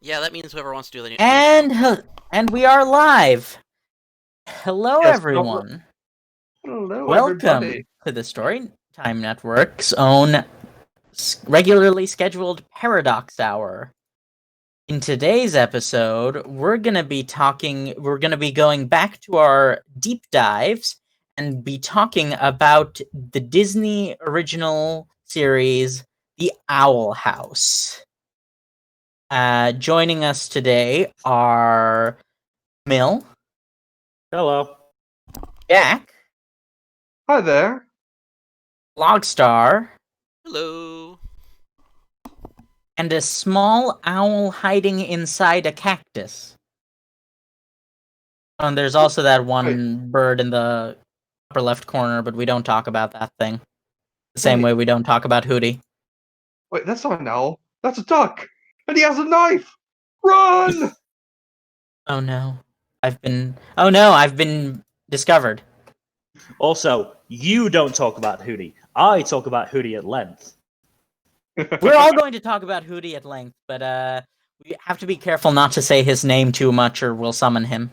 Yeah, that means whoever wants to do the intro. And we are live. Hello, Yes. everyone. Hello, everybody. Welcome to the Storytime Network's own regularly scheduled Paradox Hour. In today's episode, we're gonna be going back to our deep dives and be talking about the Disney original series, The Owl House. Joining us today are Mill, Hello. Jack, Hi there. Logstar, Hello. and a small owl hiding inside a cactus. And there's also that one bird in the upper left corner, but we don't talk about that thing. The same way we don't talk about Hootie. Wait, that's not an owl. That's a duck. And he has a knife. Run! Oh no. I've been discovered. Also, you don't talk about Hootie. I talk about Hootie at length. We're all going to talk about Hootie at length, but we have to be careful not to say his name too much or we'll summon him.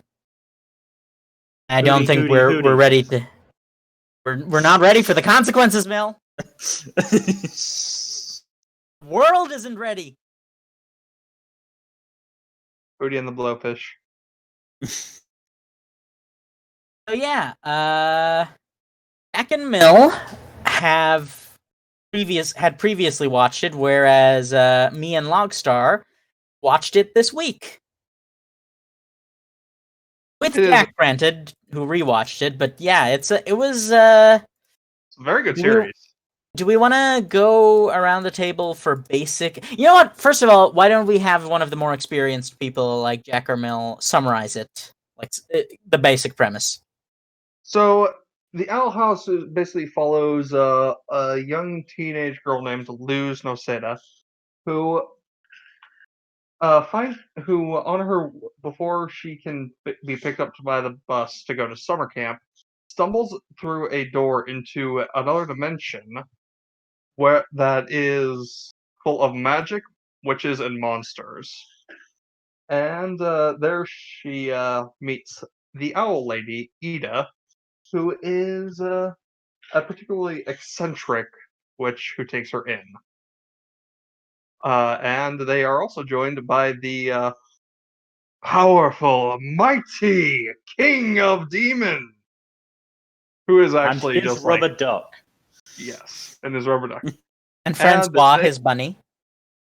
I don't Hootie, think Hootie, we're Hootie. ready to we're not ready for the consequences, Mel. World isn't ready. Hootie and the Blowfish. So yeah, Jack and Mill have previously watched it, whereas me and Logstar watched it this week. With Jack, granted, who rewatched it, but yeah, it was. It's a very good series. Do we want to go around the table for basic? You know what? First of all, why don't we have one of the more experienced people like Jack or Mill summarize it, like the basic premise? So, the Owl House basically follows a young teenage girl named Luz Noceda, who on her before she can be picked up by the bus to go to summer camp, stumbles through a door into another dimension where that is full of magic, witches, and monsters. And there she meets the owl lady, Ida, who is a particularly eccentric witch who takes her in. And they are also joined by the powerful, mighty king of demons, who is actually and his just rubber like duck. yes, and his rubber duck. And Francois, his bunny.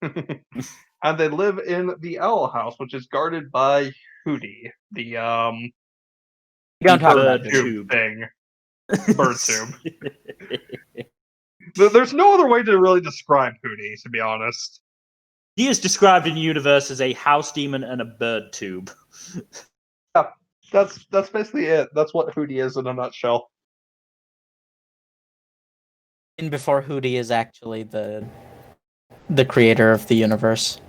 And they live in the Owl House, which is guarded by Hootie, the Don't talk bird about tube thing. Bird tube. There's no other way to really describe Hootie, to be honest. He is described in the universe as a house demon and a bird tube. Yeah, that's basically it. That's what Hootie is in a nutshell. And before Hootie is actually the creator of the universe.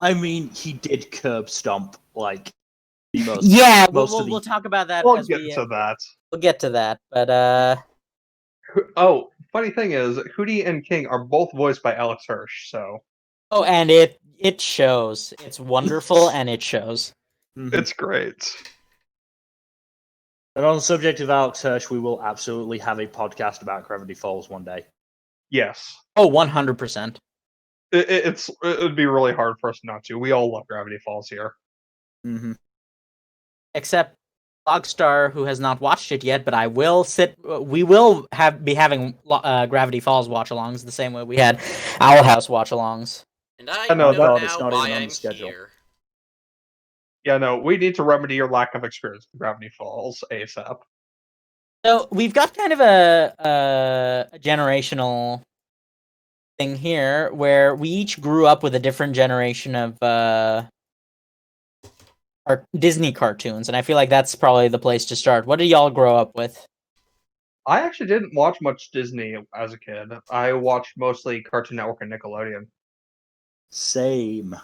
I mean, he did curb stomp like the most. Yeah, most we'll talk about that. We'll get to that. We'll get to that, but Oh, funny thing is, Hootie and King are both voiced by Alex Hirsch. So oh, and it shows. It's wonderful, and it shows. it's great. And on the subject of Alex Hirsch, we will absolutely have a podcast about Gravity Falls one day. Yes. Oh, 100%. It would be really hard for us not to. We all love Gravity Falls here. Mm-hmm. Except Logstar, who has not watched it yet, but we will be having Gravity Falls watch-alongs the same way we had Owl House watch-alongs. And I know know that it's now not why even on I'm the schedule. here. Yeah, no, we need to remedy your lack of experience with Gravity Falls ASAP. So we've got kind of a generational thing here, where we each grew up with a different generation of our Disney cartoons, and I feel like that's probably the place to start. What did y'all grow up with? I actually didn't watch much Disney as a kid. I watched mostly Cartoon Network and Nickelodeon. Same.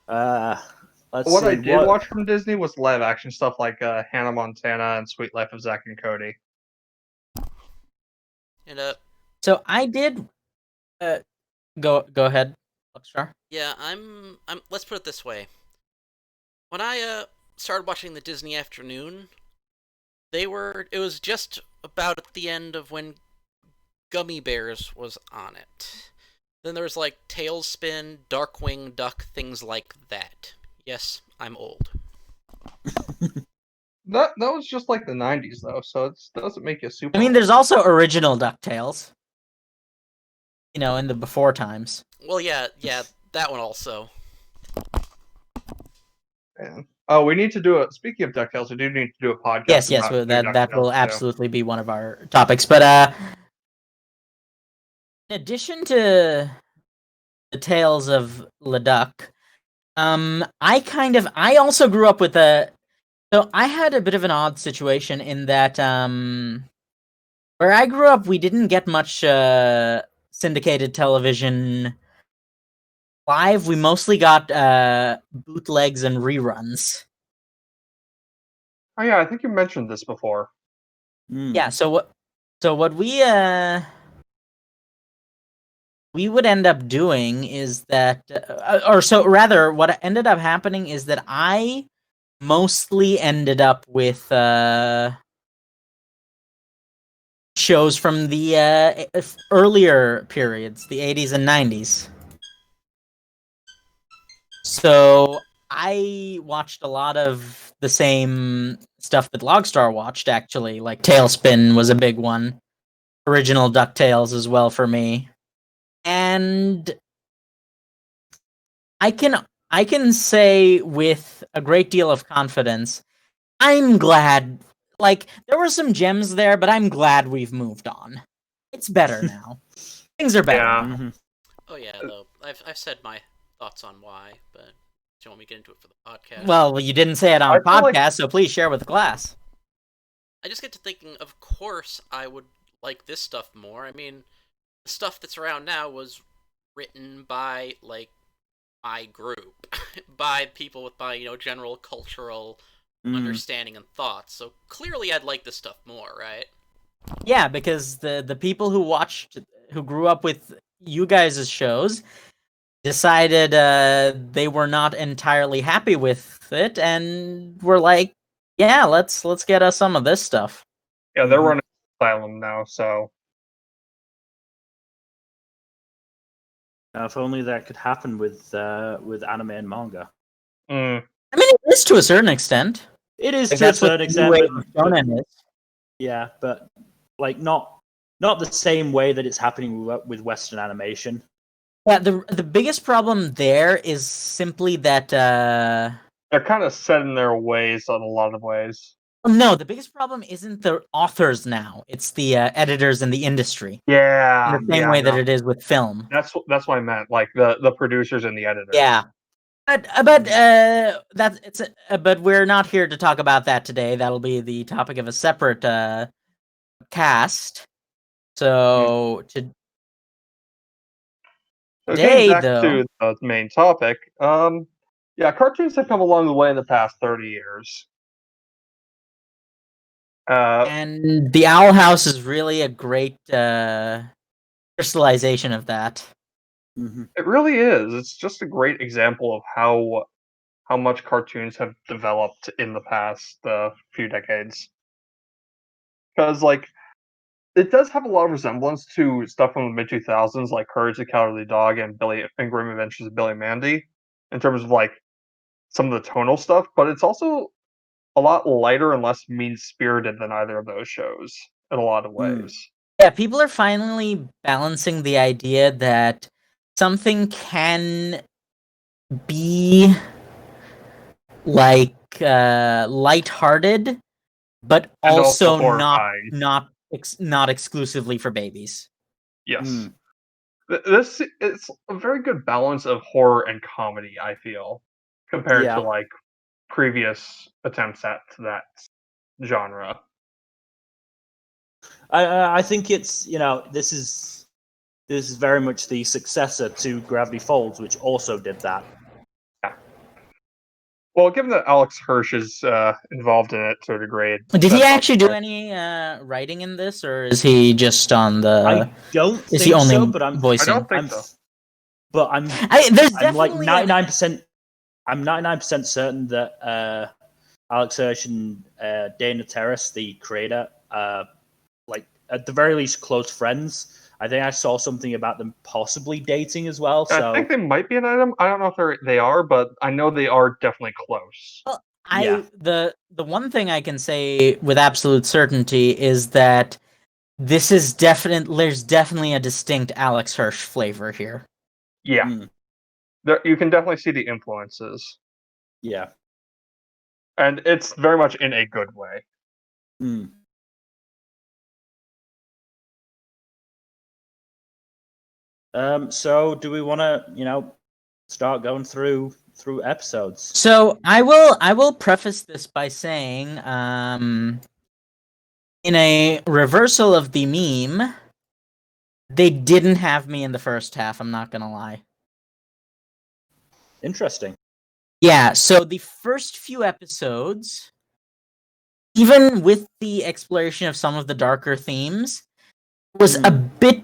Let's What see. I did watch from Disney was live action stuff like Hannah Montana and Sweet Life of Zack and Cody. And So I did. Go ahead, Star? Yeah, let's put it this way. When I started watching the Disney Afternoon, it was just about at the end of when Gummy Bears was on it. Then there was like Tailspin, Darkwing Duck, things like that. Yes, I'm old. That was just like the 90s though, so it doesn't make you super. I mean, there's also original DuckTales. You know, in the before times. Well, yeah, that one also. Man. Oh, we need to do a. Speaking of DuckTales, we do need to do a podcast. Yes, about that will DuckTales, absolutely be one of our topics. But in addition to the tales of Leduc, I also grew up with so I had a bit of an odd situation in that where I grew up, we didn't get much syndicated television live. We mostly got bootlegs and reruns. Oh yeah, I think you mentioned this before. Yeah, so what we would end up doing is that what ended up happening is that I mostly ended up with shows from the earlier periods, the 80s and 90s. So I watched a lot of the same stuff that Logstar watched, actually. Like Tailspin was a big one. Original DuckTales as well for me. And I can say with a great deal of confidence, I'm glad. Like, there were some gems there, but I'm glad we've moved on. It's better now. Things are better. Yeah. Now. Mm-hmm. Oh yeah, though I've said my thoughts on why, but do you want me to get into it for the podcast? Well, you didn't say it on I a feel like- podcast, so please share with the class. I just get to thinking, of course, I would like this stuff more. I mean, the stuff that's around now was written by like my group, by people with my general cultural understanding and thoughts. So clearly, I'd like this stuff more, right? Yeah, because the people who grew up with you guys' shows decided they were not entirely happy with it, and were like, yeah, let's get us some of this stuff. Yeah, they're running Asylum now, so If only that could happen with anime and manga. mm. I mean, it is to a certain extent. It is Like, to a that's what certain the extent, way but shonen is. yeah, but like not the same way that it's happening with Western animation. Yeah, the biggest problem there is simply that they're kind of set in their ways in a lot of ways. no, the biggest problem isn't the authors now; it's the editors in the industry. Yeah, In the same way that it is with film. That's what I meant, like the producers and the editors. Yeah, but but we're not here to talk about that today. That'll be the topic of a separate cast. So So today, getting back though, to the main topic, yeah, cartoons have come a long way in the past 30 years. and the Owl House is really a great crystallization of that. Mm-hmm. It really is. It's just a great example of how much cartoons have developed in the past few decades. Because like it does have a lot of resemblance to stuff from the mid 2000s, like Courage the Cowardly Dog and Grim Adventures of Billy and Mandy, in terms of like some of the tonal stuff. But it's also a lot lighter and less mean spirited than either of those shows in a lot of ways. Yeah, people are finally balancing the idea that something can be like lighthearted, but And also also horrifying. not exclusively for babies. Yes. This it's a very good balance of horror and comedy, I feel, compared Yeah. to like previous attempts at that genre. I think it's this is very much the successor to Gravity Falls, which also did that. Well, given that Alex Hirsch is involved in it to a degree, Did he that's actually do also- any writing in this, or is he just on the? I don't Is think he only so, but I'm voicing? I don't think I'm so. But There's I'm like definitely 99%. I'm 99% certain that Alex Hirsch and Dana Terrace, the creator, like at the very least close friends. I think I saw something about them possibly dating as well. I So think they might be an item. I don't know if they are, but I know they are definitely close. Well, Yeah. the one thing I can say with absolute certainty is that this is there's definitely a distinct Alex Hirsch flavor here. Yeah, you can definitely see the influences, yeah. and it's very much in a good way. Mm. So do we want to, start going through episodes? So I will preface this by saying, in a reversal of the meme, they didn't have me in the first half. I'm not gonna lie. Interesting. Yeah, so the first few episodes, even with the exploration of some of the darker themes, was a bit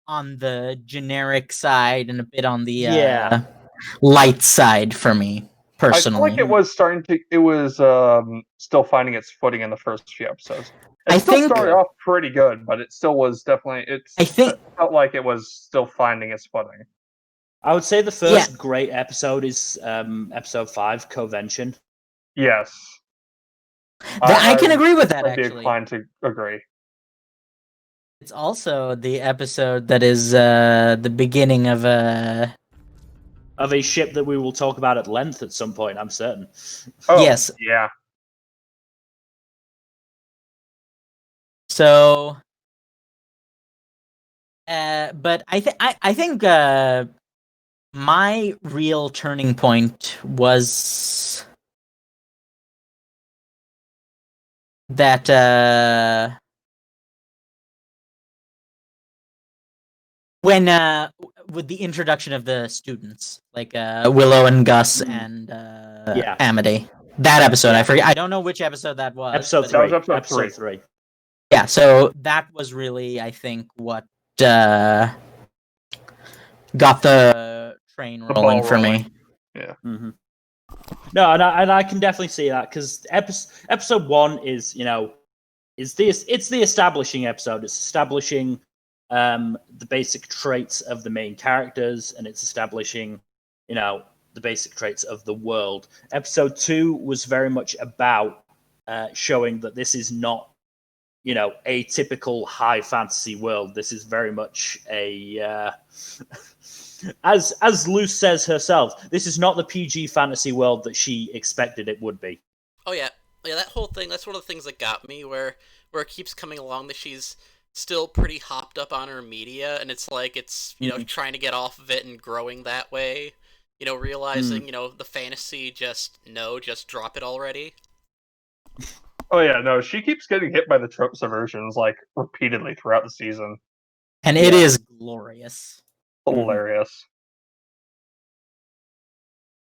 on the generic side and a bit on the Yeah. light side for me I feel like personally. it was still finding its footing in the first few episodes. I It still think- started off pretty good, but it still was definitely I think- felt like it was still finding its footing. I would say the first great episode is episode 5, Convention. Yes, I can agree with that, I'd be actually. inclined to agree. It's also the episode that is the beginning of a ship that we will talk about at length at some point, I'm certain. Oh, yes. yeah. So, but I think my real turning point was that when with the introduction of the students, like Willow and Gus and Yeah. Amity. That episode, Yeah. I forget. I don't know which episode that was. Episode but 3. That was episode 3. Yeah, so that was really, I think, what got the train The rolling ball for rolling. me. Yeah. Mm-hmm. No, and I can definitely see that because episode 1 is it's the establishing episode. It's establishing the basic traits of the main characters, and it's establishing the basic traits of the world. Episode 2 was very much about showing that this is not a typical high fantasy world. This is very much a as Luce says herself, this is not the PG fantasy world that she expected it would be. Oh yeah, that whole thing. That's one of the things that got me. Where it keeps coming along that she's still pretty hopped up on her media, and it's like trying to get off of it and growing that way. Realizing the fantasy just drop it already. Oh yeah, no, she keeps getting hit by the trope subversions like repeatedly throughout the season. And it is glorious. Hilarious.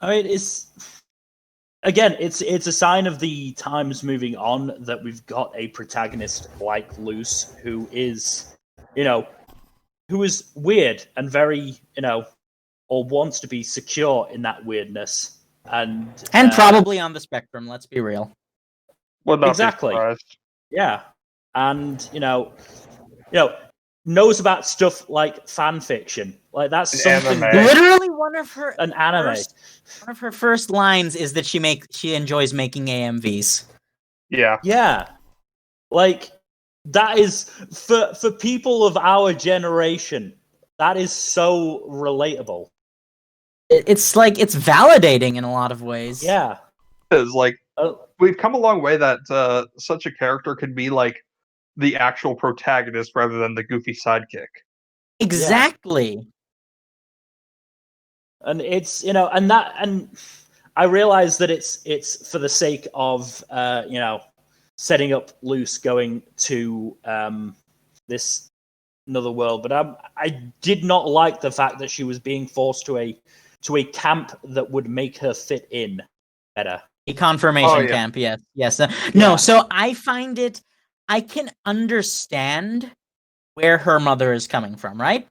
I mean, it's a sign of the times moving on that we've got a protagonist like Luce who is weird and very or wants to be secure in that weirdness and probably on the spectrum. Let's be real. Would not Exactly. be surprised. Yeah, and knows about stuff like fan fiction. Like that's An something anime. Literally, one of her first lines is that she enjoys making AMVs. Yeah. Yeah, like that is for people of our generation. That is so relatable. It's like it's validating in a lot of ways. Yeah, Is like we've come a long way that such a character could be like the actual protagonist rather than the goofy sidekick. Exactly. and it's and I realize that it's for the sake of setting up Luce going to this another world, but I did not like the fact that she was being forced to a camp that would make her fit in better. A confirmation camp, yes. No, so I find I can understand where her mother is coming from, right?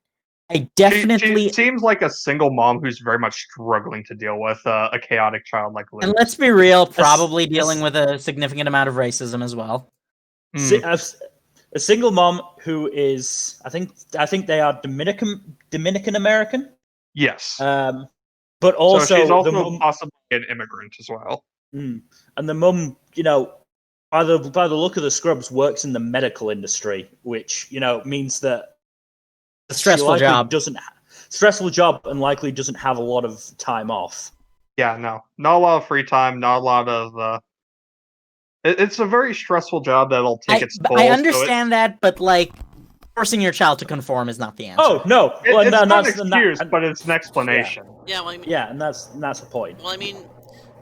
I She definitely, seems like a single mom who's very much struggling to deal with a chaotic child like Liz. and let's be real, probably As- dealing with a significant amount of racism as well. Hmm. a single mom who is, I think they are Dominican American. Yes. But also so she's the also mum, possibly an immigrant as well. and the mum, by the look of the scrubs, works in the medical industry, which means that A she stressful likely job. stressful job and likely doesn't have a lot of time off. Yeah, no. Not a lot of free time, not a lot of it's a very stressful job that'll take its toll. I understand that, but like forcing your child to conform is not the answer. Oh no! Well, it's not an that's excuse, but it's an explanation. Yeah, well, I mean, yeah, and that's the point. well, I mean,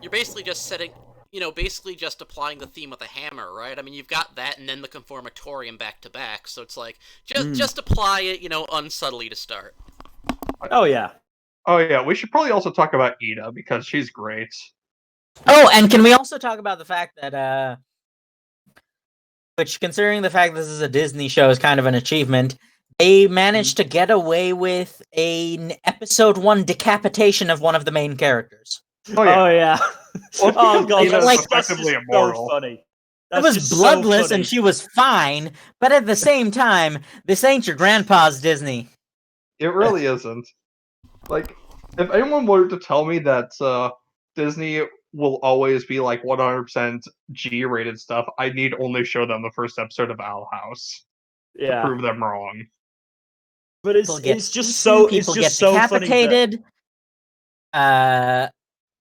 you're basically just setting, basically just applying the theme with a hammer, right? I mean, you've got that and then the conformatorium back to back, so it's like just apply it, unsubtly to start. Oh yeah. Oh yeah, we should probably also talk about Ida because she's great. Oh, and can we also talk about the fact that, which considering the fact this is a Disney show is kind of an achievement, they managed to get away with an episode 1 decapitation of one of the main characters. Oh yeah. Oh yeah. Well, Oh god, Ida's like- that's effectively just immortal. so funny. It That's was just so bloodless funny. and she was fine, but at the same time, this ain't your grandpa's Disney. It really isn't. Like, if anyone were to tell me that Disney will always be like 100% G-rated stuff, I need only show them the first episode of Owl House to Yeah, prove them wrong. but People get it's just eaten, so people it's get just so funny. decapitated.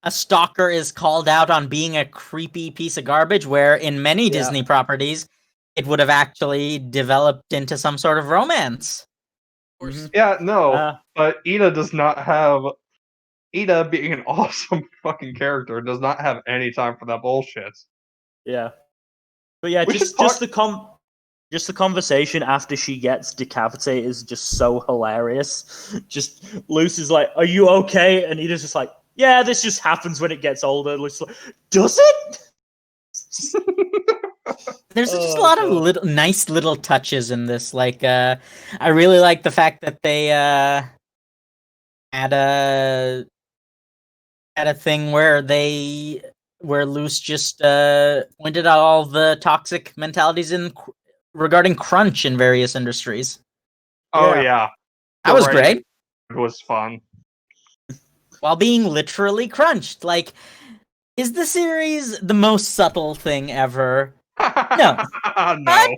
A stalker is called out on being a creepy piece of garbage, where in many Yeah. Disney properties, it would have actually developed into some sort of romance. Of course. Yeah, no, That, but Ida does not have. Ida, being an awesome fucking character, does not have any time for that bullshit. yeah, but yeah, We should just the conversation after she gets decapitated is just so hilarious. Just Luce is like, "Are you okay?" And Ida's just like, "Yeah, this just happens when it gets older." Luce's like, "Does it?" There's just a Oh, lot of God. nice little touches in this. Like, I really like the fact that they had a thing where Luce just pointed out all the toxic mentalities regarding crunch in various industries. Oh Yeah. yeah, That was writing great. It was fun. While being literally crunched. Like, is the series the most subtle thing ever? No. No.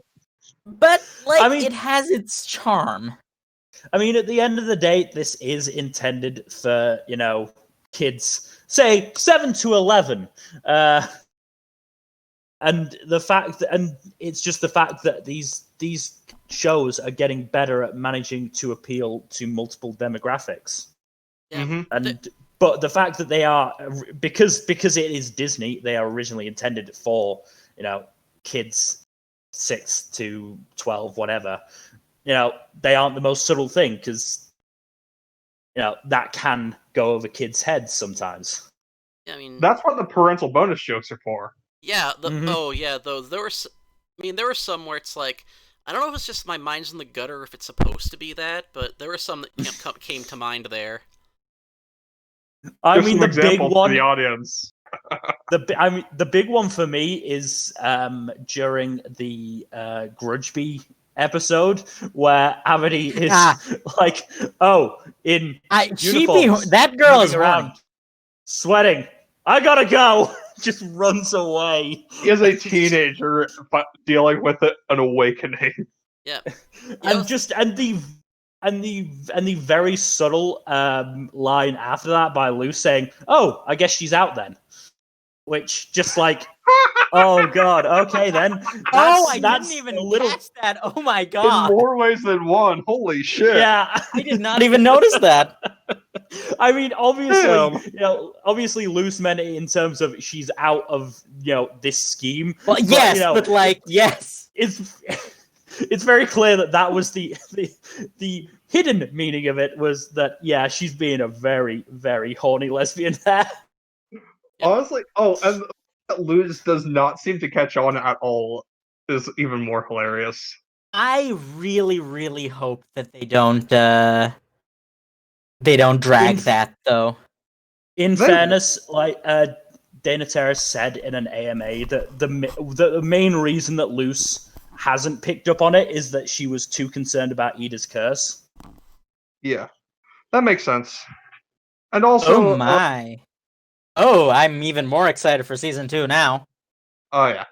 But like, I mean- it has its charm. I mean, at the end of the day, this is intended for kids, say 7 to 11, and it's just the fact that these shows are getting better at managing to appeal to multiple demographics. Yeah. Mhm. But the fact that they are, because it is Disney, they are originally intended for kids 6 to 12, whatever. They aren't the most subtle thing, because that can go over kids' heads sometimes. Yeah, I mean, That's what the parental bonus jokes are for. yeah. Mhm. Oh, yeah. Though there were, there were some where it's like, I don't know if it's just my mind's in the gutter or if it's supposed to be that, but there were some that came to mind there. I Give mean, some the big examples for one. the audience. The big one for me is during the Grudgeby episode where Amity is like, "Oh, in uniforms, that girl is moving around, horny. sweating. I gotta go." Just runs away. He is a teenager dealing with an awakening. Yeah. And the very subtle line after that by Lou saying, "Oh, I guess she's out then," which just like, oh god, okay then. I That's didn't even a little, catch that. Oh my In god. more ways than one. Holy shit. yeah. I did not even notice that. I mean, obviously, Damn. obviously, Luce meant it in terms of she's out of this scheme. Well, But, yes, but like, yes. It's very clear that was the hidden meaning of it, was that she's being a very, very horny lesbian there. Honestly, and that Luz does not seem to catch on at all is even more hilarious. I really, really hope that they don't drag that though. In They- fairness, like Dana Terrace said in an AMA that the main reason that Luce hasn't picked up on it is that she was too concerned about Ida's curse. Yeah, that makes sense. And also, Oh my! Oh, I'm even more excited for season 2 now. oh yeah.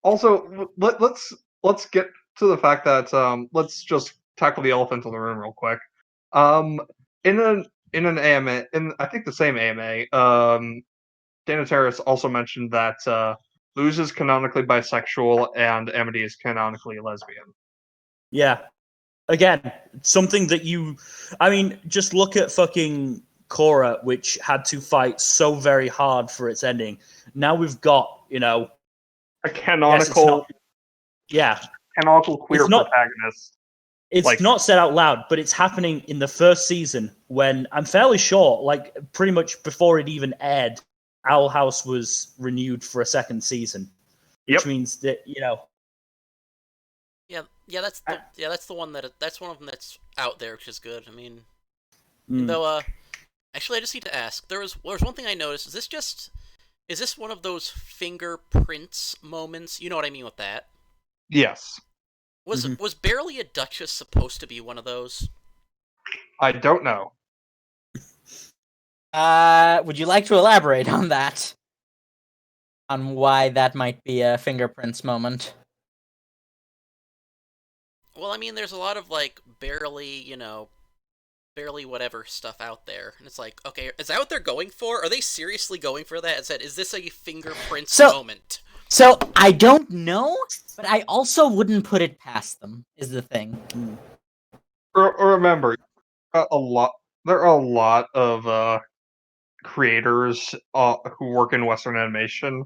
Also, let's get to the fact that let's just tackle the elephant in the room real quick. Um, in an AMA, in I think the same AMA, Dana Terrace also mentioned that Luz is canonically bisexual and Amity is canonically lesbian. Yeah. Again, something that I mean, just look at fucking Korra, which had to fight so very hard for its ending. Now we've got, A yes, it's canonical, not, yeah, canonical queer it's not- protagonist. it's Like- not said out loud, but it's happening in the first season when I'm fairly sure, like pretty much before it even aired, Owl House was renewed for a second season, which Yep. means that That's the one that's one of them that's out there, which is good. I mean, mm, though, actually, I just need to ask. There was one thing I noticed. Is this one of those fingerprints moments? You know what I mean with that? Yes, Was Barely a Duchess supposed to be one of those? I don't know. Would you like to elaborate on that? On why that might be a fingerprints moment? Well, I mean, there's a lot of like barely whatever stuff out there, and it's like, okay, is that what they're going for? Are they seriously going for that? Is this a fingerprints moment? So I don't know, but I also wouldn't put it past them. Is the thing. Remember, there are a lot of creators who work in Western animation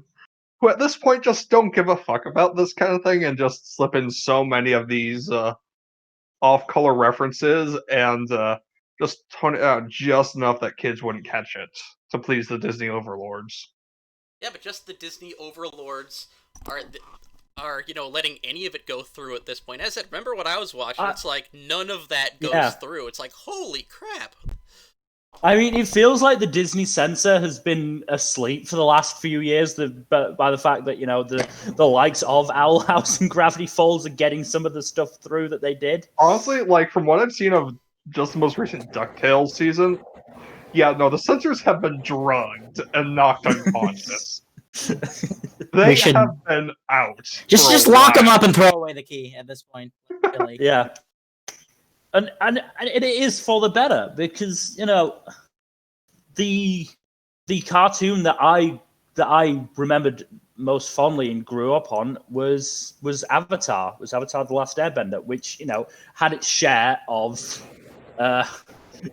who at this point just don't give a fuck about this kind of thing and just slip in so many of these off-color references and just tone it out just enough that kids wouldn't catch it to please the Disney overlords. Yeah, but just the Disney overlords are letting any of it go through at this point. As I said, remember what I was watching? It's like none of that goes through. It's like, holy crap. I mean, it feels like the Disney censor has been asleep for the last few years by the fact that, the likes of Owl House and Gravity Falls are getting some of the stuff through that they did. Honestly, like, from what I've seen of just the most recent DuckTales season, yeah, no, the censors have been drugged and knocked unconscious. They have been out. Just lock them up and throw away the key at this point. Really. Yeah. And it is for the better because the cartoon that I remembered most fondly and grew up on was Avatar. Was Avatar: The Last Airbender, which had its share of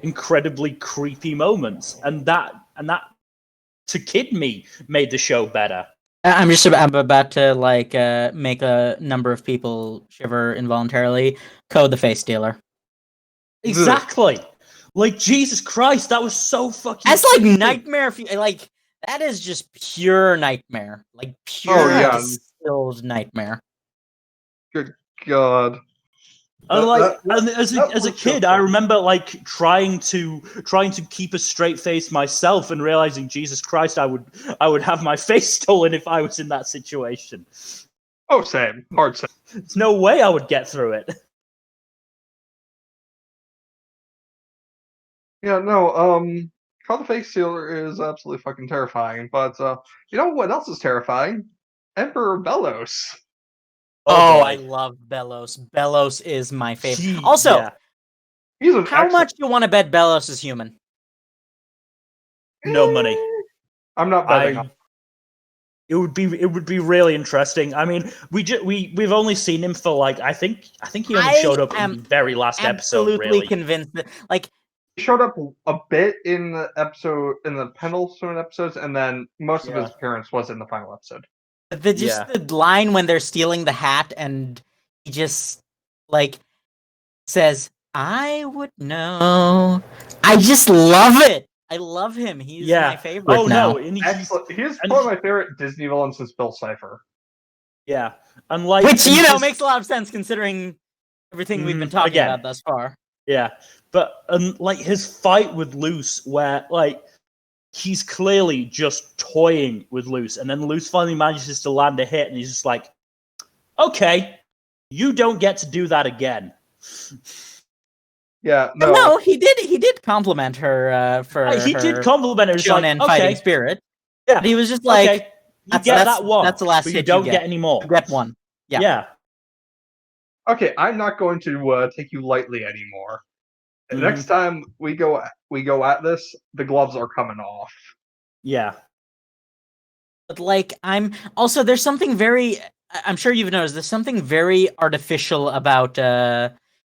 incredibly creepy moments, and that to kid me made the show better. I'm about to make a number of people shiver involuntarily. Code the Face Stealer. Exactly. Like, Jesus Christ, that was so fucking. That's like nightmare. Like, that is just pure nightmare. Like, pure distilled nightmare. Good God. And as a kid, I remember like trying to keep a straight face myself and realizing, Jesus Christ, I would have my face stolen if I was in that situation. Oh, same. Hard same. There's no way I would get through it. Yeah, no, Call the Face Stealer is absolutely fucking terrifying, but you know what else is terrifying? Emperor Bellos. Oh, I love Bellos. Bellos is my favorite. How much do you want to bet Bellos is human? No money. I'm not betting on. It would be really interesting. I mean, we've only seen him for like I think he only showed up in the very last episode. Absolutely convinced that he showed up a bit in the penultimate episodes, and then most of his appearance was in the final episode. The line when they're stealing the hat and he just says, "I would know." I just love it. I love him. He's my favorite. No, excellent. He's one of my favorite Disney villains since Bill Cipher. Yeah, which makes a lot of sense considering Everything we've been talking Again. about thus far. Yeah, but like his fight with Luce, where like he's clearly just toying with Luce, and then Luce finally manages to land a hit, and he's just like, "Okay, you don't get to do that again." Yeah, Well, no. no, he did compliment her for He her did compliment her. He's like, shonen "Okay, fighting spirit. yeah, But he was just like, okay, you get that one, that's the last but you hit don't you get any more. You get one. Yeah. Yeah, Okay, I'm not going to take you lightly anymore. Mhm. Next time we go at this, the gloves are coming off. yeah, But like there's something very I'm sure you've noticed there's something very artificial about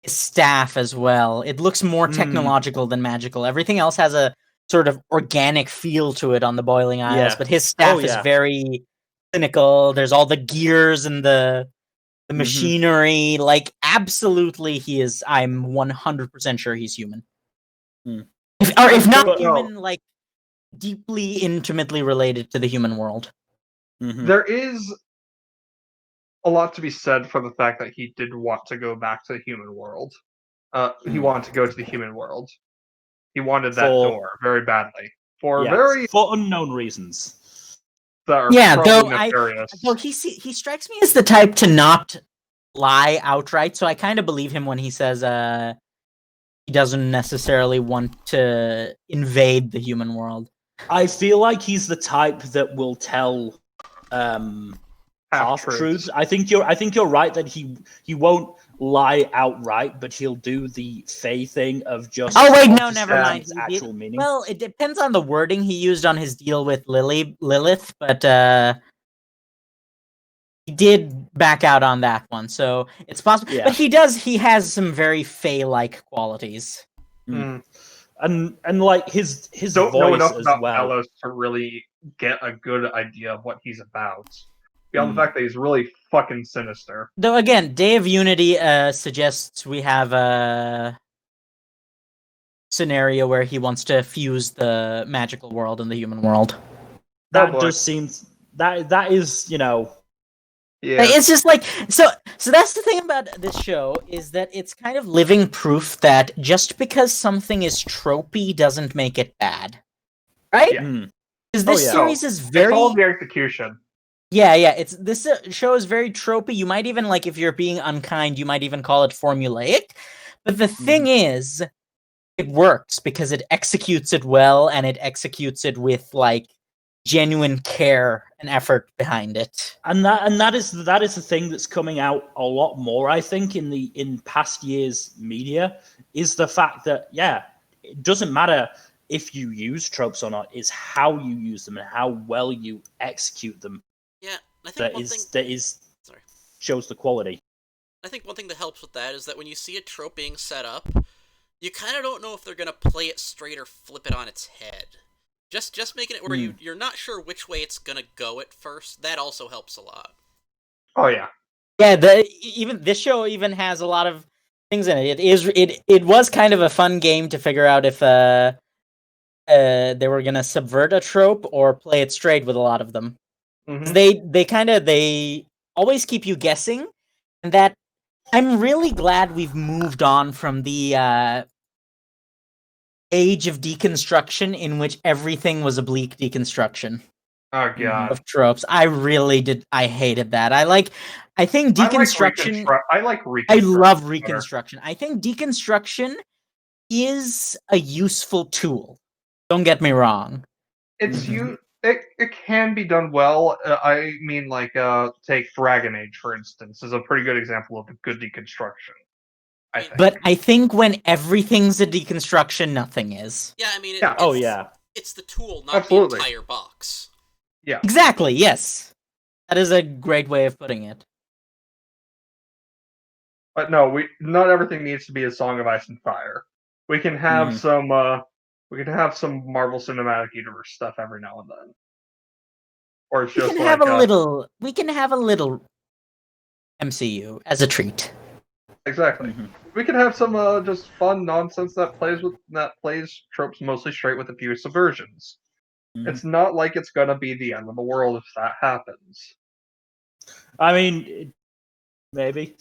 his staff as well. It looks more technological than magical. Everything else has a sort of organic feel to it on the Boiling Isles, Yeah. but his staff is yeah. very clinical. There's all the gears and the Mhm. machinery. Like absolutely he is I'm 100% sure he's human. Hmm. If not But no. human, like deeply intimately related to the human world. Mhm. There is a lot to be said for the fact that he did want to go back to the human world. He wanted to go to the human world. He wanted that door very badly for for unknown reasons. that are Yeah, probably nefarious. though he strikes me as the type to not lie outright, so I kind of believe him when he says he doesn't necessarily want to invade the human world. I feel like he's the type that will tell half truths. I think you're right that he won't lie outright, but he'll do the Fey thing of just. Oh wait, no, never mind. Its actual meaning. Well, it depends on the wording he used on his deal with Lilith, but he did back out on that one, so it's possible. Yeah. But he has some very Fey-like qualities. Mm. And like his Don't voice know enough as about well. Bellos to really get a good idea of what he's about. Beyond the fact that he's really fucking sinister. Though again, Day of Unity suggests we have a scenario where he wants to fuse the magical world and the human world. That boy. just seems that is, you know. Yeah. It's just like so that's the thing about this show is that it's kind of living proof that just because something is tropey doesn't make it bad. Right? Yeah. Because this series is It's very all the execution. Yeah, it's this show is very tropey. You might even like if you're being unkind, you might even call it formulaic. But the thing is, it works because it executes it well and it executes it with like genuine care and effort behind it. And that is the thing that's coming out a lot more, I think, in past years' media, is the fact that it doesn't matter if you use tropes or not, it's how you use them and how well you execute them. Yeah, I think shows the quality. I think one thing that helps with that is that when you see a trope being set up, you kind of don't know if they're gonna play it straight or flip it on its head. Just making it where you're not sure which way it's gonna go at first. That also helps a lot. Oh yeah. Yeah, even this show even has a lot of things in it. It was kind of a fun game to figure out if they were gonna subvert a trope or play it straight with a lot of them. Mm-hmm. They always keep you guessing, and that I'm really glad we've moved on from the age of deconstruction in which everything was a bleak deconstruction. Oh god. Of tropes. I really did. I hated that. I think deconstruction. I like reconstruction. I love reconstruction. I think deconstruction is a useful tool. Don't get me wrong. It can be done well. I mean, like, take Dragon Age, for instance, is a pretty good example of a good deconstruction. I think. But I think when everything's a deconstruction, nothing is. Yeah, I mean, it's the tool, not the entire box. Yeah. Exactly, yes. That is a great way of putting it. But no, not everything needs to be a Song of Ice and Fire. We can have some Marvel Cinematic Universe stuff every now and then. Or it's just we can have a little MCU as a treat. Exactly. We can have some just fun nonsense that plays tropes mostly straight with a few subversions. It's not like it's gonna be the end of the world if that happens. I mean, maybe.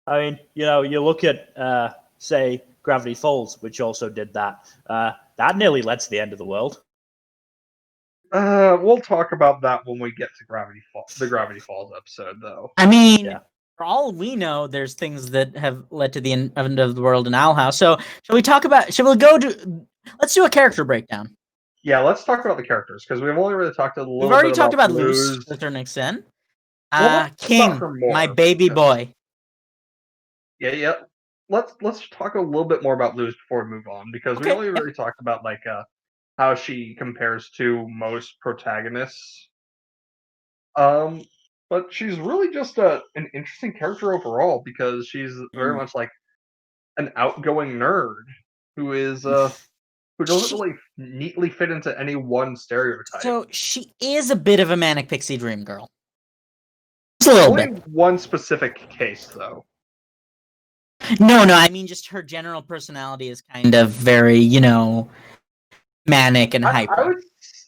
I mean, you look at say Gravity Falls, which also did that. That nearly led to the end of the world. We'll talk about that when we get to the Gravity Falls episode, though. I mean, Yeah. for all we know, there's things that have led to the end of the world in Owl House. So, shall we go to? Let's do a character breakdown. Yeah, let's talk about the characters because we've only really talked a little We've already bit talked about Luz. Luz to a certain extent. Well, let's talk King, about her more, my baby because- boy. Yeah. Let's talk a little bit more about Luz before we move on because we Okay, only yeah. really talked about how she compares to most protagonists. But she's really just an interesting character overall because she's very much like an outgoing nerd who is who doesn't really neatly fit into any one stereotype. So she is a bit of a manic pixie dream girl. Just a little Only bit. one specific case, though. No, I mean just her general personality is kind of very, manic and hyper.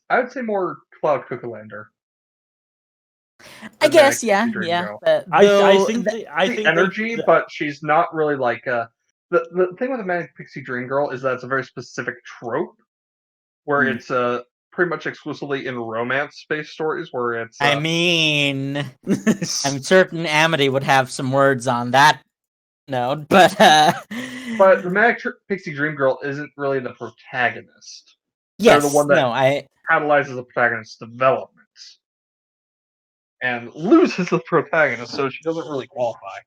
I would say more Cloud Cuckoolander. I guess, yeah. Girl. I think the energy, but she's not really like the thing with a manic pixie dream girl is that it's a very specific trope where it's pretty much exclusively in romance-based stories where it's. I mean, I'm certain Amity would have some words on that note, but. But the manic pixie dream girl isn't really the protagonist. Yes, they're the one that catalyzes the protagonist's development. And Luz is the protagonist, so she doesn't really qualify.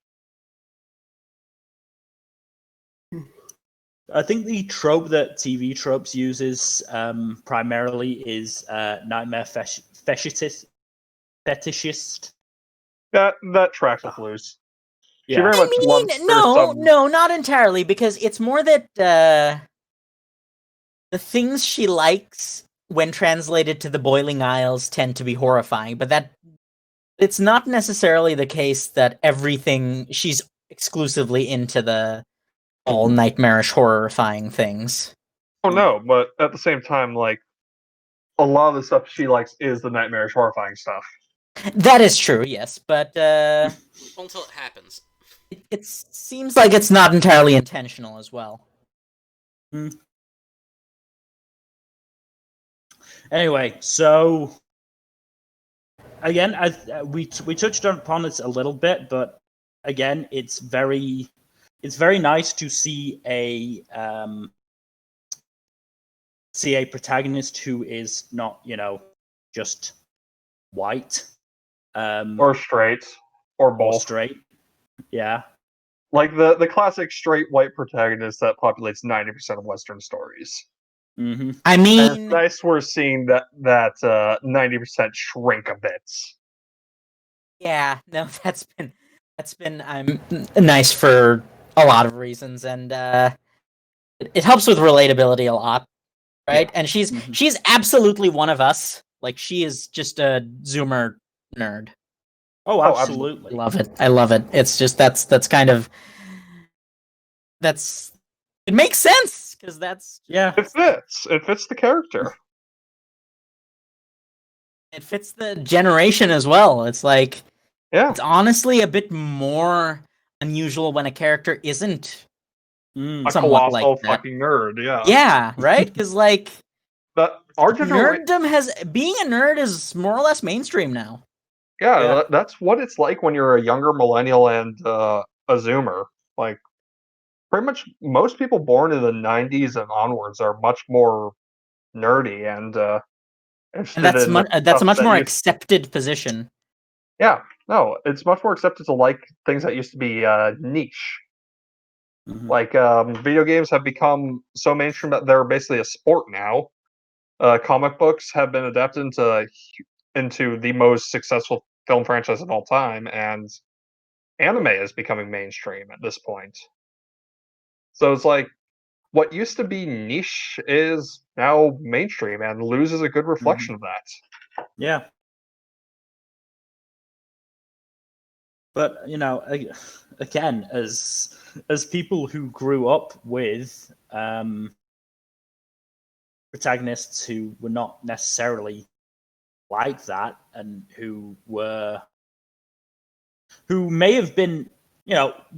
I think the trope that TV tropes uses primarily is nightmare fetishist. That tracks with Luz. Yeah. She very much loves no, not entirely, because it's more that the things she likes when translated to the Boiling Isles tend to be horrifying, but it's not necessarily the case that everything she's exclusively into the all nightmarish horrifying things. Oh no, but at the same time, like a lot of the stuff she likes is the nightmarish horrifying stuff. That is true, yes, but until it happens. It seems like it's not entirely intentional as well. Anyway, so again, we touched upon it a little bit, but again, it's very nice to see a protagonist who is not, just white, or straight, or both. Or straight, yeah. Like the classic straight white protagonist that populates 90% of Western stories. Mm-hmm. I mean, and it's nice we're seeing that 90% shrink a bit. Yeah, no, that's been nice for a lot of reasons, and it helps with relatability a lot, right? Yeah. And she's absolutely one of us. Like, she is just a Zoomer nerd. Oh, absolutely. I love it. It's just it makes sense because it fits the character. It fits the generation as well. It's like, yeah, it's honestly a bit more unusual when a character isn't a colossal fucking nerd. Yeah, right? Because like, but our nerddom being a nerd is more or less mainstream now. Yeah, that's what it's like when you're a younger millennial and a Zoomer. Like, pretty much most people born in the 90s and onwards are much more nerdy and that's a much more accepted position. Yeah, no, it's much more accepted to like things that used to be niche. Mm-hmm. Like, video games have become so mainstream that they're basically a sport now. Comic books have been adapted into the most successful film franchise of all time, and anime is becoming mainstream at this point. So it's like, what used to be niche is now mainstream, and Luz is a good reflection of that. Yeah. But, again, as people who grew up with protagonists who were not necessarily like that, and who may have been,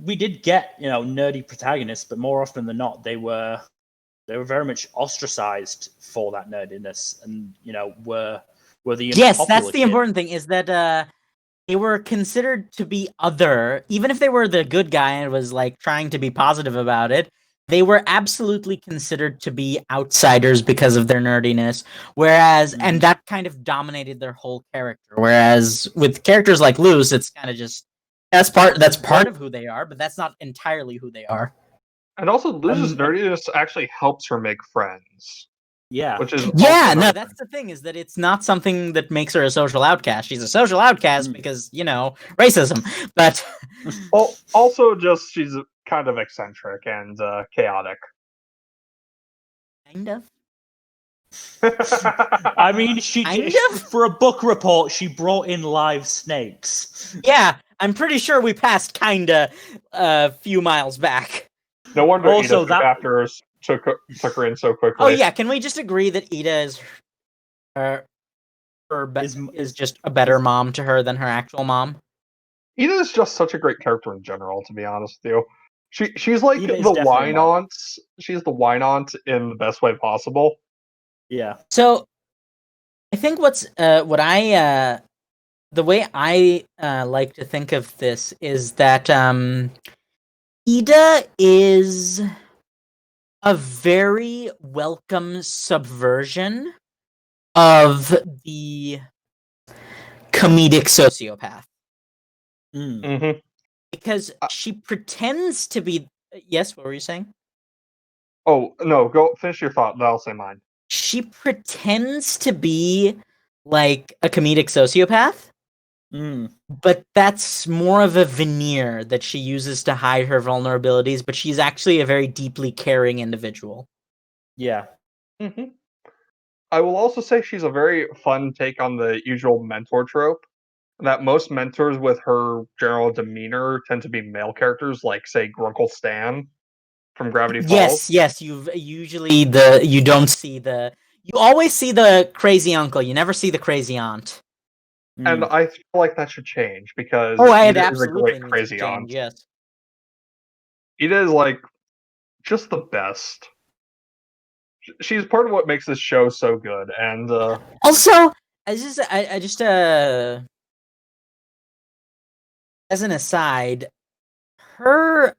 we did get nerdy protagonists, but more often than not, they were very much ostracized for that nerdiness, and were the Yes, unpopular that's the kid. important thing, is that they were considered to be other, even if they were the good guy and was like trying to be positive about it. They were absolutely considered to be outsiders because of their nerdiness. Whereas, and that kind of dominated their whole character. Whereas with characters like Luz, it's kind of just that's part of who they are, but that's not entirely who they are. And also, Luz's nerdiness actually helps her make friends. Yeah. Which is that's the thing, is that it's not something that makes her a social outcast. She's a social outcast because, racism. But also just she's kind of eccentric and chaotic. Kind of. I mean, for a book report, she brought in live snakes. Yeah, I'm pretty sure we passed kinda a few miles back. No wonder also, Ida chapters took her in so quickly. Oh yeah, can we just agree that Ida is just a better mom to her than her actual mom? Ida is just such a great character in general, to be honest with you. She's like the wine aunt. She's the wine aunt in the best way possible. Yeah. So I think the way I like to think of this is that Ida is a very welcome subversion of the comedic sociopath. Mm-hmm. Because she pretends to be... Yes, what were you saying? Oh, no, go finish your thought, then I'll say mine. She pretends to be like a comedic sociopath, but that's more of a veneer that she uses to hide her vulnerabilities, but she's actually a very deeply caring individual. Yeah. Mm-hmm. I will also say she's a very fun take on the usual mentor trope, that most mentors with her general demeanor tend to be male characters, like, say, Grunkle Stan from Gravity Falls. Yes, you always see the crazy uncle, you never see the crazy aunt. And I feel like that should change, because Ida is a great crazy aunt. Yes. Ida is like just the best. She's part of what makes this show so good, and also I just as an aside, her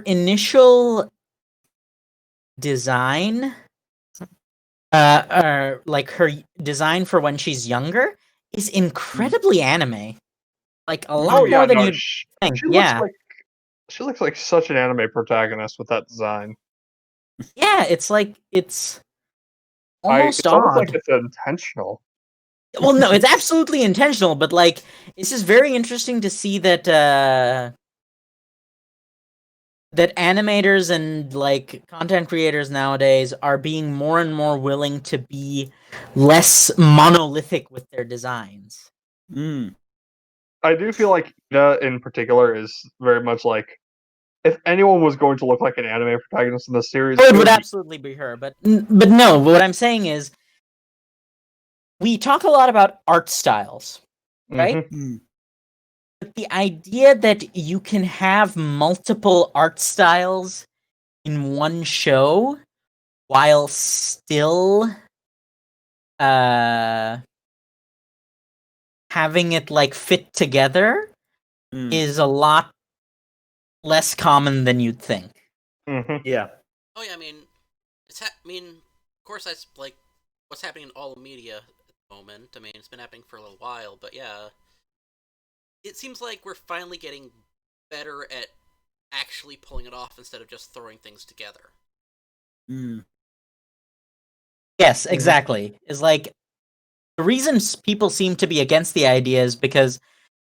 initial design, like her design for when she's younger, is incredibly anime. Like a lot more than you'd think. She looks like such an anime protagonist with that design. Yeah, it's almost odd. Almost like it's intentional. Well, no, it's absolutely intentional, but like it's just very interesting to see that that animators and like content creators nowadays are being more and more willing to be less monolithic with their designs. I do feel like Ida in particular is very much like, if anyone was going to look like an anime protagonist in the series, it would absolutely be her. But no, what I'm saying is, we talk a lot about art styles, right? Mm-hmm. But the idea that you can have multiple art styles in one show while still having it like fit together is a lot less common than you'd think. Mm-hmm. Yeah. Oh yeah, I mean, of course that's like what's happening in all media at the moment. I mean, it's been happening for a little while, but yeah, it seems like we're finally getting better at actually pulling it off instead of just throwing things together. Yes, exactly. Is like the reason people seem to be against the idea is because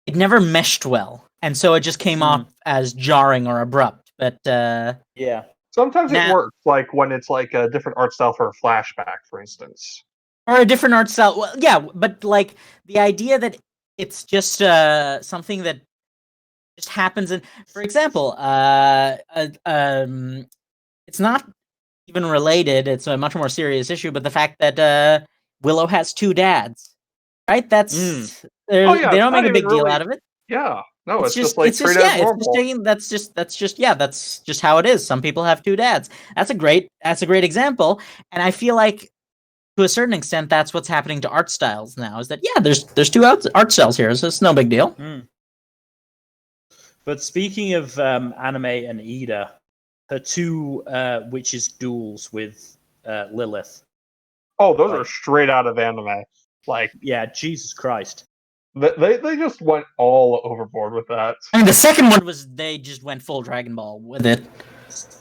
it never meshed well, and so it just came off as jarring or abrupt. But yeah, sometimes it works, like when it's like a different art style for a flashback, for instance, or a different art style. Well, yeah, but like the idea that it's just something that just happens. And for example, it's not even related. It's a much more serious issue, but the fact that Willow has two dads, right? That's Oh yeah, they it's don't not make a even big deal really. out of it. Yeah, no, It's it's just just, like treat it as yeah, it's just normal. taking, that's just how it is. Some people have two dads. That's a great example. And I feel like to a certain extent, that's what's happening to art styles now. Is that yeah, there's two art styles here, so it's no big deal. But speaking of anime and Ida, her two witches duels with Lilith. Oh, those Like- are straight out of anime. Like Yeah, Jesus Christ. they just went all overboard with that. I mean, the second one was they just went full Dragon Ball with it.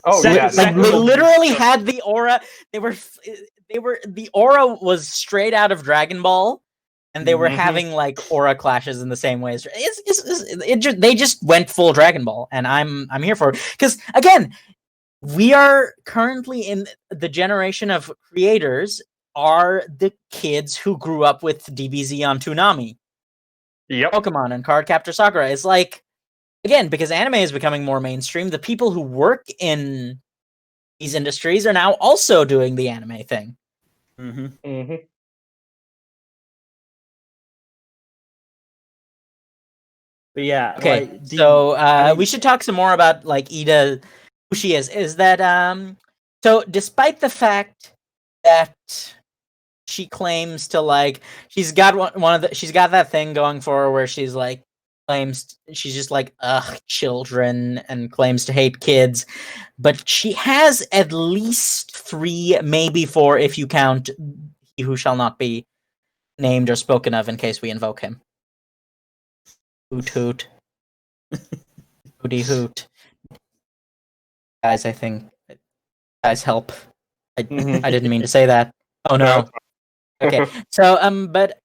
Oh Se- yeah, Like second they one was literally just- had the aura. They were the aura was straight out of Dragon Ball, and they were Mhm. having like aura clashes in the same ways. They just went full Dragon Ball, and I'm here for it because again, we are currently in the generation of creators are the kids who grew up with DBZ on Toonami, Yep. Pokemon, and Cardcaptor Sakura. It's like again because anime is becoming more mainstream. The people who work in these industries are now also doing the anime thing. Mm-hmm. But yeah, Okay, like, so I mean- we should talk some more about like Ida, who she is. Is that so? Despite the fact that she claims to like, she's got she's got that thing going for her where she's like claims she's just like children and claims to hate kids, but she has at least 3, maybe 4, if you count he who shall not be named or spoken of in case we invoke him. Hoot hoot. Hooty hoot. Guys, I think guys help. I didn't mean to say that. Oh no. Okay. So but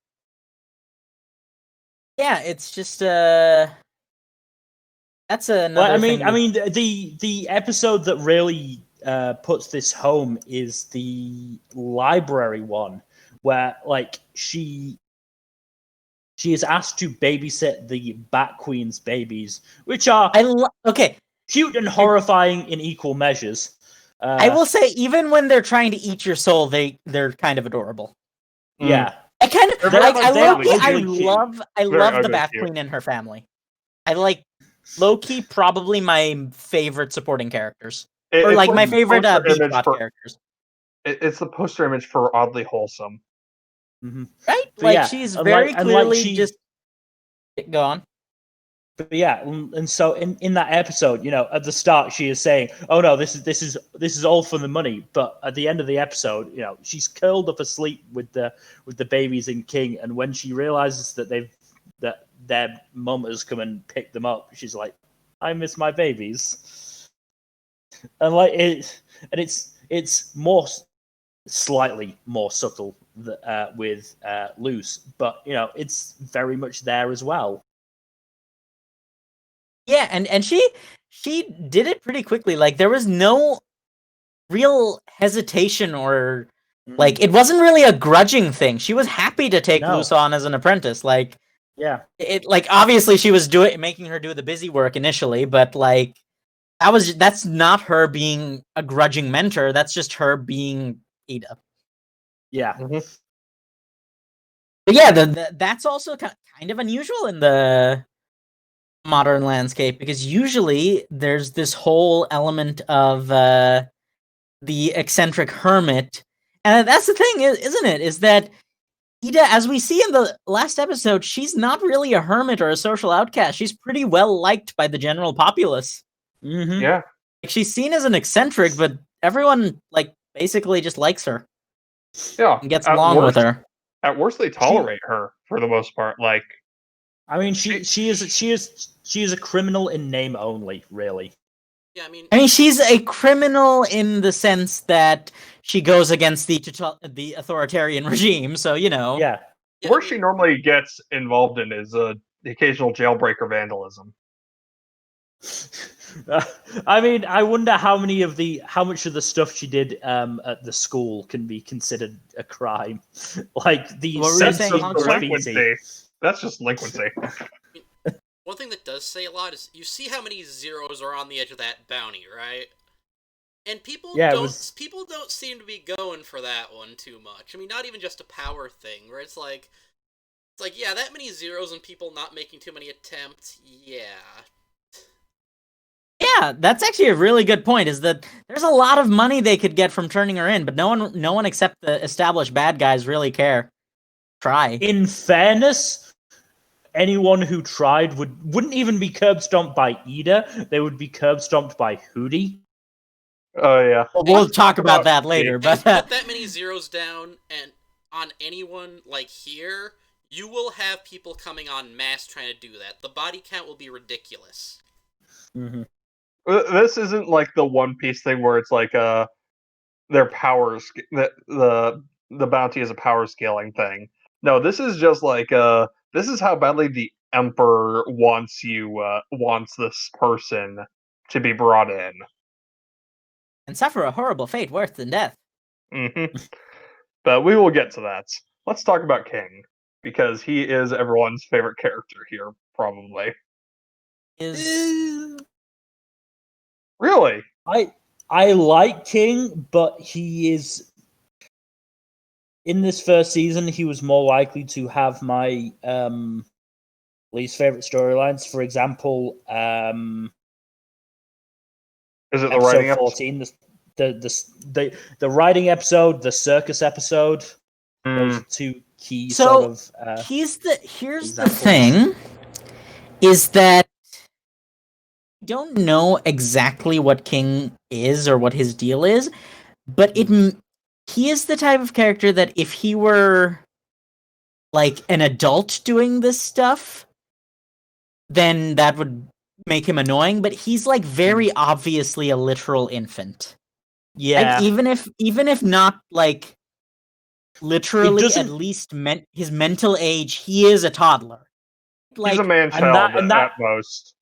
yeah, it's just that's another Well, thing. I mean, the episode that really puts this home is the library one, where like she is asked to babysit the Bat Queen's babies, which are okay. cute and horrifying in equal measures. I will say, even when they're trying to eat your soul, they're kind of adorable. Yeah, I kind of They're like. very I cute. love Very the ugly Bath cute. Queen and her family. I like Loki, probably my favorite supporting characters, or It's like my the favorite poster B image plot for- characters. It's the poster image for oddly wholesome. Right? So, Like yeah, she's and very like- and, clearly like, she- just go on. But yeah, and so in that episode, you know, at the start she is saying, "Oh no, this is all for the money." But at the end of the episode, you know, she's curled up asleep with the babies in King, and when she realizes that their mum has come and picked them up, she's like, "I miss my babies," and like it's more slightly more subtle with Luce, but you know, it's very much there as well. Yeah, and she did it pretty quickly. Like there was no real hesitation or like it wasn't really a grudging thing. She was happy to take No. Luce on as an apprentice. Like Yeah. it like obviously she was making her do the busy work initially, but like that's not her being a grudging mentor. That's just her being Ida. Yeah. But yeah, that's also kind of unusual in the modern landscape because usually there's this whole element of the eccentric hermit, and that's the thing, isn't it? Is that Ida, as we see in the last episode, she's not really a hermit or a social outcast. She's pretty well liked by the general populace. Mm-hmm. Yeah. Like, she's seen as an eccentric, but everyone like basically just likes her Yeah. and gets At along with worst- her. At worst, they tolerate her for the most part. Like, I mean, she is a criminal in name only, really. Yeah, I mean, She's a criminal in the sense that she goes against the authoritarian regime. So you know, Yeah. yeah, where I she mean, normally gets involved in is the occasional jailbreaker vandalism. I mean, I wonder how much of the stuff she did at the school can be considered a crime, like the What were you That's saying, just Honcho? delinquency. That's just delinquency. one thing that does say a lot is you see how many zeros are on the edge of that bounty, right? And people people don't seem to be going for that one too much. I mean, not even just a power thing, where it's like It's like, yeah, that many zeros and people not making too many attempts, yeah. Yeah, that's actually a really good point. Is that there's a lot of money they could get from turning her in, but no one except the established bad guys really care. Try. In fairness, anyone who tried wouldn't even be curb stomped by Ida. They would be curb stomped by Hootie. Oh yeah. We'll talk about that later. And But put that many zeros down and on anyone like here, you will have people coming on mass trying to do that. The body count will be ridiculous. Mm-hmm. This isn't like the One Piece thing where it's like their powers the bounty is a power scaling thing. No, this is just like this is how badly the Emperor wants this person to be brought in. and suffer a horrible fate worse than death. Hmm. But we will get to that. Let's talk about King, because he is everyone's favorite character here, probably. Really? I like King, but he is in this first season. He was more likely to have my least favorite storylines. For example, Is it the episode writing 14, the writing episode, the circus episode. Those are two key sort of. Here's the examples. thing: is that I don't know exactly what King is or what his deal is, but he is the type of character that if he were like an adult doing this stuff, then that would make him annoying. But he's like very obviously a literal infant. Yeah, Like, even if not like literally, doesn't- at least his mental age, he is a toddler. Like, He's a man-child at most.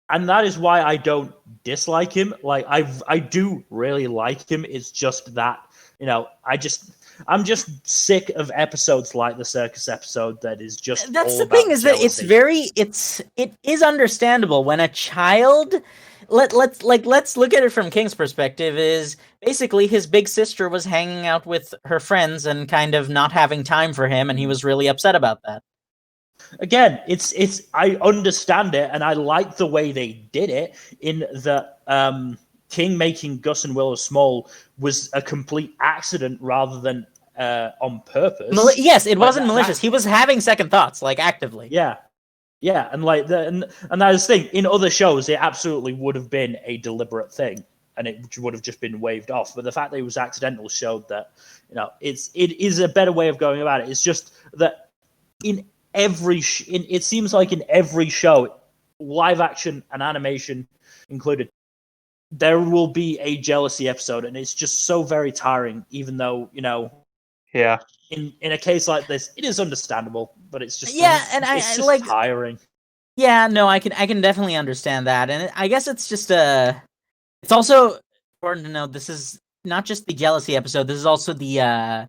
and that is why I don't dislike him. Like I do really like him. It's just that, you know, I'm just sick of episodes like the circus episode that is just that's all the about thing, is that jealousy. it is understandable when a child, let's look at it from King's perspective. Is basically his big sister was hanging out with her friends and kind of not having time for him, and he was really upset about that. Again, it's I understand it, and I like the way they did it in that King making Gus and Willow small was a complete accident rather than on purpose. Yes, it wasn't malicious. He was having second thoughts, like actively. Yeah, and like and that is the thing. In other shows, it absolutely would have been a deliberate thing, and it would have just been waved off. But the fact that it was accidental showed that, you know, it is a better way of going about it. It's just that in it seems like in every show, live action and animation included, there will be a jealousy episode, and it's just so very tiring. Even though, you know, Yeah. In a case like this, it is understandable, but it's just it's just like tiring. Yeah, no, I can definitely understand that, and I guess it's just it's also important to know this is not just the jealousy episode. This is also the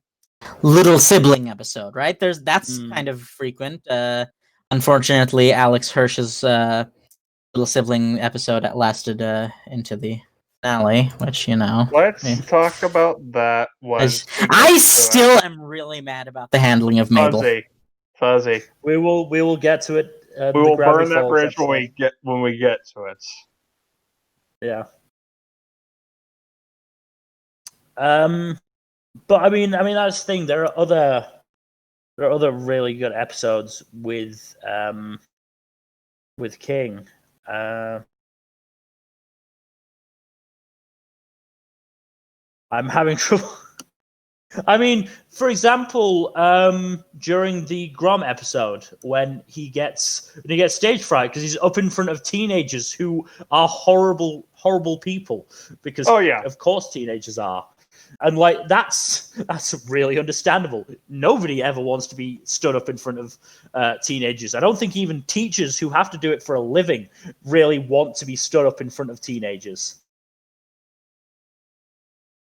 little sibling episode, right? That's kind of frequent. Unfortunately, Alex Hirsch's little sibling episode lasted into the finale, which, you know. Let's talk about that one. I still am really mad about the handling of Mabel. Fuzzy. We will get to it. We will burn that bridge when we get to it. Yeah. But I mean that's the thing. There are other really good episodes with King. I'm having trouble. I mean, for example, during the Grom episode, when he gets stage fright because he's up in front of teenagers who are horrible people, because of course teenagers are. And like that's really understandable. Nobody ever wants to be stood up in front of teenagers. I don't think even teachers who have to do it for a living really want to be stood up in front of teenagers.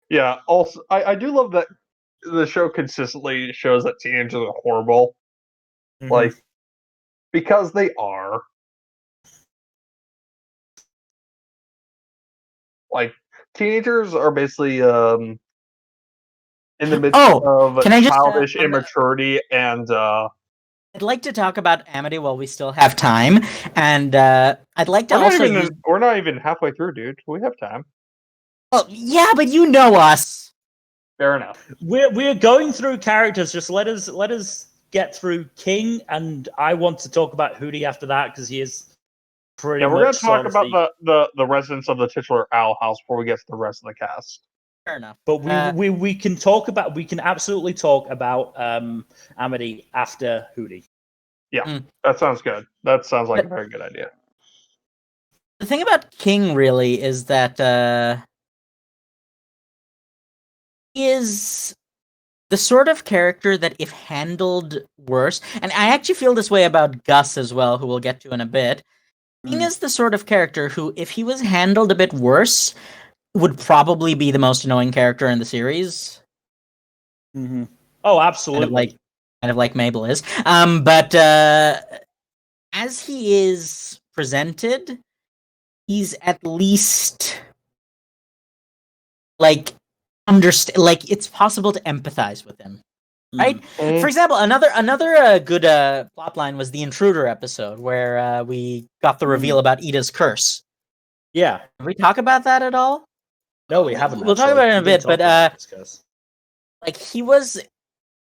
Yeah. Also, I do love that the show consistently shows that teenagers are horrible, like, because they are. Like, teenagers are basically in the midst of childish immaturity and I'd like to talk about Amity while we still have time, and I'd like to We're not even halfway through, dude. We have time. Well, yeah, but you know us. Fair enough. We're going through characters. Just let us get through King, and I want to talk about Hootie after that because he is pretty. Yeah, we're much gonna talk sort of about the residents of the titular Owl House before we get to the rest of the cast. Fair enough. But we can talk about absolutely talk about Amity after Hootie. Yeah, that sounds good. That sounds like a very good idea. The thing about King really is that he is the sort of character that if handled worse, and I actually feel this way about Gus as well, who we'll get to in a bit. King is the sort of character who, if he was handled a bit worse, would probably be the most annoying character in the series. Mm-hmm. Oh, absolutely. Kind of like Mabel is. But as he is presented, he's at least like it's possible to empathize with him. Right? For example, another good plot line was the Intruder episode where we got the reveal about Ida's curse. Yeah. Did we talk about that at all? No, we haven't. We'll talk about it in a bit, but like he was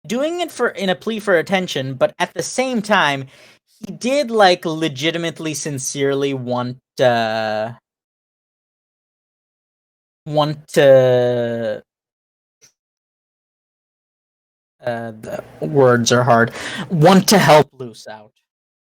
doing it in a plea for attention, but at the same time, he did like legitimately, sincerely want to. The words are hard. Want to help Luce out,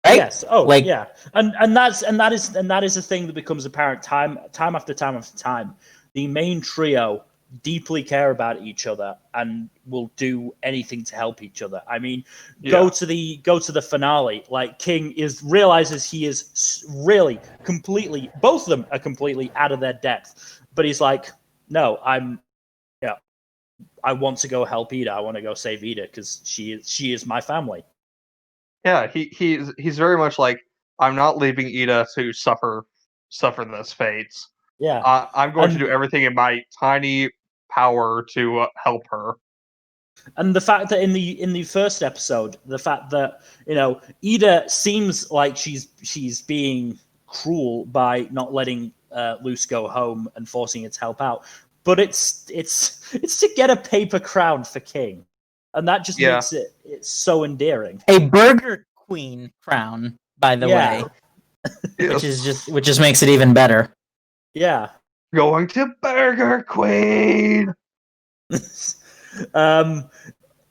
right? Yes. Oh, yeah. And that is the thing that becomes apparent time after time after time. The main trio deeply care about each other and will do anything to help each other. I mean, go to the finale. Like King realizes he is really completely. Both of them are completely out of their depth. But he's like, no, I want to go help Ida. I want to go save Ida because she is my family. Yeah, he's very much like, I'm not leaving Ida to suffer this fate. Yeah, I'm going to do everything in my tiny power to help her. And the fact that in the first episode, the fact that Ida seems like she's being cruel by not letting Luce go home and forcing her to help out, but it's to get a paper crown for King, and that just makes it's so endearing. A Burger Queen crown, by the way, Yes. which just makes it even better. Yeah, going to Burger Queen.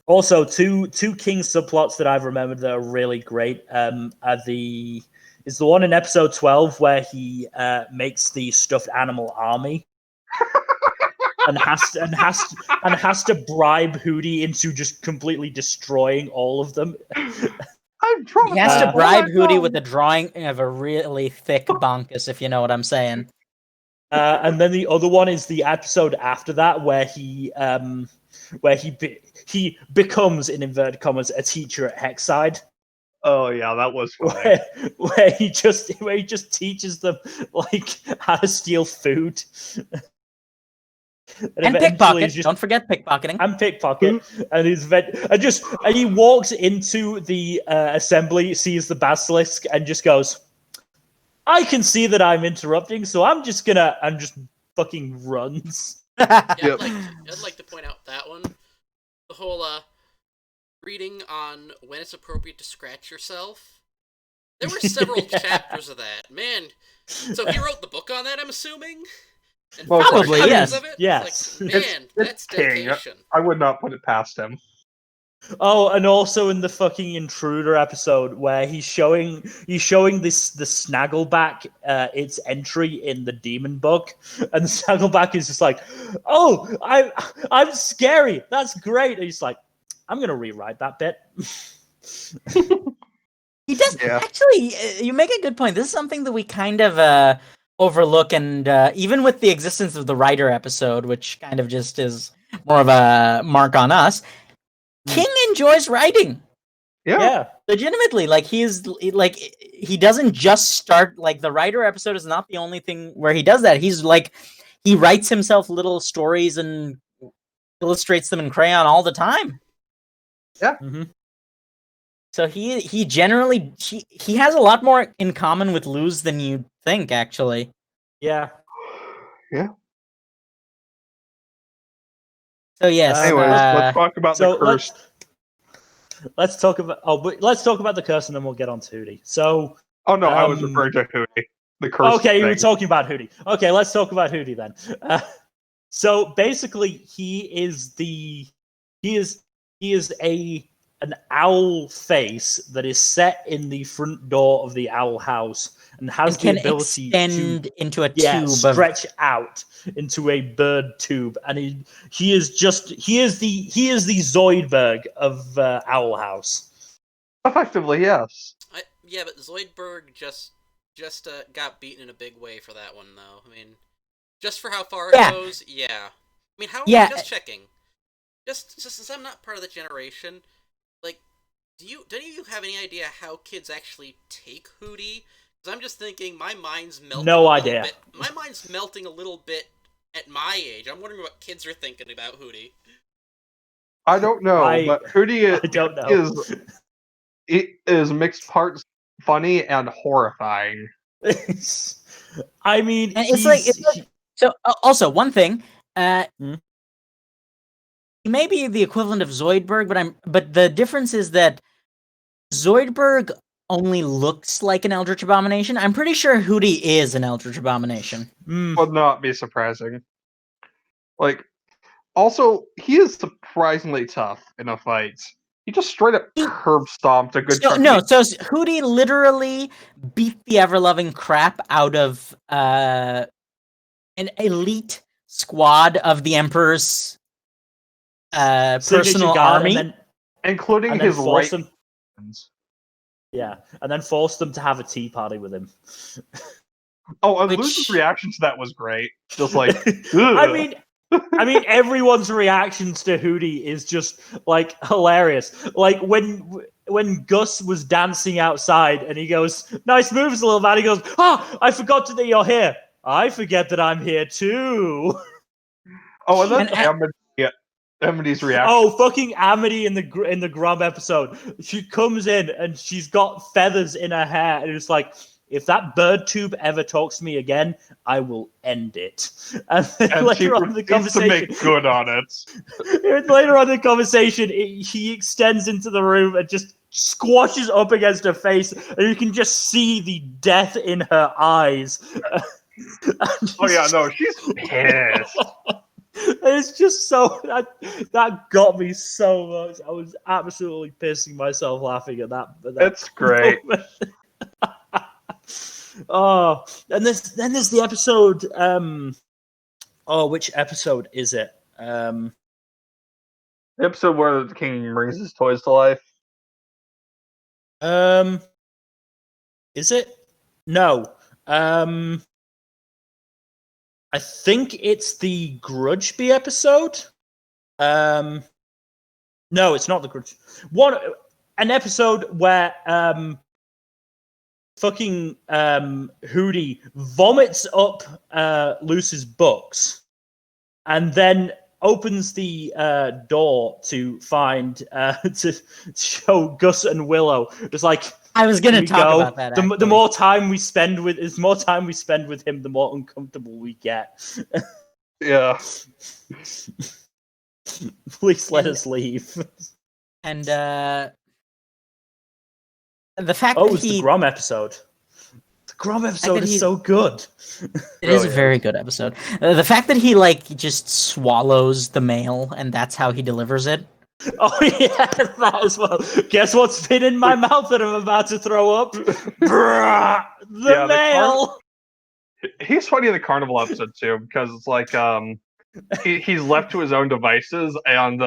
Also, two King subplots that I've remembered that are really great is the one in episode 12 where he makes the stuffed animal army and has to bribe Hootie into just completely destroying all of them. He has to bribe Hootie with the drawing of a really thick bonkus, if you know what I'm saying. And then the other one is the episode after that where he becomes, in inverted commas, a teacher at Hexside. Oh yeah, that was funny. Where he just teaches them like how to steal food. And pickpocket. Don't forget pickpocketing. And pickpocket. And he walks into the assembly, sees the basilisk, and just goes, I can see that I'm interrupting, so I'm just fucking runs. Yeah, I'd like to point out that one. The whole reading on when it's appropriate to scratch yourself. There were several chapters of that. Man, so he wrote the book on that, I'm assuming? And probably, yes. Of it? Yes. Like, man, that's dedication. I would not put it past him. Oh, and also in the fucking Intruder episode where he's showing the Snaggleback its entry in the demon book, and the Snaggleback is just like, "Oh, I'm scary. That's great." And he's like, "I'm gonna rewrite that bit." He does actually. You make a good point. This is something that we kind of overlook, and even with the existence of the writer episode, which kind of just is more of a mark on us. King enjoys writing. Yeah. Legitimately. Like he doesn't just start, like the writer episode is not the only thing where he does that. He's like, he writes himself little stories and illustrates them in crayon all the time. Yeah. Mm-hmm. So he generally he has a lot more in common with Luz than you think, actually. Yeah. Yeah. So yes. Anyways, let's talk about So the curse. let's talk about let's talk about the curse and then we'll get on to Hootie. So Oh no, I was referring to Hootie. The curse. okay, you were thing. talking about Hootie. Okay, let's talk about Hootie then. So basically, he is an owl face that is set in the front door of the owl house and has and can the ability extend to into a tube of stretch out into a bird tube, and he is the Zoidberg of Owl House. Effectively, yes. Yeah, but Zoidberg just got beaten in a big way for that one, though. I mean, just for how far it goes, yeah. I mean, just checking. Just since I'm not part of the generation, like, do any of you have any idea how kids actually take Hootie? Because I'm just thinking, my mind's melting. No idea. My mind's melting a little bit at my age. I'm wondering what kids are thinking about Hootie. I don't know, but Hootie I don't know. is mixed parts funny and horrifying. I mean, and it's like so. Also, one thing, he may be the equivalent of Zoidberg, but the difference is that Zoidberg only looks like an Eldritch Abomination. I'm pretty sure Hootie is an Eldritch Abomination. Would not be surprising. Like, also, he is surprisingly tough in a fight. He just straight up curb stomped a good chunk. So Hootie literally beat the ever-loving crap out of an elite squad of the Emperor's personal army, including his right. Yeah, and then forced them to have a tea party with him. Oh, and Luz's reaction to that was great. Just like, I mean, everyone's reactions to Hootie is just like hilarious. Like when Gus was dancing outside and he goes, "Nice moves, little man." He goes, I forgot that you're here. I forget that I'm here too. Oh, and then Amity's reaction. Oh, fucking Amity in the Grub episode. She comes in and she's got feathers in her hair, and it's like, if that bird tube ever talks to me again, I will end it. And later on in the conversation, to make good on it. Later on in the conversation, he extends into the room and just squashes up against her face, and you can just see the death in her eyes. Oh yeah, no, she's pissed. It's just so that got me so much. I was absolutely pissing myself laughing at that. That's great. Oh, and then there's the episode. Which episode is it? The episode where the king brings his toys to life. Is it? No. I think it's the Grudgeby episode. No, it's not the Grudge. An episode where fucking Hootie vomits up Luce's books and then opens the door to find to show Gus and Willow. It's like, I was going to talk about that. The more time we spend with him, the more uncomfortable we get. Yeah. Please let us leave. And the fact that the Grom episode. The Grom episode is so good. It is a very good episode. The fact that he just swallows the mail and that's how he delivers it. Oh yeah, that as well. Guess what's been in my mouth that I'm about to throw up? The mail. He's funny in the carnival episode too, because it's like he's left to his own devices, and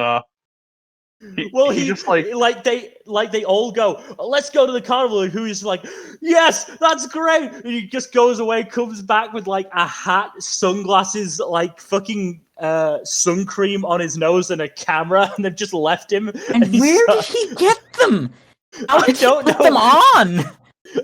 he just like they all go, let's go to the carnival, and who's like, yes, that's great, and he just goes away, comes back with like a hat, sunglasses, like fucking sun cream on his nose and a camera, and they've just left him. And where did he get them? How did he put them on?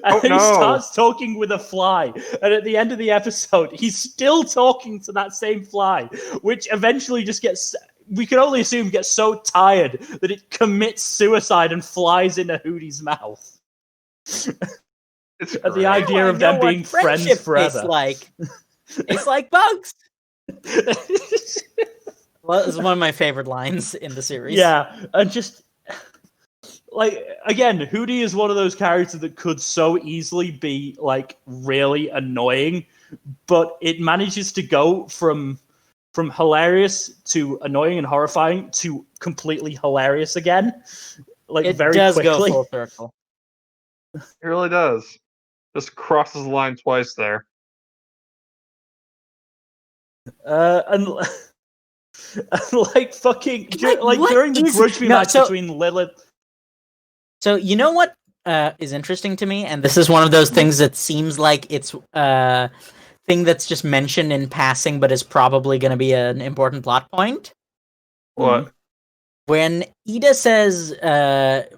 And he starts talking with a fly, and at the end of the episode, he's still talking to that same fly, which eventually just gets we can only assume gets so tired that it commits suicide and flies into Hootie's mouth. It's At the great. idea I of know them what being friends friendship forever. tastes like. It's like bugs. Well, it's one of my favorite lines in the series. Yeah, and just like again, Hootie is one of those characters that could so easily be like really annoying, but it manages to go from hilarious to annoying and horrifying to completely hilarious again, like It very does quickly. go full circle. It really does. Just crosses the line twice there. And like fucking Like, what during the is- grudge no, match so- between Lilith. So you know what is interesting to me, and this is one of those things that seems like it's thing that's just mentioned in passing, but is probably going to be an important plot point. What? When Ida says,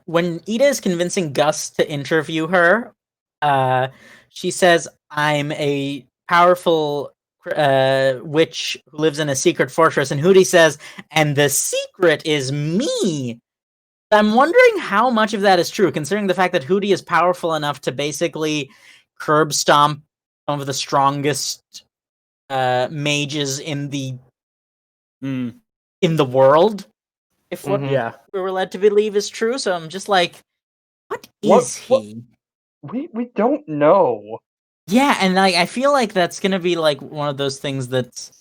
when Ida is convincing Gus to interview her, she says, "I'm a powerful witch who lives in a secret fortress," and Hootie says, "And the secret is me." I'm wondering how much of that is true, considering the fact that Hootie is powerful enough to basically curb stomp some of the strongest mages in the world. If what Yeah, we were led to believe is true, so I'm just like, what is he? We don't know. Yeah, and I feel like that's gonna be like one of those things that's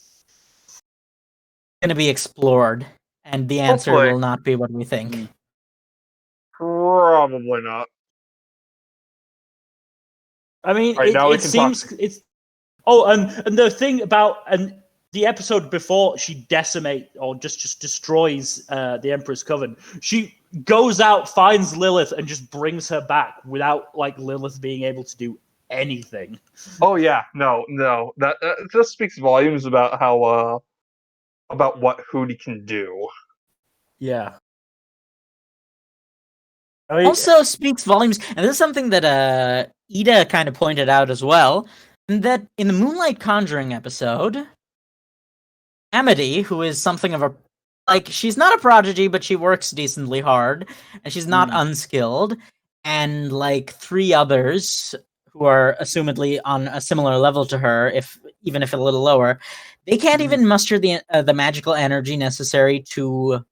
gonna be explored, and the answer Hopefully. will not be what we think. Probably not. I mean, Right, now we it can seems talk. it's. Oh, and the thing about the episode before she decimate or just destroys the Emperor's Coven, she goes out, finds Lilith, and just brings her back without like Lilith being able to do anything. Oh yeah, no. That just speaks volumes about how about what Hootie can do. Yeah. I mean, Also speaks volumes, and this is something that Ida kind of pointed out as well, that in the Moonlight Conjuring episode, Amity, who is something of a she's not a prodigy, but she works decently hard, and she's not unskilled, and like three others who are assumedly on a similar level to her, even if a little lower, they can't even muster the magical energy necessary to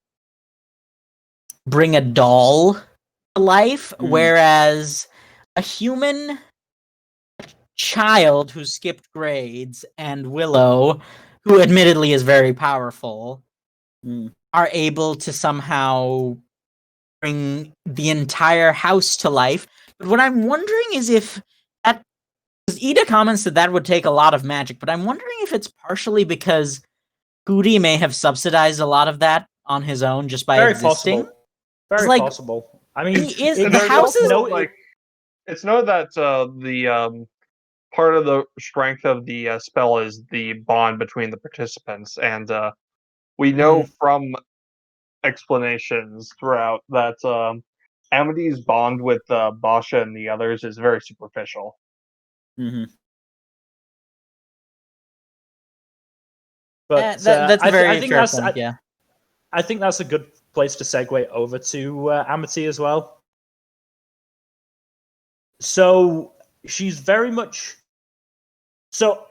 bring a doll to life, whereas a human child who skipped grades and Willow, who admittedly is very powerful, are able to somehow bring the entire house to life. But what I'm wondering is if that, because Ida comments that would take a lot of magic, but I'm wondering if it's partially because Hootie may have subsidized a lot that on his own just by very existing. possible. Very like, possible. I mean, he is And the there's house is also, like, it's known that the part of the strength of the spell is the bond between the participants, and we know from explanations throughout that Amity's bond with Basha and the others is very superficial. But that's a very I think fair that's point, yeah. I think that's a good place to segue over to Amity as well. So she's very much. So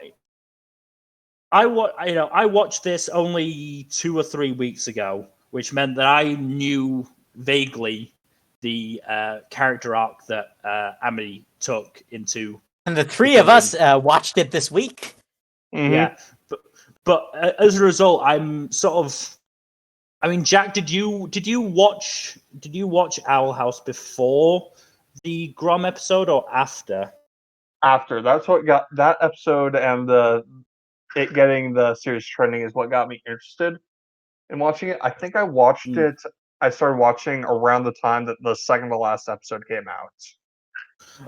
I watched this only 2 or 3 weeks ago, which meant that I knew vaguely the character arc that Amity took into. And the three of us watched it this week. Yeah, but as a result, I'm sort of. I mean, Jack, did you watch Owl House before the Grom episode or after? After, that's what got that episode, and it getting the series trending is what got me interested in watching it. I think I watched it. I started watching around the time that the second to last episode came out.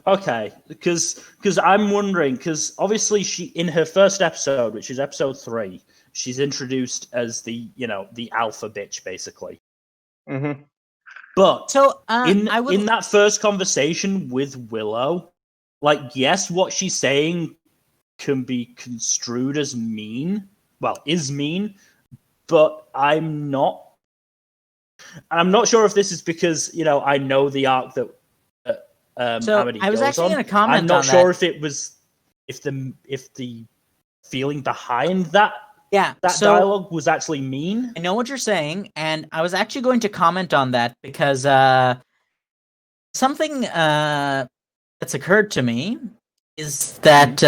Okay, because I'm wondering, because obviously she, in her first episode, which is episode 3, she's introduced as the alpha bitch basically. But so in that first conversation with Willow, like, yes, what she's saying can be construed as mean. Well, is mean, but I'm not. I'm not sure if this is because I know the arc that So Amity I was goes actually on. going to comment I'm not on sure that. if it was if the feeling behind that Yeah, so dialogue was actually mean. I know what you're saying, and I was actually going to comment on that because something that's occurred to me is that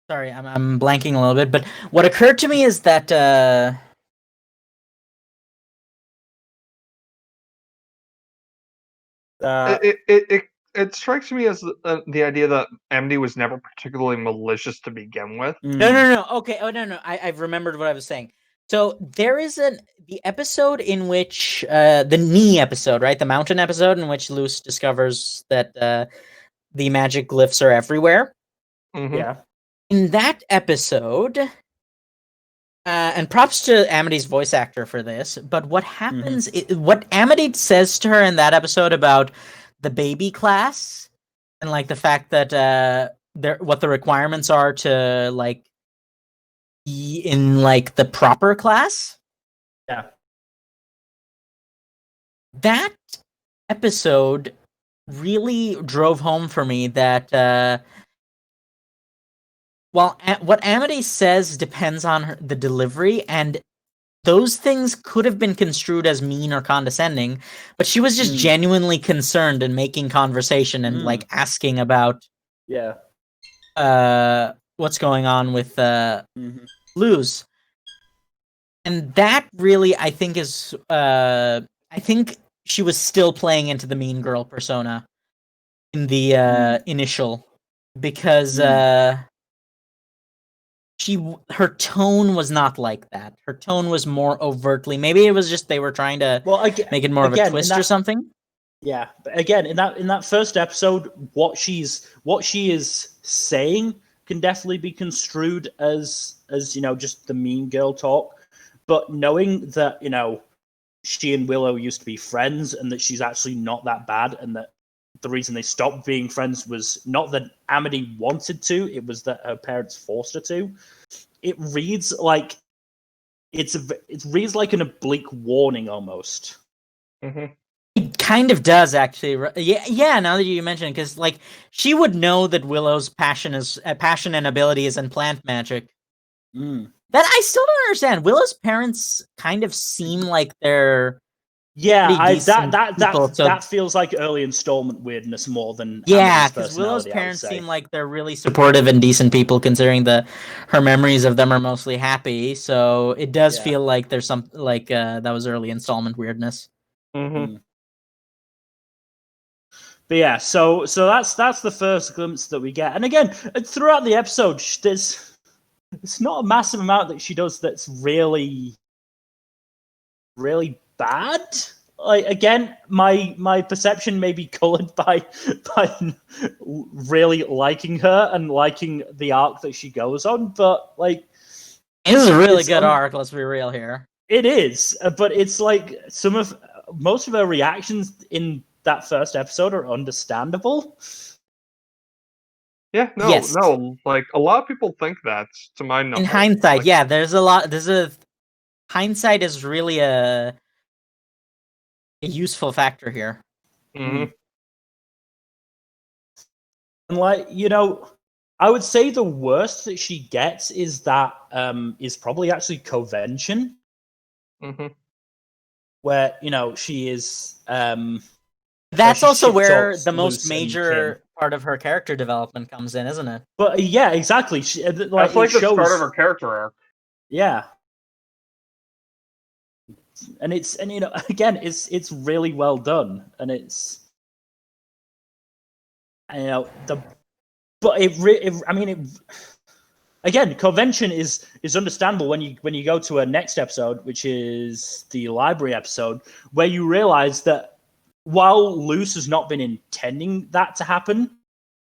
sorry, I'm blanking a little bit, but what occurred to me is that it strikes me as the idea that Amity was never particularly malicious to begin with. No. Okay. Oh, no. I've remembered what I was saying. So there is the episode in which the knee episode, right? The mountain episode in which Luce discovers that the magic glyphs are everywhere. Mm-hmm. Yeah. In that episode, and props to Amity's voice actor for this, but what happens, what Amity says to her in that episode about the baby class and like the fact that what the requirements are to like be in like the proper class. Yeah. That episode really drove home for me that well, what Amity says depends on the delivery, and those things could have been construed as mean or condescending, but she was just genuinely concerned and making conversation and like asking about what's going on with Luz. And that really I think is I think she was still playing into the mean girl persona in the initial, because her tone was not like that. Her tone was more overtly. Maybe it was just they were trying to make it more of a twist or something. Yeah, but again, in that first episode, what she is saying can definitely be construed as just the mean girl talk. But knowing that she and Willow used to be friends, and that she's actually not that bad, and that the reason they stopped being friends was not that Amity wanted to, it was that her parents forced her to. It reads like it reads like an oblique warning almost. Mm-hmm. It kind of does, actually. Yeah. Now that you mention it, because like she would know that Willow's passion and ability is in plant magic. That I still don't understand. Willow's parents kind of seem like they're that feels like early installment weirdness more than because Willow's parents seem like they're really supportive and decent people, considering her memories of them are mostly happy. So it does feel like there's some like that was early installment weirdness. Mm-hmm. But yeah, so that's the first glimpse that we get, and again throughout the episode, it's not a massive amount that she does that's really, really bad. Like again, my perception may be colored by really liking her and liking the arc that she goes on, but like it is a really good arc. Let's be real here. It is, but it's like most of her reactions in that first episode are understandable. Yeah, no. Like a lot of people think that. To my knowledge, in hindsight, there's a lot. Hindsight is really a useful factor here. Mm-hmm. And like I would say the worst that she gets is that is probably actually Convention, where she is. That's also where the most major part of her character development comes in, isn't it? But yeah, exactly. That's like the start of her character arc. Yeah. And again, it's really well done, and it's again, Convention is understandable when you go to a next episode, which is the library episode, where you realize that while Luce has not been intending that to happen,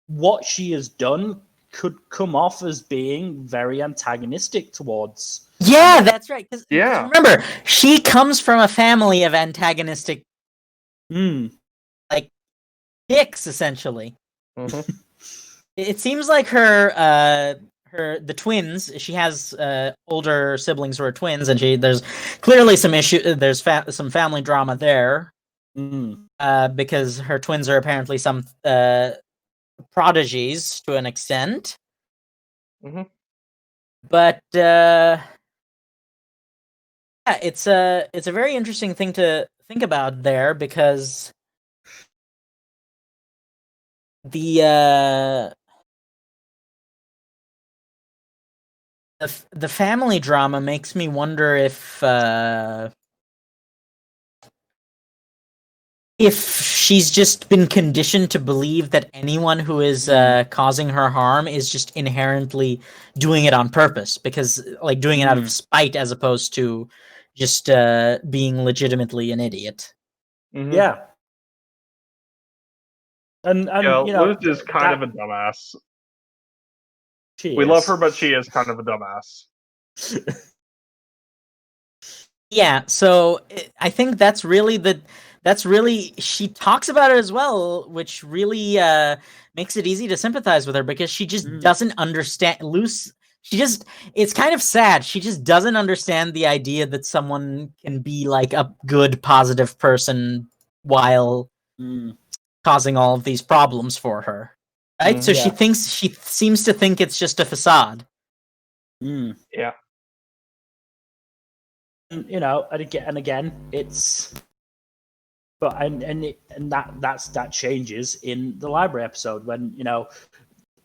what she has done could come off as being very antagonistic towards. Yeah, that's right. Because remember, she comes from a family of antagonistic, like dicks, essentially. It seems like the twins. She has older siblings who are twins, and there's clearly some issue. There's some family drama there. Because her twins are apparently some prodigies to an extent. Mm-hmm. But yeah, it's a very interesting thing to think about there, because the family drama makes me wonder if she's just been conditioned to believe that anyone who is causing her harm is just inherently doing it on purpose, because like doing it out of spite as opposed to just being legitimately an idiot. Mm-hmm. Yeah. And Luz is kind of a dumbass. We love her, but she is kind of a dumbass. Yeah, so I think that's really she talks about it as well, which really makes it easy to sympathize with her, because she just doesn't understand. It's kind of sad. She just doesn't understand the idea that someone can be like a good, positive person while causing all of these problems for her. Right? So she seems to think it's just a facade. Yeah. And again, it's, but that changes in the library episode when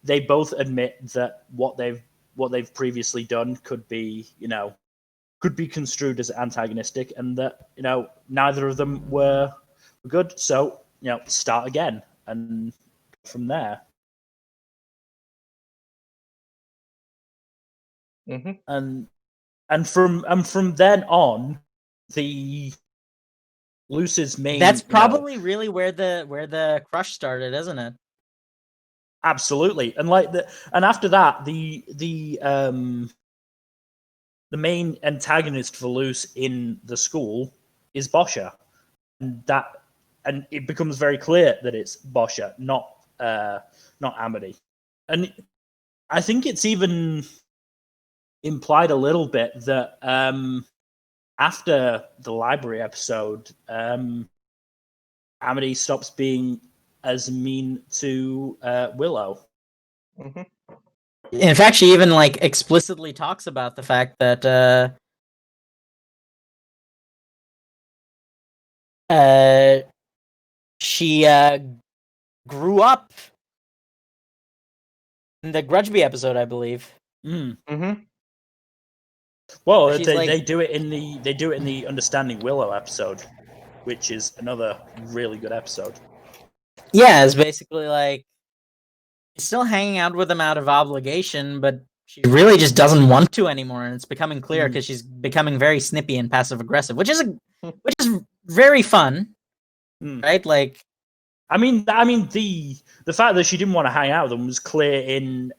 they both admit that what they've previously done could be construed as antagonistic, and that neither of them were good. So start again, and from there. Mm-hmm. And from then on, the Luce's main. That's probably really where the crush started, isn't it? Absolutely, and after that, the main antagonist for Luce in the school is Boscha, and it becomes very clear that it's Boscha, not Amity, and I think it's even implied a little bit that after the library episode, Amity stops being as mean to Willow. Mm-hmm. In fact, she even like explicitly talks about the fact that she grew up in the Grudgeby episode, I believe. Mm-hmm. Well, they do it in the Understanding Willow episode, which is another really good episode. Yeah, it's basically like she's still hanging out with him out of obligation, but she really just doesn't want to anymore, and it's becoming clear because she's becoming very snippy and passive aggressive, which is very fun, right? Like, I mean, the fact that she didn't want to hang out with them was clear in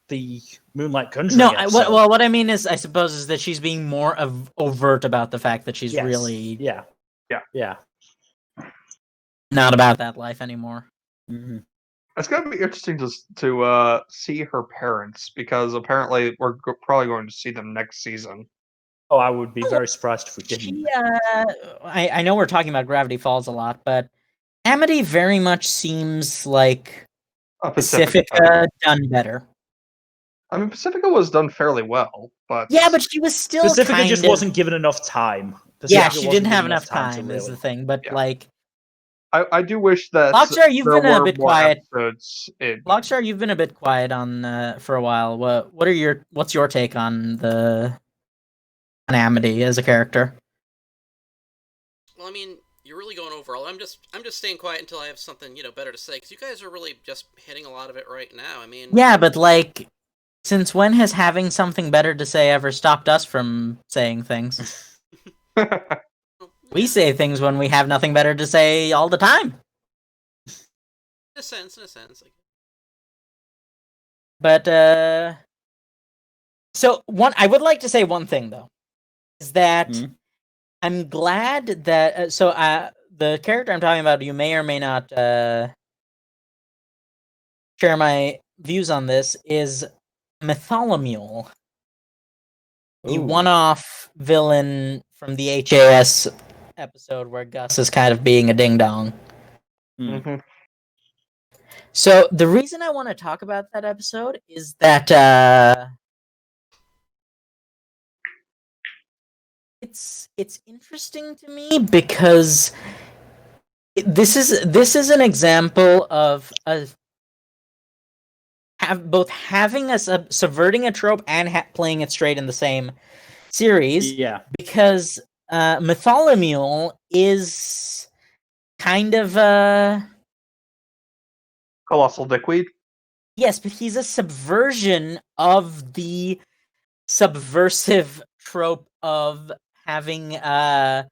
the Moonlight Conjuring episode. Well, what I mean is, I suppose, is that she's being more overt about the fact that she's really not about that life anymore. Mm-hmm. It's going to be interesting to see her parents, because apparently we're probably going to see them next season. Oh, I would be very surprised if we didn't. I know we're talking about Gravity Falls a lot, but Amity very much seems like Pacifica done better. I mean, Pacifica was done fairly well, but but she was still Pacifica just wasn't given enough time. She didn't have enough time is the thing. But like, I do wish that Lockstar, you've been a bit quiet. Lockstar, you've been a bit quiet on for a while. What's your take on Amity as a character? Well, I mean, you're really going over all. I'm just staying quiet until I have something better to say, because you guys are really just hitting a lot of it right now. I mean, yeah, but like, since when has having something better to say ever stopped us from saying things? We say things when we have nothing better to say all the time. In a sense. But so I would like to say one thing though, is that I'm glad that the character I'm talking about, you may or may not share my views on this, is Mytholomule, the Ooh. one-off villain from the HAS episode where Gus is kind of being a ding-dong. Hmm. Mhm. So the reason I want to talk about that episode is that it's interesting to me because this is an example of both having subverting a trope and playing it straight in the same series, Yeah. because Mytholomule is kind of Colossal dickweed. yes, but he's a subversion of the subversive trope of having a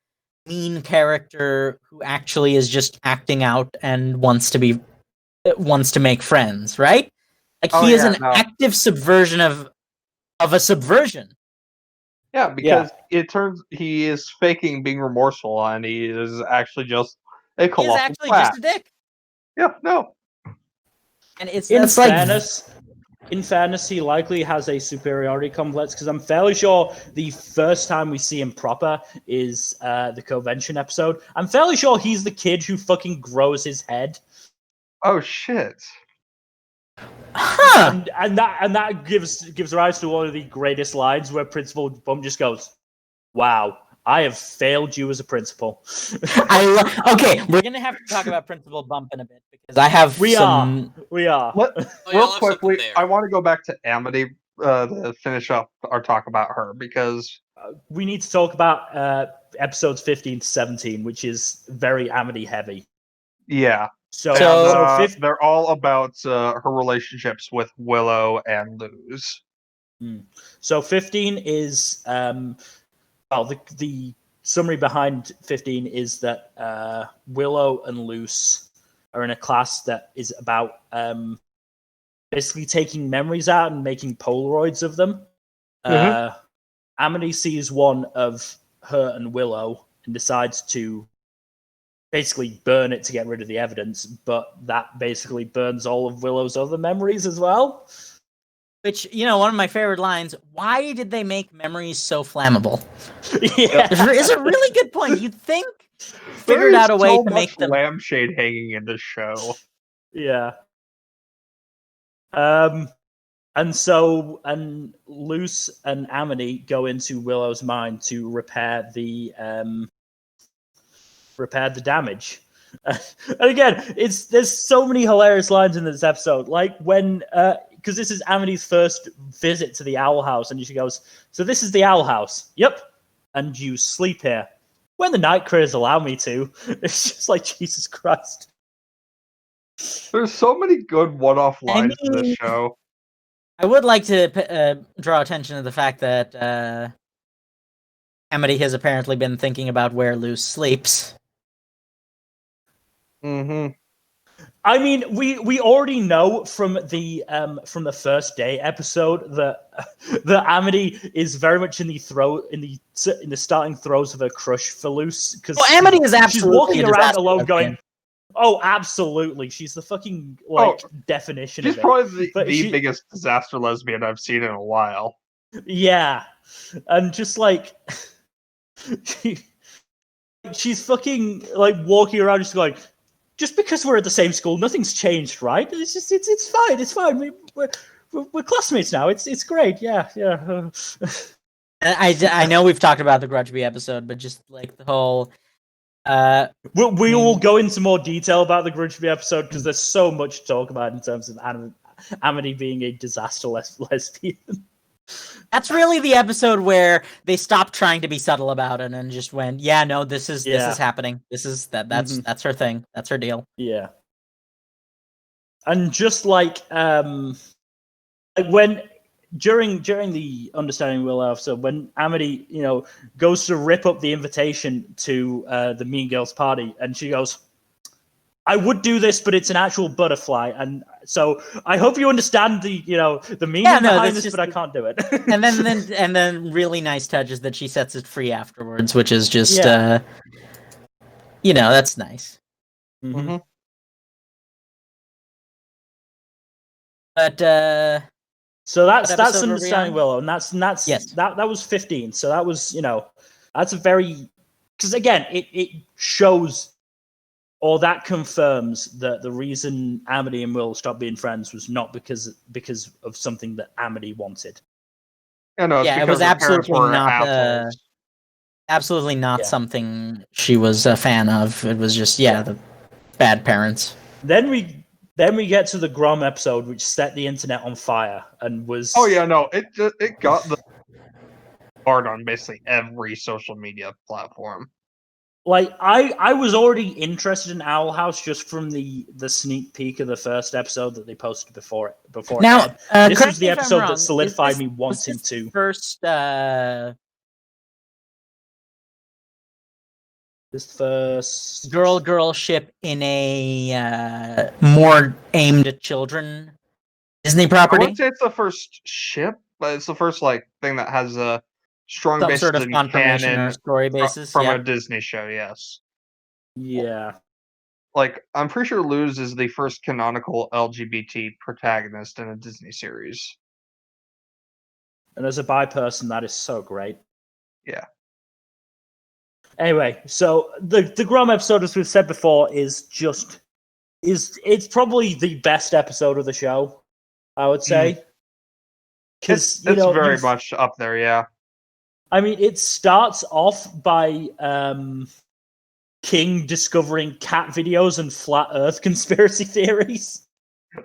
mean character who actually is just acting out and wants to make friends, right? Like Oh, he is yeah, an no. active subversion of a subversion. Yeah, because it turns he is faking being remorseful, and he is actually just a He is colossal actually twat. just a dick. Yeah, no. And it's In that's like fairness, he likely has a superiority complex because I'm fairly sure the first time we see him proper is the convention episode. I'm fairly sure he's the kid who fucking grows his head, Oh shit. huh. and that gives rise to one of the greatest lines where Principal Bum just goes, "Wow, I have failed you as a principal." Okay, we're gonna have to talk about Principal Bump in a bit because I have We some. are. Let, Oh, yeah, real I'll have something quickly, there. I want to go back to Amity to finish up our talk about her, because We need to talk about episodes 15 to 17, which is very Amity heavy. yeah, So, and, 15, they're all about her relationships with Willow and Luz. So 15 is well, the summary behind 15 is that Willow and Luce are in a class that is about basically taking memories out and making Polaroids of them. Mhm. Amity sees one of her and Willow and decides to basically burn it to get rid of the evidence, but that basically burns all of Willow's other memories as well. Which, one of my favorite lines. Why did they make memories so flammable? Yeah. It's a really good point. You'd think There figured is out a way so to much make them. lampshade hanging in this show. Yeah. And Luce and Amity go into Willow's mind to repair the damage. And again, there's so many hilarious lines in this episode. Like when because this is Amity's first visit to the Owl House, and she goes, "So this is the Owl House." Yep. And you sleep here when the night critters allow me to. It's just like Jesus Christ. There's so many good one-off lines in this mean- show. I would like to draw attention to the fact that Amity has apparently been thinking about where Luce sleeps. Mm-hmm. I mean, we already know from the first day episode that that Amity is very much in the starting throes of her crush for Luce, because Amity is she's absolutely walking a around disaster alone lesbian. going, "Oh, absolutely, she's the fucking definition She's of it." probably But the biggest disaster lesbian I've seen in a while. Yeah, and just like she's fucking like walking around just going, just because we're at the same school, nothing's changed, right? It's just it's fine. It's fine. We're classmates now. It's great. Yeah. I know we've talked about the Grudgeby episode, but just like the whole. We will go into more detail about the Grudgeby episode because there's so much to talk about in terms of Amity being a disaster lesbian. That's really the episode where they stopped trying to be subtle about it and just went, "Yeah, no, this is happening. That's her thing. That's her deal." Yeah. And just like when during the Understanding Willow episode, when Amity, goes to rip up the invitation to the Mean Girls party, and she goes, "I would do this, but it's an actual butterfly, and so I hope you understand the meaning behind this, but I can't do it." and then really nice touches that she sets it free afterwards, which is just that's nice. Mm-hmm. But So that's episode were we Understanding on? Willow, and that's Yes. that was 15. So that was, that's a very, because again, it shows, or that confirms that the reason Amity and Will stopped being friends was not because of something that Amity wanted. Yeah, no, it's Yeah, it because was her parents absolutely were not assholes. absolutely not Yeah. something she was a fan of. It was just the bad parents. Then we get to the Grom episode, which set the internet on fire and was. Oh yeah, no, it got the hard on basically every social media platform. Like I was already interested in Owl House just from the sneak peek of the first episode that they posted before it. Now, this correct was me the if I'm episode wrong, that solidified was me this wanting to. First, this first girl ship in a more aimed at children Disney I property. wouldn't say it's the first ship, but it's the first thing that has a strong Some basis sort of in confirmation canon or story basis. from Yeah. a Disney show. Yes. Yeah. Like, I'm pretty sure Luz is the first canonical LGBT protagonist in a Disney series. And as a bi person, that is so great. Yeah. Anyway, so the Grom episode, as we've said before, is it's probably the best episode of the show, I would say. Because It's very much up there, yeah. I mean, it starts off by King discovering cat videos and flat Earth conspiracy theories.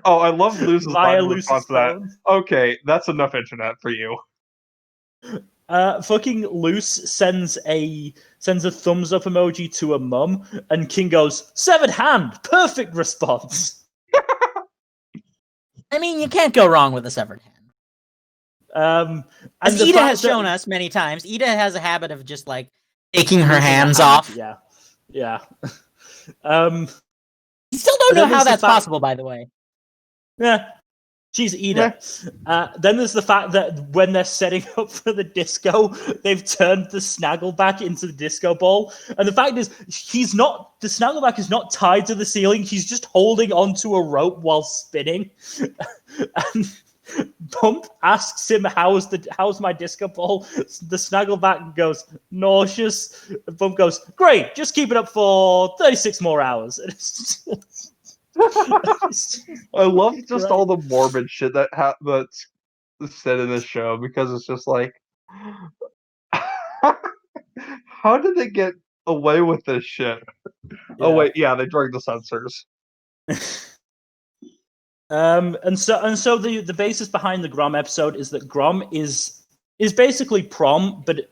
Oh, I love Luz's via response Lucy's to that. phone. Okay, that's enough internet for you. Fucking Luce sends a thumbs up emoji to a mum, and King goes, "Severed hand, perfect response." I mean, you can't go wrong with a severed hand. As Ida has shown us many times, Ida has a habit of just like taking her hands off. Yeah. You still don't know how that's possible, by the way. Yeah. She's Ida. Then there's the fact that when they're setting up for the disco, they've turned the Snaggleback into the disco ball. And the fact is, the Snaggleback is not tied to the ceiling. He's just holding onto a rope while spinning. And Bump asks him, how's my disco ball? The Snaggleback goes, nauseous. Bump goes, great, just keep it up for 36 more hours. I love just all the morbid shit that's said in this show, because it's just like, how did they get away with this shit? Yeah. Oh wait, yeah, they dragged the censors. And so the basis behind the Grom episode is that Grom is basically Prom, but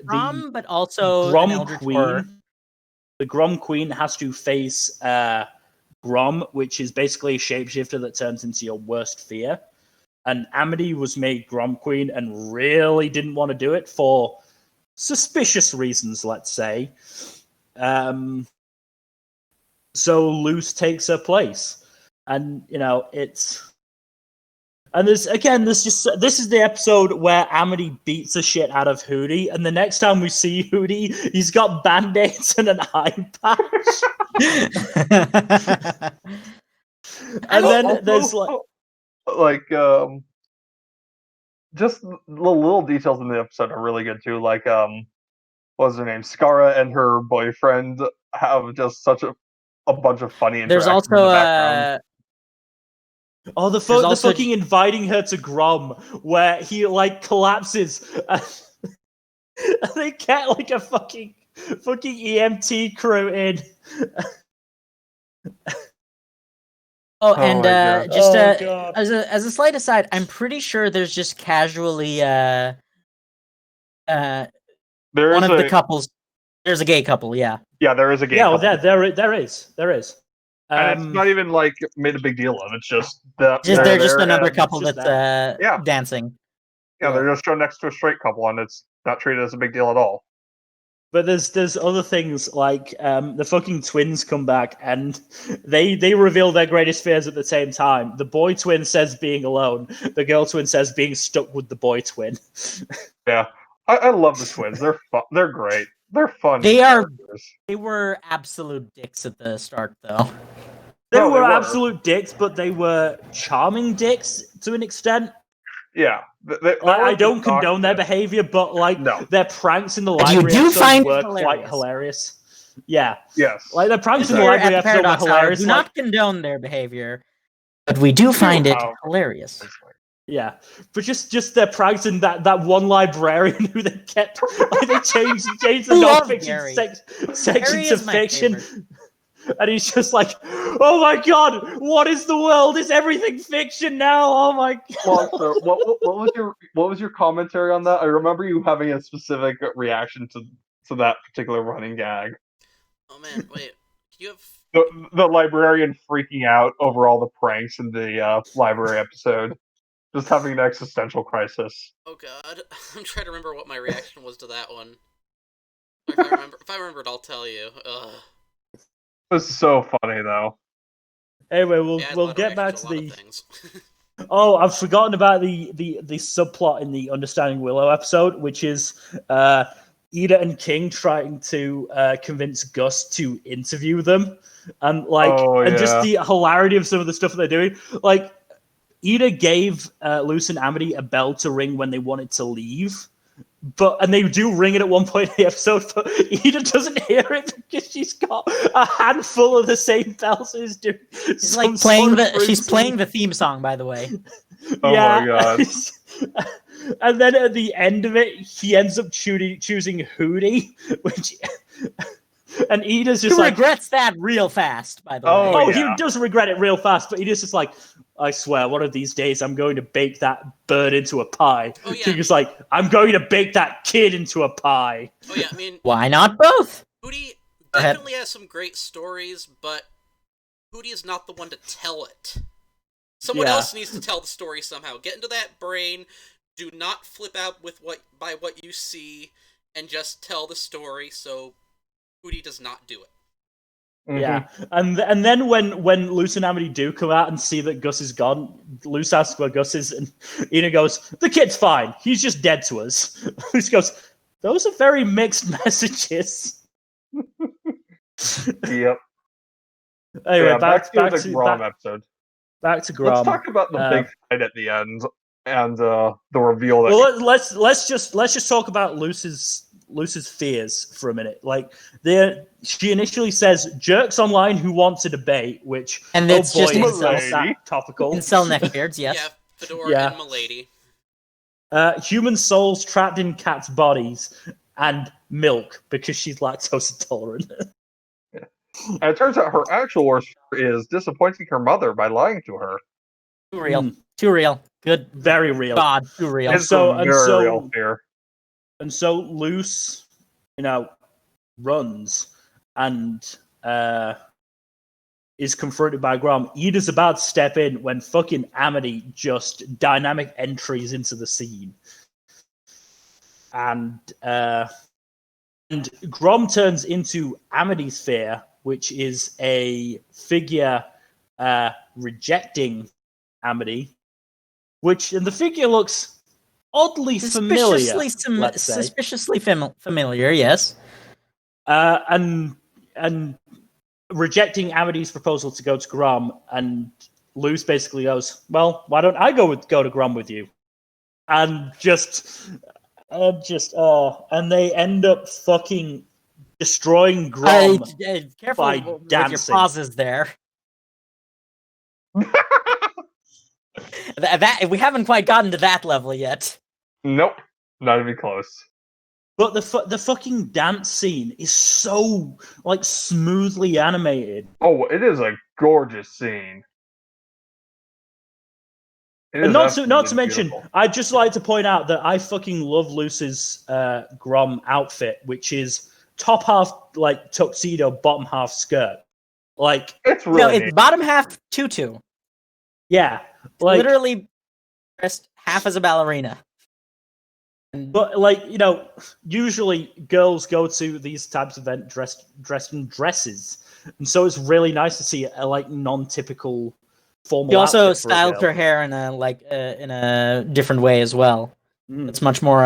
also Grom an Eldritch Queen. Horror. The Grom Queen has to face Grom, which is basically a shapeshifter that turns into your worst fear. And Amity was made Grom Queen and really didn't want to do it for suspicious reasons, let's say. So Luce takes her place. And, it's... And this is the episode where Amity beats the shit out of Hootie, and the next time we see Hootie, he's got band-aids and an eye patch. And then there's just the little details in the episode are really good too. Like, what's her name? Skara and her boyfriend have just such a bunch of funny interactions. There's also in the background. the fucking inviting her to Grom, where he like collapses, and they get like a fucking EMT crew in. As a slight aside, I'm pretty sure there's just casually the couples. There's a gay couple, yeah. Yeah, there is a gay couple. Yeah, there is. And it's not even like made a big deal of. It's just they're just another couple that's dancing. Yeah, they're just shown next to a straight couple, and it's not treated as a big deal at all. But there's other things like the fucking twins come back and they reveal their greatest fears at the same time. The boy twin says being alone. The girl twin says being stuck with the boy twin. Yeah, I love the twins. They're fun. They're great. They're fun. They were absolute dicks at the start, though. They No, were absolute dicks, but they were charming dicks to an extent. Yeah. I don't condone their behavior, but like No. their pranks in the But you library do episode find it were quite hilarious. hilarious. Yeah, Yes. like their pranks in the Here library at the episode were Paradox Hour, hilarious. do Like, not condone their behavior, but we do find it how- hilarious. yeah, but just their pranks and that one librarian who they kept like they changed the Love non-fiction Gary. section Gary to is my fiction. favorite. And he's just like, "Oh my god, what is the world? Is everything fiction now? Oh my god!" Well, so what was your commentary on that? I remember you having a specific reaction to that particular running gag. Oh man, wait. Can you have? The librarian freaking out over all the pranks in the library episode, just having an existential crisis. Oh god, I'm trying to remember what my reaction was to that one. If I remembered, I'll tell you. Ugh. It was so funny though. Anyway, Yeah, I had a we'll lot of get back reactions to a lot the. of things. Oh, I've forgotten about the subplot in the Understanding Willow episode, which is Ida and King trying to convince Gus to interview them, and just the hilarity of some of the stuff they're doing. Like, Ida gave Luce and Amity a bell to ring when they wanted to leave. And they do ring it at one point in the episode, but Ida doesn't hear it because she's got a handful of the same bells as doing. She's like playing the theme song, by the way. Oh my god. And then at the end of it, he ends up choosing Hootie, which and Ida's just He like regrets that real fast, by the way. Oh, he yeah. does regret it real fast, but Ida's just like, I swear, one of these days I'm going to bake that bird into a pie. Oh, yeah. King is like, I'm going to bake that kid into a pie. Oh yeah, I mean, Why not both? Hootie Go ahead. definitely has some great stories, but Hootie is not the one to tell it. Someone else needs to tell the story somehow. Get into that brain. Do not flip out by what you see, and just tell the story. So Hootie does not do it. Mm-hmm. Yeah, and then when Luce and Amity do come out and see that Gus is gone, Luce asks where Gus is, and Ina goes, "The kid's fine. He's just dead to us." Luce goes, "Those are very mixed messages." Yep. Anyway, Yeah, back to the Grom episode. back to Grom. Let's talk about the big fight at the end and the reveal. That Well, let's just talk about Luce's fears for a minute. Like, she initially says jerks online who want to debate, which And it's just is incels. that topical. Incel neckbeards, yes. Yeah, Fedora Yeah. and Milady. Human souls trapped in cats' bodies, and milk because she's lactose intolerant. and it turns out her actual worst fear is disappointing her mother by lying to her. Too real. Too real. Good Very real. God, too real. It's so- a and very so- real fear. And so Luce, runs and is confronted by Grom. Ida's about to step in when fucking Amity just dynamic entries into the scene. And Grom turns into Amity's fear, which is a figure rejecting Amity, and the figure looks oddly familiar. Let's say. Suspiciously familiar, yes. And rejecting Amity's proposal to go to Grom, and Luce basically goes, "Well, why don't I go to Grom with you?" And and they end up fucking destroying Grom. Careful by with your dancing. pauses there. that we haven't quite gotten to that level yet. Nope, not even close. But the fucking dance scene is so smoothly animated. Oh, it is a gorgeous scene. It And is not to absolutely mention, beautiful. I'd just like to point out that I fucking love Luce's Grom outfit, which is top half tuxedo, bottom half skirt. It's really No, it's neat. bottom half tutu. Yeah, Literally dressed half as a ballerina. But usually girls go to these types of events dressed in dresses, and so it's really nice to see a non-typical formal. She also outfit for a styled girl. her hair in a different way as well. Mm. It's much more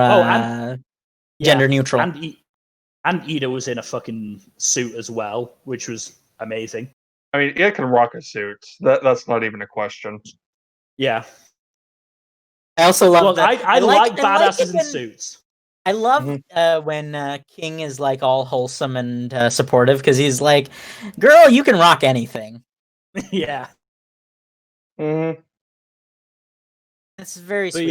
gender neutral. And Ida was in a fucking suit as well, which was amazing. I mean, it can rock a suit. That's not even a question. Yeah. I also love Look, that. I like badasses it in when, suits. I love Mhm. when King is like all wholesome and supportive because he's like, "Girl, you can rock anything." Yeah. Hmm. It's very But sweet.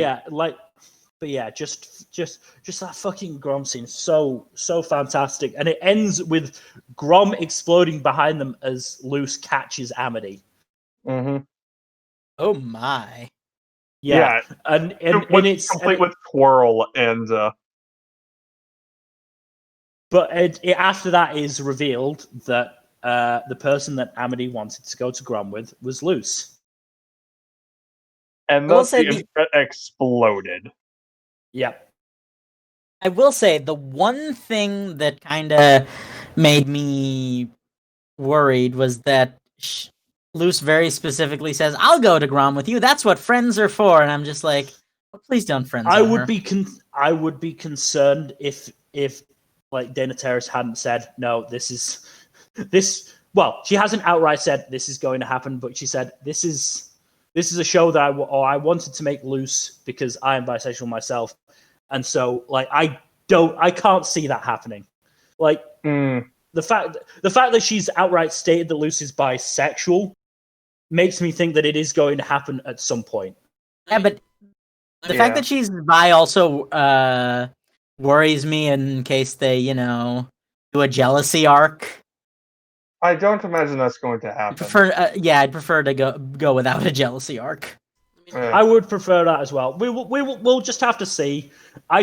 yeah, just that fucking Grom scene, so fantastic, and it ends with Grom exploding behind them as Luce catches Amity. Hmm. Oh my! Yeah, Yeah, and complete with twirl and but after that is revealed that the person that Amity wanted to go to Grom with was Luce. and I will thus say the exploded. Yep. I will say the one thing that kind of made me worried was that Luce very specifically says, "I'll go to Grom with you. That's what friends are for." And I'm just like, oh, please don't friend I zone would her. be I would be concerned if like Dana Terrace hadn't said no. This is this. Well, she hasn't outright said this is going to happen, but she said this is a show that I wanted to make Loose because I am bisexual myself, and so like I can't see that happening. Like Mm. the fact that she's outright stated that Loose is bisexual makes me think that it is going to happen at some point. Yeah, but the fact that she's bi also worries me in case they, do a jealousy arc. I don't imagine that's going to happen. I'd prefer to go without a jealousy arc. I would prefer that as well. We'll just have to see. I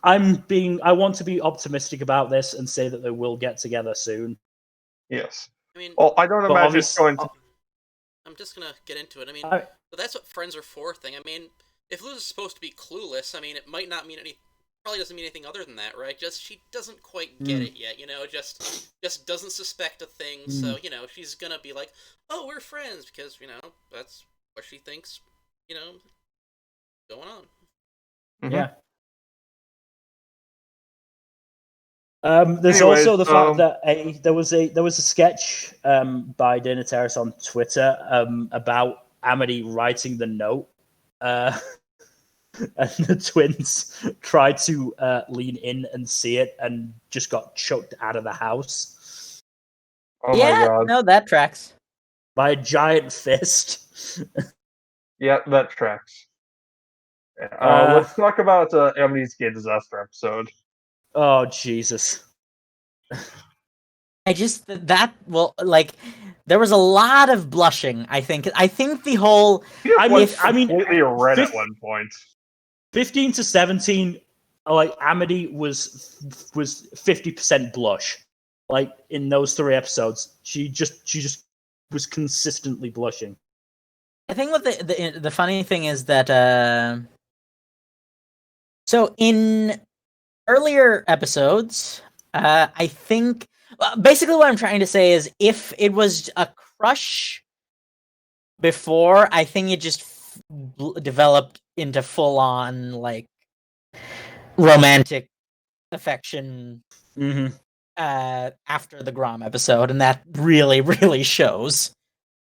want to be optimistic about this and say that they will get together soon. Yes. I mean, well, I don't imagine it's going to. I'm just gonna get into it. I mean, but that's what friends are for thing. I mean, if Luz is supposed to be clueless, I mean, it might not mean probably doesn't mean anything other than that, right? Just she doesn't quite get it yet, just doesn't suspect a thing, so, she's gonna be like, oh, we're friends, because, that's what she thinks, going on. Mhm. Yeah. There's also the fact that there was a sketch by Dana Terrace on Twitter about Amity writing the note, and the twins tried to lean in and see it and just got chucked out of the house. Oh my god! No, that tracks. By a giant fist. Yeah, that tracks. Let's talk about Amity's Gay Disaster episode. Oh Jesus! There was a lot of blushing. I think the whole. Completely red at one point. 15 to 17, like Amity was 50% blush. Like in those 3 episodes, she just was consistently blushing. I think what the funny thing is that so in earlier episodes, I think basically what I'm trying to say is if it was a crush before, I think it just developed into full on like romantic affection after the Grom episode, and that really, really shows.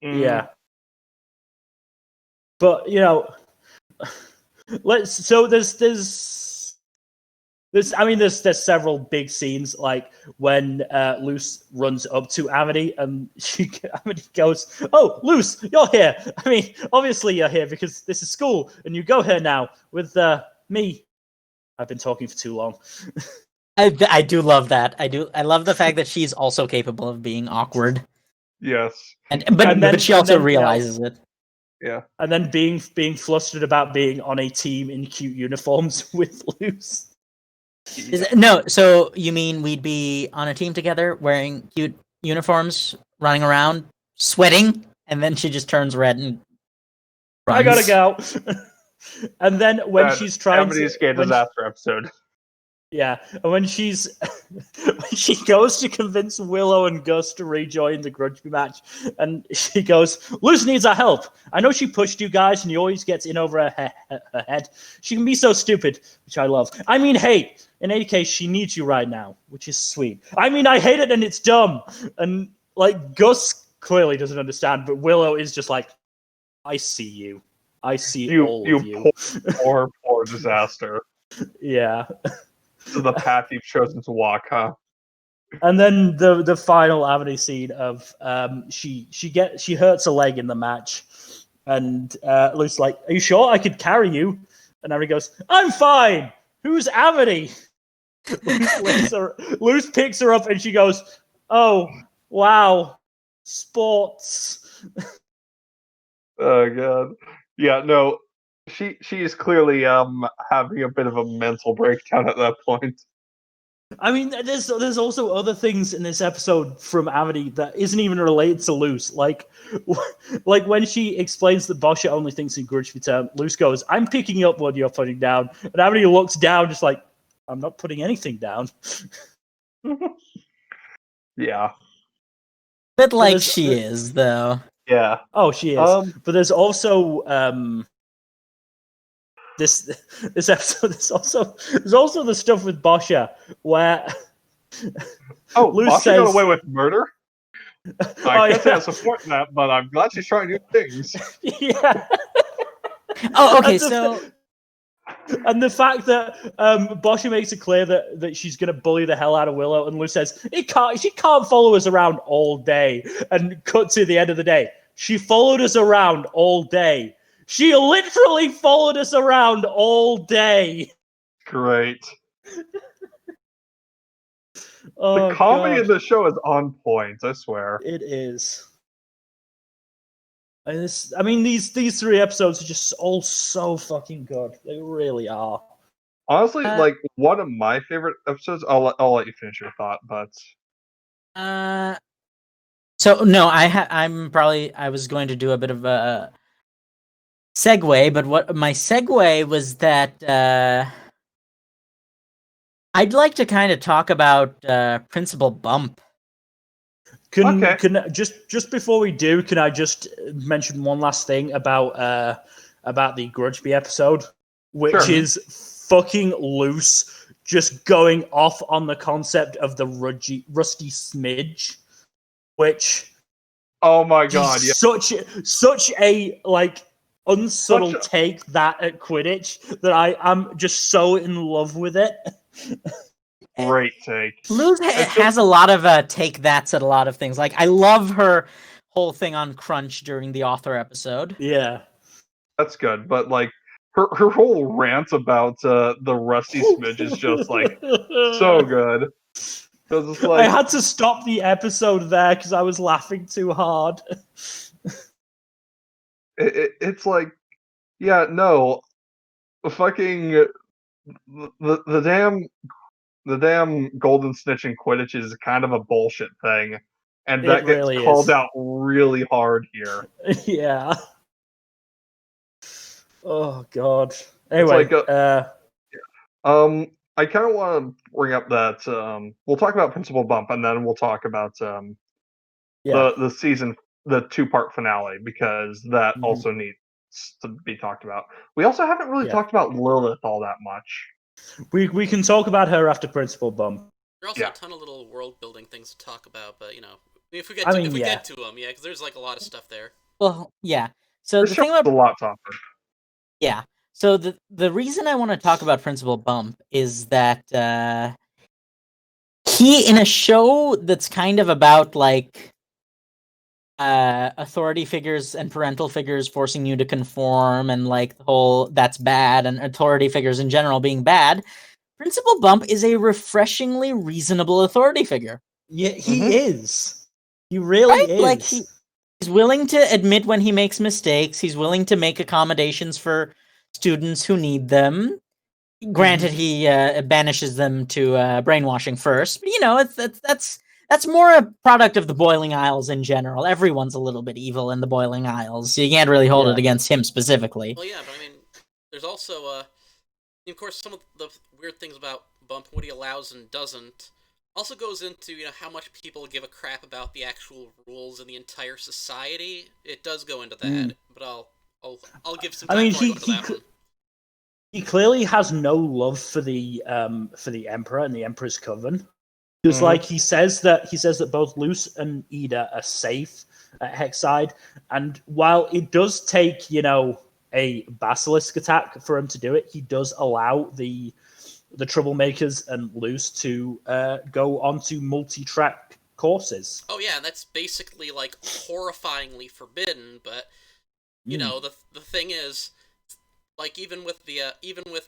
Yeah. But there's several big scenes, like when Luce runs up to Amity and Amity goes, "Oh, Luce, you're here. I mean, obviously you're here because this is school, and you go here now with me." I've been talking for too long. I do love that. I love the fact that she's also capable of being awkward. Yes, but she also realizes it. Yeah, and then being flustered about being on a team in cute uniforms with Luce. No, so you mean we'd be on a team together, wearing cute uniforms, running around, sweating, and then she just turns red and runs. I gotta go. And then when she's trying Amity's Gay Disaster episode. Yeah, and when she goes to convince Willow and Gus to rejoin the Grudge match, and she goes, "Luce needs our help. I know she pushed you guys, and she always gets in over her head. She can be so stupid," which I love. I mean, hey, in any case, she needs you right now, which is sweet. I mean, I hate it and it's dumb. And like Gus clearly doesn't understand, but Willow is just like, I see you. I see all of you. Poor disaster. Yeah. To the path you've chosen to walk, huh? And then the final Amity scene of she hurts a leg in the match, and Luke's like, "Are you sure I could carry you?" And Amity goes, "I'm fine. Who's Amity?" Luce picks her up, and she goes, "Oh wow, sports." Oh god. Yeah, no. She is clearly having a bit of a mental breakdown at that point. I mean, there's also other things in this episode from Amity that isn't even related to Luce. Like when she explains that Boscha only thinks in grudge return, Luce goes, "I'm picking up what you're putting down," and Amity looks down, just like, "I'm not putting anything down." Yeah. Bit like she is, though. Yeah. Oh, she is. But there's also this episode. There's also the stuff with Boscha where Luce Boscha says, got away with murder? I can't say I support that, but I'm glad she's trying new things. Yeah. Oh, okay, so... And the fact that Boscha makes it clear that she's going to bully the hell out of Willow, and Lou says, she can't follow us around all day, and cut to the end of the day. She followed us around all day. She literally followed us around all day. Great. Oh, the comedy God. in the show is on point, I swear. It is. I mean, these 3 episodes are just all so fucking good. They really are. Honestly, like one of my favorite episodes. I'll let you finish your thought, but so no, I was going to do a bit of a segue, but what my segue was that I'd like to kind of talk about Principal Bump. Can just before we do, can I just mention one last thing about the Grudgeby episode, which is fucking Loose just going off on the concept of the rusty smidge, which oh my god, yeah, such a like unsubtle take that at Quidditch that I am just so in love with it. Great take. Luz has a lot of take that's at a lot of things. Like, I love her whole thing on Crunch during the author episode. Yeah. That's good, but like her whole rant about the rusty smidge is just like so good. It's like, I had to stop the episode there because I was laughing too hard. It's like, yeah, no, fucking the damn golden snitch in Quidditch is kind of a bullshit thing, and that gets really called out really hard here. Yeah. Oh god. Anyway, it's like I kind of want to bring up that we'll talk about Principal Bump, and then we'll talk about the season, the 2-part finale, because that also needs to be talked about. We also haven't really talked about Lilith all that much. We can talk about her after Principal Bump. There are also a ton of little world building things to talk about, but if we get to them, because there's like a lot of stuff there. Well, yeah. So the thing about a lot to offer. Yeah. So the reason I want to talk about Principal Bump is that he, in a show that's kind of about like authority figures and parental figures forcing you to conform, and like the whole that's bad, and authority figures in general being bad, Principal Bump is a refreshingly reasonable authority figure. Yeah, he is. He really is. Like he's willing to admit when he makes mistakes. He's willing to make accommodations for students who need them. Granted, he banishes them to brainwashing first, but that's more a product of the Boiling Isles in general. Everyone's a little bit evil in the Boiling Isles, so you can't really hold it against him specifically. Well, yeah, but I mean, there's also, of course, some of the weird things about Bump, what he allows and doesn't, also goes into, how much people give a crap about the actual rules in the entire society. It does go into that, but I'll give some time to go into that one. He clearly has no love for the Emperor and the Emperor's Coven. Because like he says that both Luce and Ida are safe, at Hexside. And while it does take, a basilisk attack for him to do it, he does allow the troublemakers and Luce to go onto multi-track courses. Oh yeah, that's basically like horrifyingly forbidden. But you know, the thing is, like even with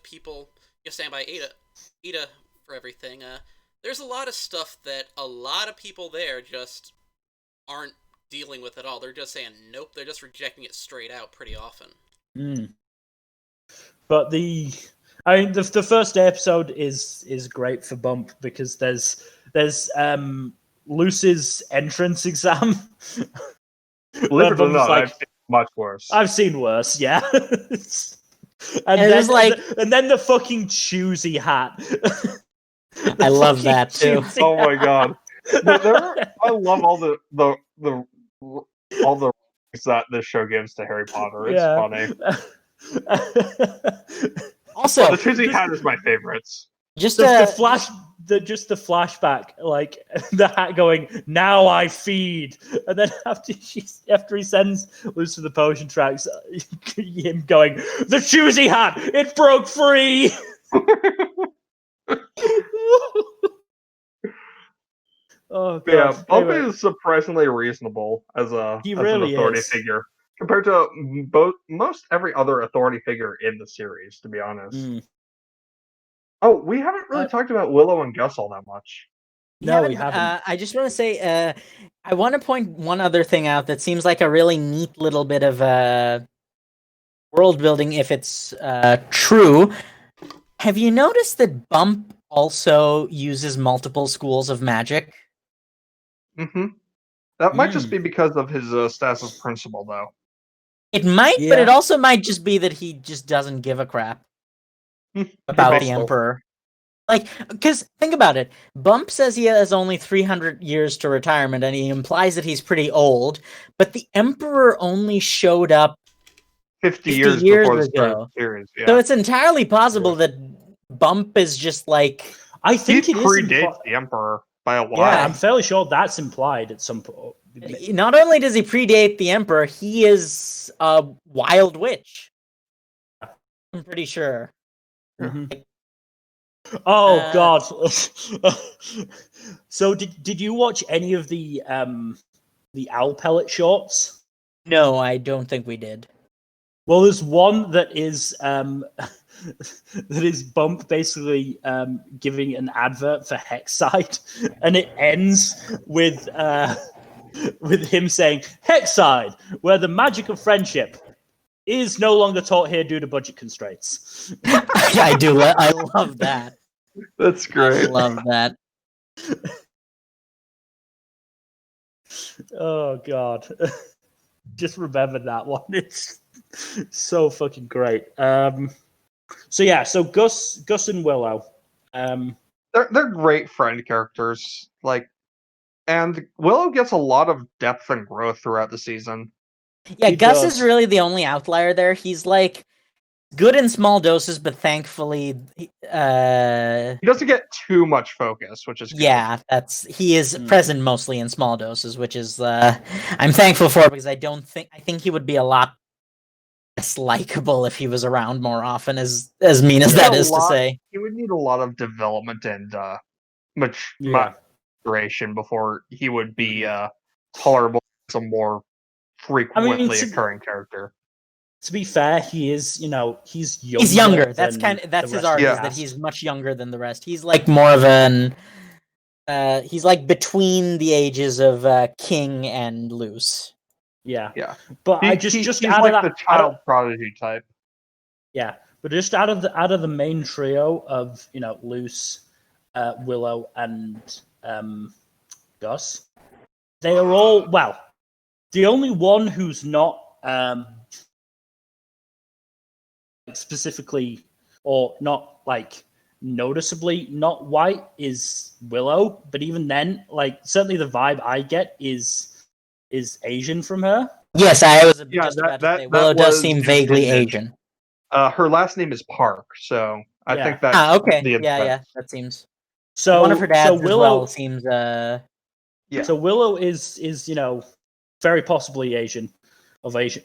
people stand by Ada for everything. There's a lot of stuff that a lot of people there just aren't dealing with at all. They're just saying nope. They're just rejecting it straight out pretty often. But the first episode is great for Bump because there's Luce's entrance exam. Believe it or not, I've seen much worse. I've seen worse, yeah. and then the fucking choosy hat. I love that too. Oh my god! I love all the things that this show gives to Harry Potter. It's funny. Also, the choosy hat is my favorites. Just the flashback, like the hat going, "Now I feed," and then after he sends Luce to the potion tracks, him going, "The choosy hat, it broke free." Oh god! Yeah, Bump is surprisingly reasonable as an authority figure compared to most every other authority figure in the series. To be honest. Oh, we haven't really talked about Willow and Gus all that much. No, we haven't. I just want to say, I want to point one other thing out that seems like a really neat little bit of world building, if it's true. Have you noticed that Bump also uses multiple schools of magic? Mm-hmm. That might just be because of his status as principal, though. It might, but it also might just be that he just doesn't give a crap about the Emperor. Like, because think about it. Bump says he has only 300 years to retirement, and he implies that he's pretty old, but the Emperor only showed up 50 years before the start ago. of the series. Yeah. So it's entirely possible that Bump is just like... I think he predates the Emperor by a while. Yeah, I'm fairly sure that's implied at some point. Not only does he predate the Emperor, he is a wild witch. I'm pretty sure. Oh god! So did you watch any of the Owl Pellet shorts? No, I don't think we did. Well, there's one that is that is Bump basically giving an advert for Hexside, and it ends with him saying, "Hexside, where the magic of friendship is no longer taught here due to budget constraints." I do. I love that. That's great. I love that. Oh god! Just remember that one. It's so fucking great. So Gus and Willow. They're great friend characters. And Willow gets a lot of depth and growth throughout the season. Yeah, Gus is really the only outlier there. He's like good in small doses, but thankfully he doesn't get too much focus, which is good. Yeah, he is present mostly in small doses, which is I'm thankful for, because I think he would be a lot less likable if he was around more often, as mean as that is to say. He would need a lot of development and maturation before he would be tolerable as a more frequently occurring character. To be fair, he is, he's younger. He's younger. That's his art, is that he's much younger than the rest. He's like more of an he's like between the ages of King and Luce. Yeah. But he's like the child prodigy type. Yeah, but just out of the main trio of Luce, Willow, and Gus, they are all the only one who's not specifically or not noticeably not white is Willow, but even then, certainly the vibe I get is Asian from her. Yes, I was just about to say Willow does seem vaguely Asian. Her last name is Park, so I think that's okay. Yeah, that seems. So one of her dads as well seems. So Willow is very possibly Asian, of Asian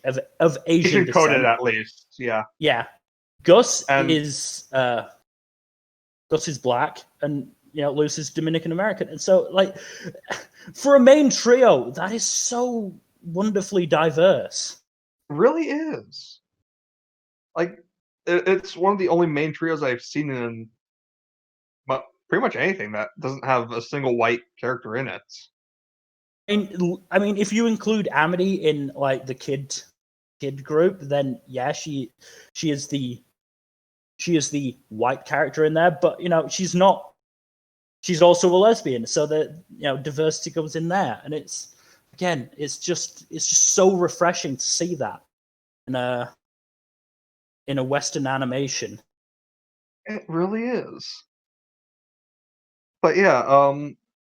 Asian coded descent. at least. Yeah. Yeah, Gus And- is black, and Luce is Dominican American, and so like for a main trio, that is so wonderfully diverse. Really is. Like, it's one of the only main trios I've seen in pretty much anything that doesn't have a single white character in it. I mean, if you include Amity in like the kid group, then yeah, she is the white character in there. But she's not. She's also a lesbian, so that diversity comes in there, and it's just so refreshing to see that in a Western animation. It really is. But yeah,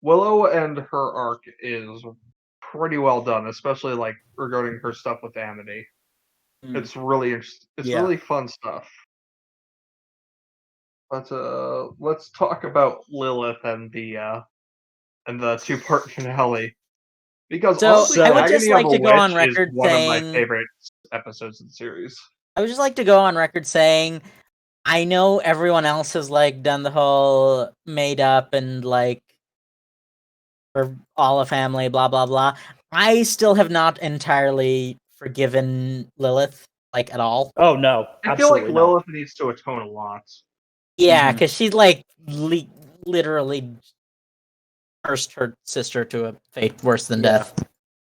Willow and her arc is pretty well done, especially like regarding her stuff with Amity. It's really interesting. It's really fun stuff. But let's talk about Lilith and the 2-part finale. Because So, honestly, I would just Agony like of a to go on Witch record is one of my saying- favorite episodes of the series. I would just like to go on record saying, I know everyone else has like done the whole made up and like for all a family, blah blah blah. I still have not entirely forgiven Lilith, like at all. Oh no, I feel like absolutely not. Lilith needs to atone a lot. Yeah, Mhm. because she's like literally cursed her sister to a fate worse than Yeah. death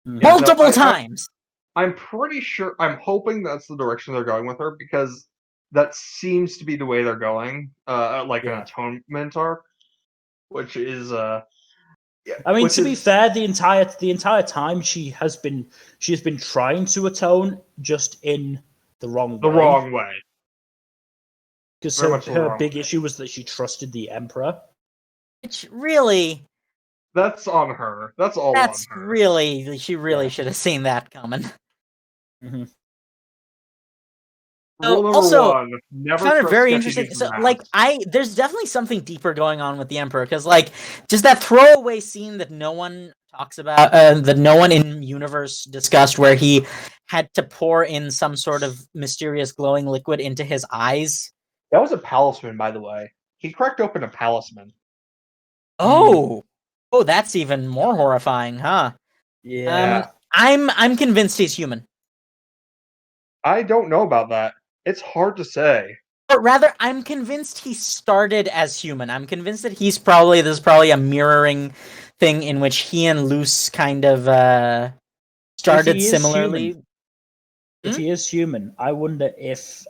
Mhm. Yeah, no, multiple I- times. I'm pretty sure. I'm hoping that's the direction they're going with her because that seems to be the way they're going. Like an Yeah. atonement arc, which is yeah, I mean, which to be is- fair, the entire time she has been trying to atone, just in the wrong way. the wrong way. Because very much the her wrong big way. issue was that she trusted the Emperor. Which really, That's on her. That's all that's on her. really, she really Yeah. should have seen that coming. Mm-hmm. Rule number Also, one: never Found it trust very sketchy interesting. news So, from like, Matt. there's definitely something deeper going on with the Emperor, because, like, just that throwaway scene that no one talks about, that no one in universe discussed, where he had to pour in some sort of mysterious glowing liquid into his eyes. That was a palisman, by the way. He cracked open a palisman. Oh, that's even more horrifying, huh? Yeah. I'm convinced he's human. I don't know about that. It's hard to say. Or rather, I'm convinced he started as human. I'm convinced that there's probably a mirroring thing in which he and Luce kind of started is similarly. human- If he is human, I wonder if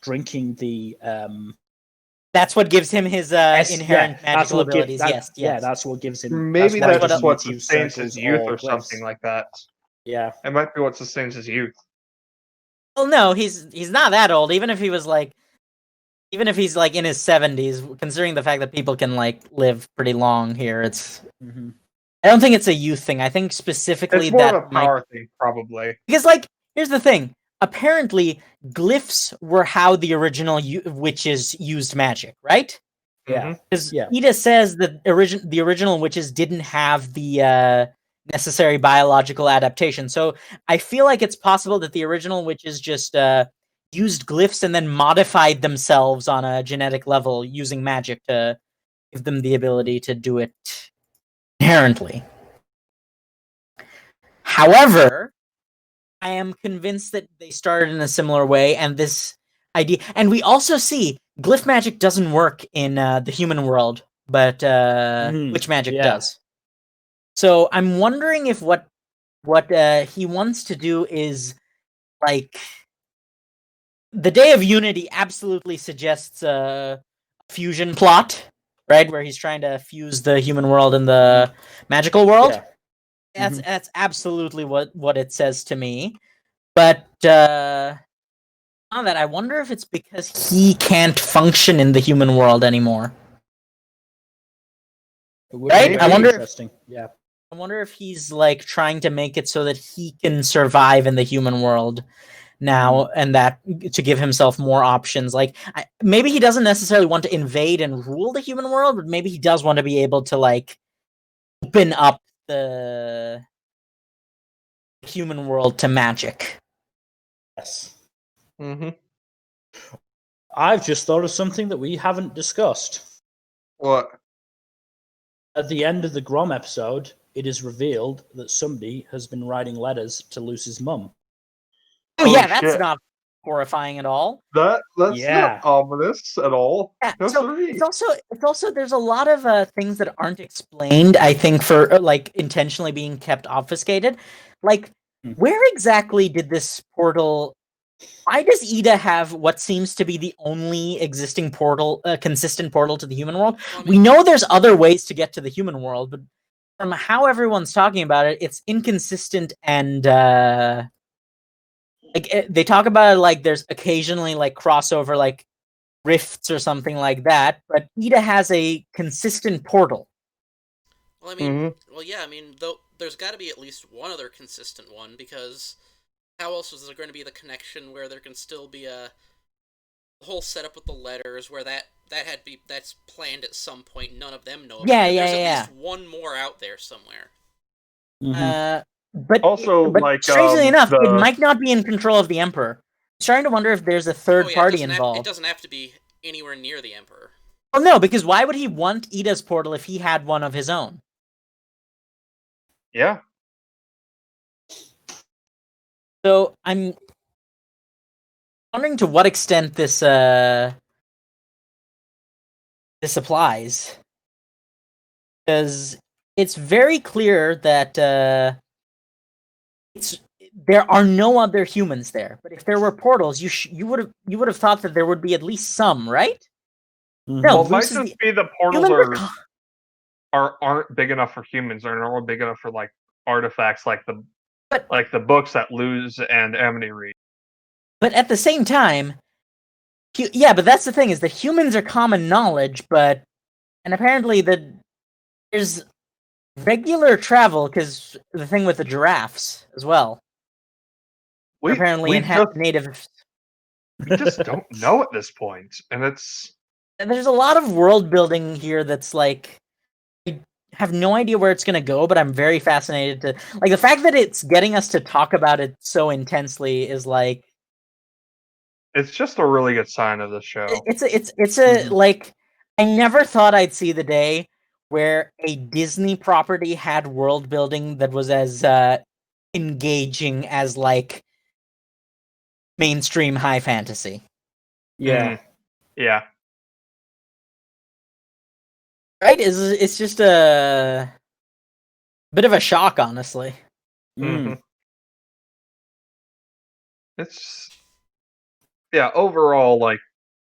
drinking the That's what gives him his inherent that's magical what abilities. Yes. Yeah, that's what gives him. Maybe what that's gives what him use sustains circles his youth or glyphs. something like that. Yeah. It might be what sustains his youth. Well, no, he's not that old. Even if he's like in his 70s, considering the fact that people can like live pretty long here, it's. Mm-hmm. I don't think it's a youth thing. I think specifically It's more that of a power thing, probably. because, like, here's the thing. Apparently, glyphs were how the original witches used magic, right? Yeah. Because Yeah. Ida says that the original witches didn't have the necessary biological adaptation. So I feel like it's possible that the original witches just used glyphs and then modified themselves on a genetic level using magic to give them the ability to do it inherently. However, I am convinced that they started in a similar way, and this idea, and we also see glyph magic doesn't work in the human world, but witch magic does. So I'm wondering if what he wants to do is like the Day of Unity absolutely suggests a fusion plot, right, where he's trying to fuse the human world and the magical world. Yeah. That's absolutely what it says to me. But on that, I wonder if it's because he can't function in the human world anymore. Right? I wonder if- interesting. Yeah. I wonder if he's like trying to make it so that he can survive in the human world now, and that to give himself more options. Like maybe he doesn't necessarily want to invade and rule the human world, but maybe he does want to be able to like open up the human world to magic. Yes. Mm-hmm. I've just thought of something that we haven't discussed. What? At the end of the Grom episode, it is revealed that somebody has been writing letters to Lucy's mum. Oh, Oh, yeah, that's shit. not horrifying at all. That's Yeah. not ominous at all. Yeah, No, so siree. it's also there's a lot of things that aren't explained. I think for like intentionally being kept obfuscated. Like, where exactly did this portal? Why does Ida have what seems to be the only existing portal, consistent portal to the human world? Well, I We mean, know there's other ways to get to the human world, but from how everyone's talking about it, it's inconsistent and they talk about it like there's occasionally like crossover, like rifts or something like that. But Ida has a consistent portal. well, I mean, Mm-hmm. well, yeah, I mean, though there's got to be at least one other consistent one, because how else is there going to be the connection where there can still be a whole setup with the letters where that's planned at some point, none of them know about Yeah, it. yeah, There's yeah. at least one more out there somewhere. But Also, but like, strangely enough, it the- might not be in control of the Emperor. I'm starting to wonder if there's a third Oh, yeah, party it involved. doesn't have to be anywhere near the Emperor. Well, no, because why would he want Ida's portal if he had one of his own? Yeah. So I'm wondering to what extent this applies, because it's very clear that there are no other humans there. But if there were portals, you would have thought that there would be at least some, right? No, Well, it might Luce is just be the portals humans aren't big enough for humans. They're not big enough for like artifacts like the But- books that Luz and Amity read. But at the same time, yeah, but that's the thing, is that humans are common knowledge, and apparently there's regular travel, because the thing with the giraffes as well. We Apparently native. we just don't know at this point, and it's There's a lot of world building here that's like, I have no idea where it's gonna go, but I'm very fascinated to like the fact that it's getting us to talk about it so intensely is like it's just a really good sign of the show. it's a like I never thought I'd see the day where a Disney property had world building that was as engaging as like mainstream high fantasy. Yeah. Yeah. Right? It's just a bit of a shock, honestly. Mhm. It's overall, like,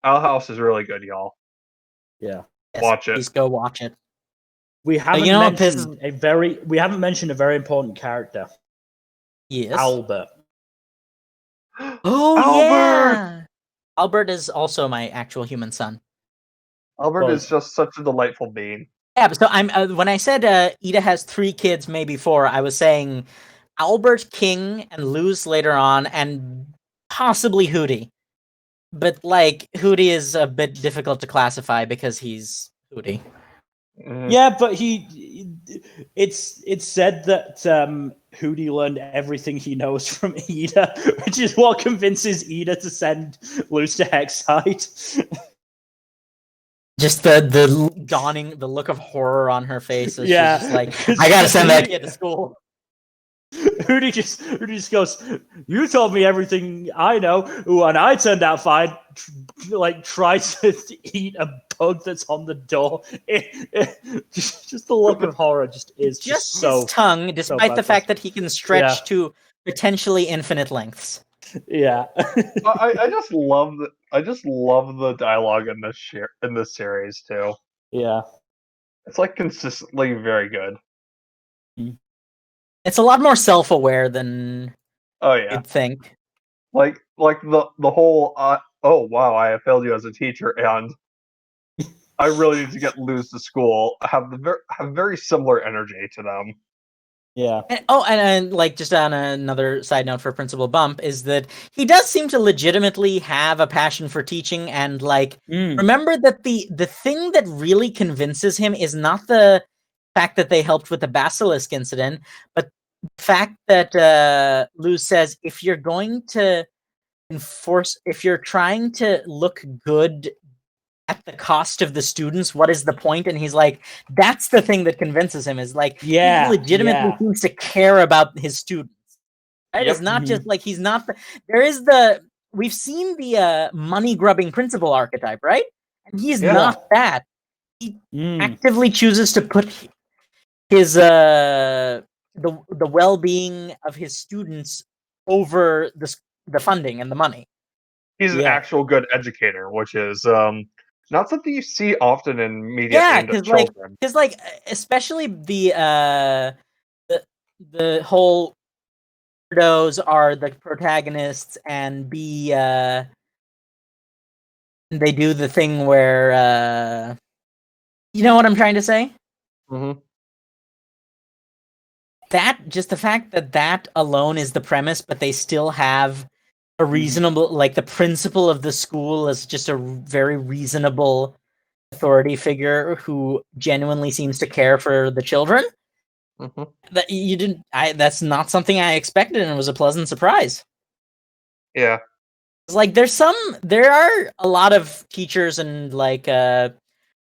Owl House is really good, y'all. Yeah. Yes, Watch it. Please go watch it. We haven't you know what mentioned we haven't mentioned a very important character. Yes. Albert. Oh Albert! yeah. Albert is also my actual human son. Albert Well- is just such a delightful being. Yeah, but so I'm when I said Ida has 3 kids, maybe 4, I was saying Albert, King, and Luz later on, and possibly Hootie. But like Hootie is a bit difficult to classify because he's Hootie. Mhm. Yeah, but it's said that Hootie learned everything he knows from Ida, which is what convinces Ida to send Luz to Hexside. Just the dawning, the look of horror on her face. As Yeah. she's just like, I gotta send that kid to school. Hootie just goes, you told me everything I know, and I turned out fine. Try to eat a bug that's on the door. Just the look of horror is Just so his tongue, despite the bad. fact that he can stretch Yeah. to potentially infinite lengths. yeah. I just love the dialogue in this series too. Yeah. It's like consistently very good. It's a lot more self-aware than Oh yeah, you'd think. like the whole oh wow, I have failed you as a teacher, and I really need to get Luz to school. Have very similar energy to them. Yeah. And like just on another side note for Principal Bump is that he does seem to legitimately have a passion for teaching, and like remember that the thing that really convinces him is not the fact that they helped with the basilisk incident, but the fact that Luz says if you're going to if you're trying to look good at the cost of the students, what is the point? And he's like, that's the thing that convinces him, is like, he legitimately seems to care about his students. Right? It's not just like he's not we've seen the money grubbing principal archetype, right? And he's not that. He actively chooses to put his the well-being of his students over the funding and the money. He's an actual good educator, which is not something you see often in media aimed at children. Because especially the whole weirdos are the protagonists, and they do the thing where you know what I'm trying to say? Mm-hmm. Just the fact that alone is the premise, but they still have a reasonable, like the principal of the school is just a very reasonable authority figure who genuinely seems to care for the children. Mm-hmm. That's not something I expected, and it was a pleasant surprise. Yeah. Like there are a lot of teachers and like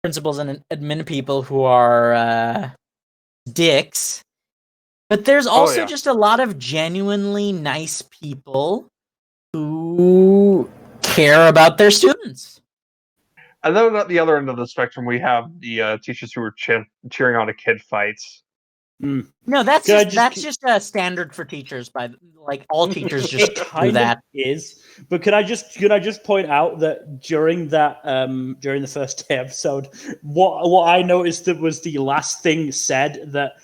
principals and admin people who are dicks, but there's also just a lot of genuinely nice people who care about their students. And then at the other end of the spectrum, we have the teachers who are cheering on a kid fights. No, that's just a standard for teachers. Like all teachers just do that. But could I just point out that during the first episode, what I noticed that was the last thing said that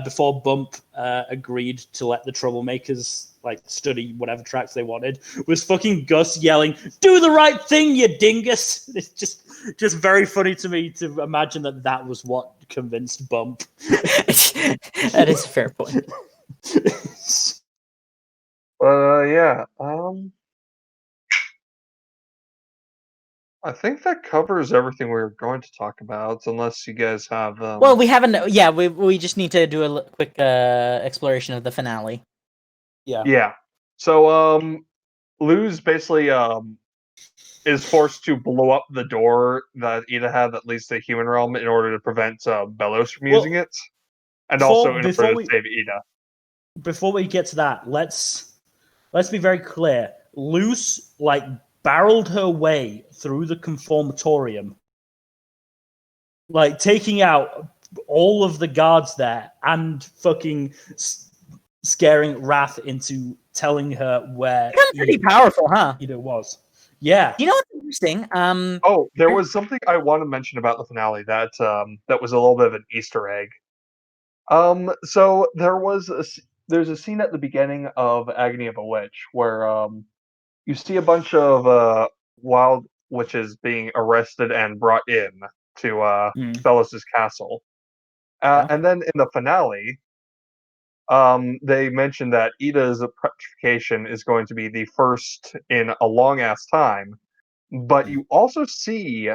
before Bump agreed to let the troublemakers like study whatever tracks they wanted, was fucking Gus yelling, "Do the right thing, you dingus!" It's just very funny to me to imagine that was what convinced Bump. That is a fair point. Yeah. I think that covers everything we were going to talk about, unless you guys have. Well, we haven't. Yeah, we just need to do a quick exploration of the finale. Yeah. So, Luz basically is forced to blow up the door that Ida had that leads to the human realm in order to prevent Belos from using it, and also in order to save Ida. Before we get to that, let's be very clear. Luz barreled her way through the conformatorium, like taking out all of the guards there and fucking scaring Wrath into telling her where. That's pretty powerful, huh? Ida was. Yeah. You know what's interesting? There was something I want to mention about the finale that was a little bit of an Easter egg. So there's a scene at the beginning of Agony of a Witch where you see a bunch of wild witches being arrested and brought in to Belos' castle. And then in the finale, they mentioned that Ida's petrification is going to be the first in a long ass time. But you also see,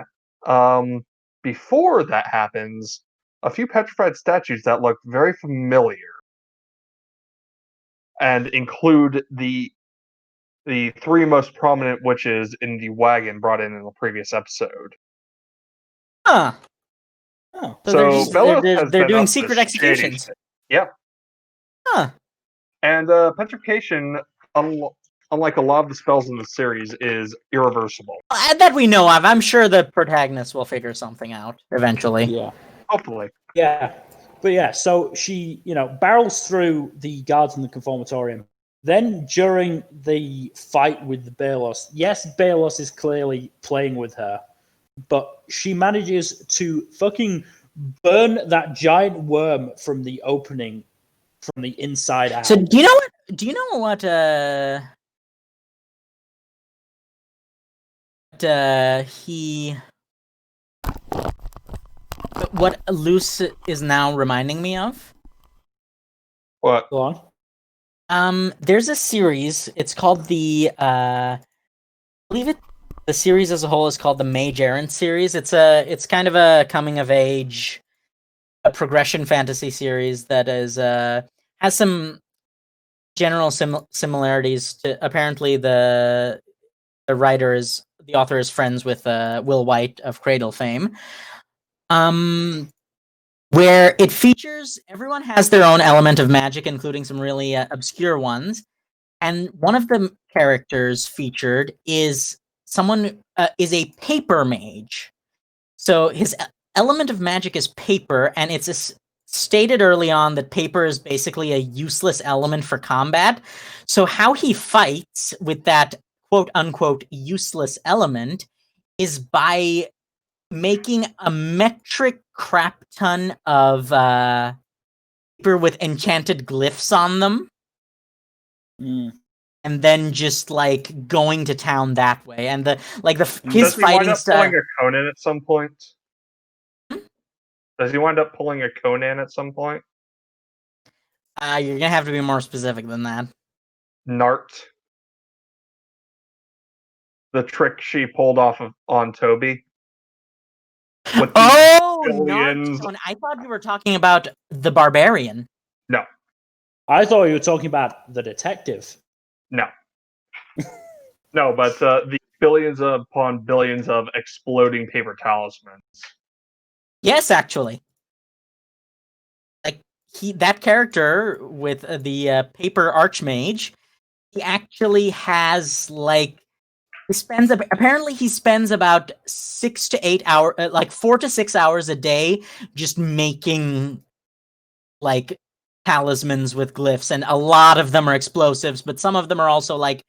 before that happens, a few petrified statues that look very familiar, and include the three most prominent witches in the wagon brought in the previous episode. Huh. Oh. So they're doing secret executions. Yeah. Huh. And petrification, unlike a lot of the spells in the series, is irreversible. That we know of. I'm sure the protagonist will figure something out eventually. Yeah. Hopefully. Yeah. But yeah, so she, barrels through the guards in the conformatorium. Then during the fight with the Belos, yes, Belos is clearly playing with her, but she manages to fucking burn that giant worm from the opening, from the inside out. So do you know what what Luce is now reminding me of? What? Go on. There's a series. It's called I believe the series as a whole is called the Mage Errant series. It's kind of a coming of age progression fantasy series that is has some general similarities to. Apparently, the author is friends with Will White of Cradle fame. Where it features, everyone has their own element of magic, including some really obscure ones. And one of the characters featured is someone is a paper mage. So his element of magic is paper, and it's stated early on that paper is basically a useless element for combat. So how he fights with that quote unquote useless element is by making a metric crap ton of paper with enchanted glyphs on them. And then just like going to town that way, and his Does he wind fighting up style. pulling a Conan at some point? Does he wind up pulling a Conan at some point? You're gonna have to be more specific than that. Nart. The trick she pulled off on Toby. With billions. Nartone. I thought you were talking about the barbarian. No. I thought you were talking about the detective. No. No, but the billions upon billions of exploding paper talismans. Yes, actually. Like that character with the paper archmage, he actually has like he spends about 6 to 8 hours, like 4 to 6 hours a day, just making like talismans with glyphs, and a lot of them are explosives, but some of them are also like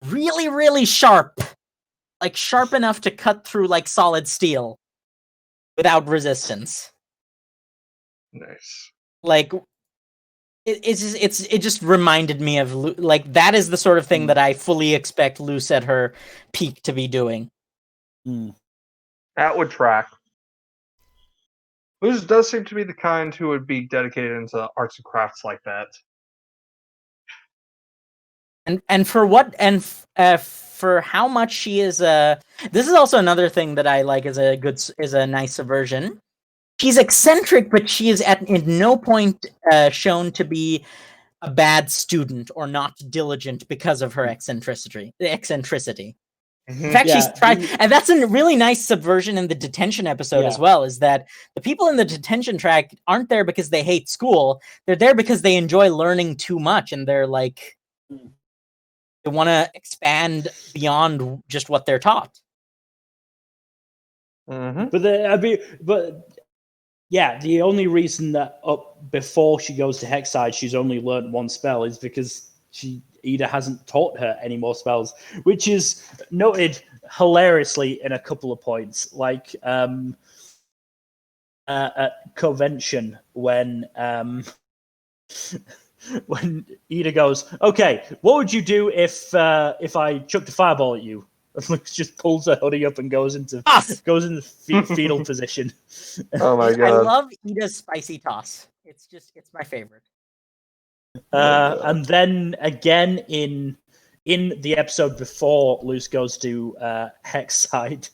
really, really sharp, like sharp enough to cut through like solid steel without resistance. Nice. Like it just reminded me of like that is the sort of thing that I fully expect Luce at her peak to be doing. That would track. Luce does seem to be the kind who would be dedicated into arts and crafts like that. And for what for how much she is this is also another thing that I like is a nice subversion. She's eccentric, but she is at no point shown to be a bad student or not diligent because of her eccentricity. In fact, she's tried, and that's a really nice subversion in the detention episode as well, is that the people in the detention track aren't there because they hate school. They're there because they enjoy learning too much, and they're like, they want to expand beyond just what they're taught. Yeah, the only reason that before she goes to Hexside, she's only learned one spell is because Ida hasn't taught her any more spells, which is noted hilariously in a couple of points, like at convention when Ida goes, "Okay, what would you do if I chucked a fireball at you?" And Luke just pulls her hoodie up and goes into fetal position. Oh my god! I love Ida's spicy toss. It's my favorite. And then again in the episode before Luce goes to Hexside,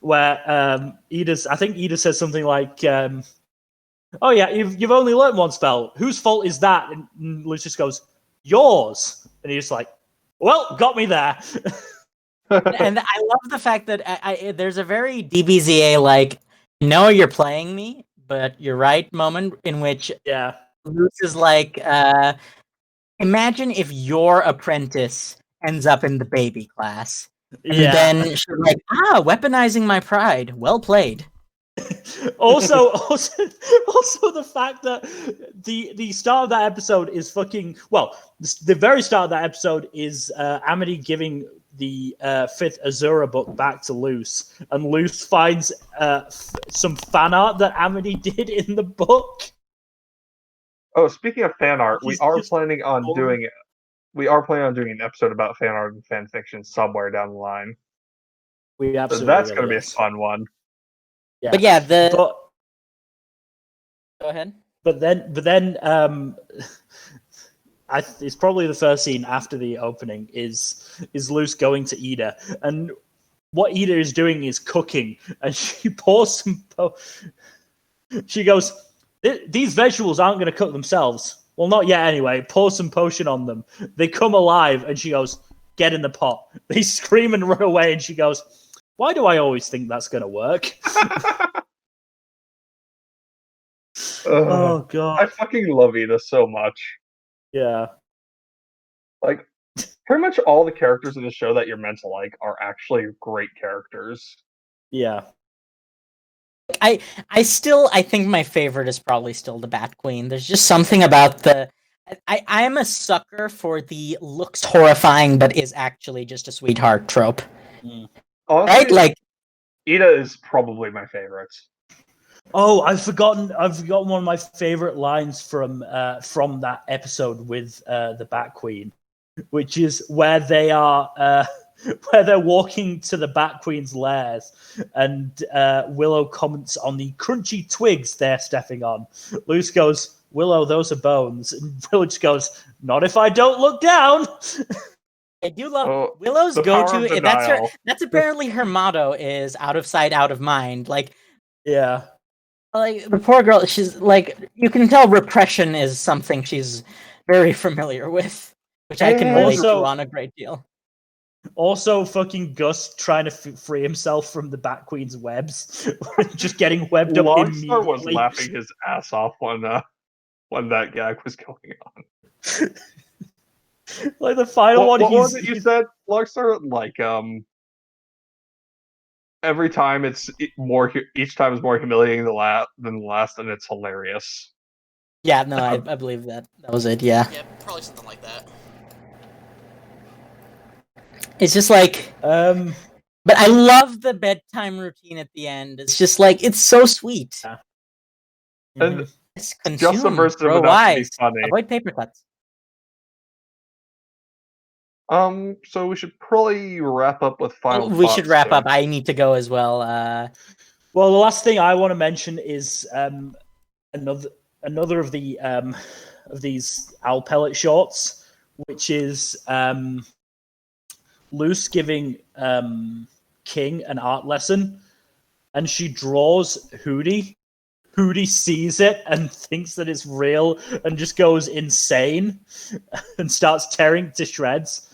where Ida says something like, "Oh yeah, you've only learned one spell. Whose fault is that?" And Luce just goes, "Yours." And he's like, "Well, got me there." And I love the fact that there's a very DBZA like, "No, you're playing me, but you're right" moment in which Luce is like, imagine if your apprentice ends up in the baby class. And then she's like, weaponizing my pride. Well played. also the fact that the start of that episode is fucking the very start of that episode is Amity giving the fifth Azura book back to Luce, and Luce finds some fan art that Amity did in the book. Oh, speaking of fan art, we are planning on doing an episode about fan art and fan fiction somewhere down the line. We absolutely that's going to be a fun one. Yeah. But yeah, go ahead. But then it's probably the first scene after the opening is Luce going to Ida, and what Ida is doing is cooking, and she pours some. She goes, "These vegetables aren't going to cook themselves. Well, not yet anyway. Pour some potion on them. They come alive." And she goes, "Get in the pot." They scream and run away, and she goes, "Why do I always think that's going to work?" Oh god, I fucking love Ida so much. yeah. Like, pretty much all the characters in the show that you're meant to like are actually great characters. Yeah. I think my favorite is probably still the Bat Queen. There's just something about the I am a sucker for the looks horrifying but is actually just a sweetheart trope. Honestly, Right? Like Ida is probably my favorite. Oh, I've forgotten one of my favorite lines from that episode with the Bat Queen, which is where they are where they're walking to the Bat Queen's lairs, and Willow comments on the crunchy twigs they're stepping on. Luce goes, "Willow, those are bones," and Willow just goes, "Not if I don't look down." I do love Willow's the power go-to. of That's apparently her motto is "out of sight, out of mind." Like, Yeah. like the poor girl. She's like, you can tell repression is something she's very familiar with, which I can relate to Also- on a great deal. Also, fucking Gus trying to free himself from the Bat Queen's webs, just getting webbed up Longstar immediately. was laughing his ass off when that gag was going on. Like the final one, What was it you said, Longstar? Like, every time each time is more humiliating than the last, and it's hilarious. Yeah, no, I believe that. That was it. Yeah. Yeah, probably something like that. It's just like, Um, but I love the bedtime routine at the end. It's just like it's so sweet. Yeah. And It's just consume, subversive grow enough to be wise, funny. avoid paper cuts. So we should probably wrap up with final We thoughts should wrap soon. up. I need to go as well. well, the last thing I want to mention is another of the of these owl pellet shorts, which is Luce giving King an art lesson, and she draws Hootie. Hootie sees it and thinks that it's real and just goes insane and starts tearing to shreds.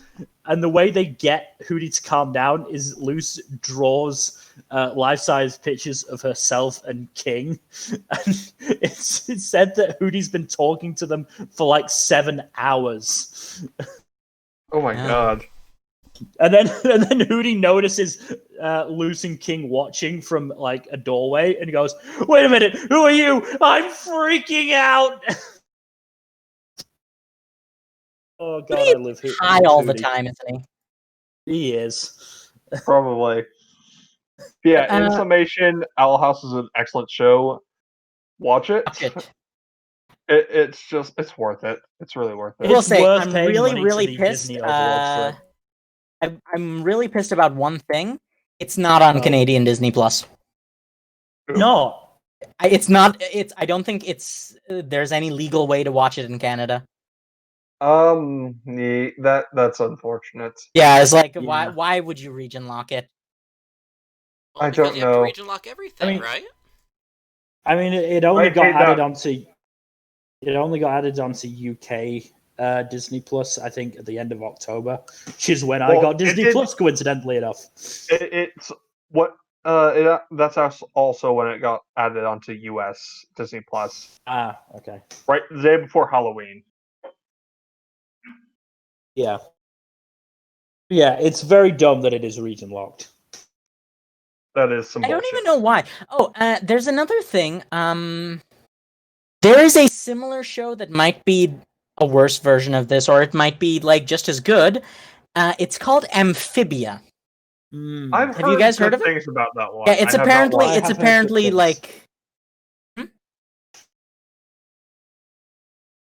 And the way they get Hootie to calm down is Luce draws life-size pictures of herself and King. And it's said that Hootie's been talking to them for like 7 hours. Oh my god. And then Hootie notices Luce and King watching from like a doorway, and he goes, "Wait a minute, who are you? I'm freaking out." Oh god, I live here. High all the time, isn't he? He is. Probably. Yeah, in summation, Owl House is an excellent show. Watch it. Watch it. It's worth it. It's really worth it. I will It's say, worth I'm paying really, money to really the pissed. Disney Overlord for it. I'm really pissed about one thing. It's not on Canadian Disney Plus. No. It's not. I don't think it's. There's any legal way to watch it in Canada. Yeah, that's unfortunate. Yeah, it's like Yeah. why would you region lock it? Well, I because don't you have to know. region lock everything, I mean- right? I mean, it only Right, got hey, added Doc. onto. It only got added onto UK Disney Plus, I think, at the end of October, which is when I Well, got Disney it did- Plus, coincidentally enough. It's what that's also when it got added onto US Disney Plus, Ah, okay. right the day before Halloween. Yeah. Yeah, it's very dumb that it is region locked. That is some I don't bullshit. even know why. Oh, there's another thing. There is a similar show that might be a worse version of this, or it might be like just as good. It's called Amphibia. I've Have you guys heard good of it? things about that one. Yeah, it's I have not apparently watched I it's have heard apparently good things. like.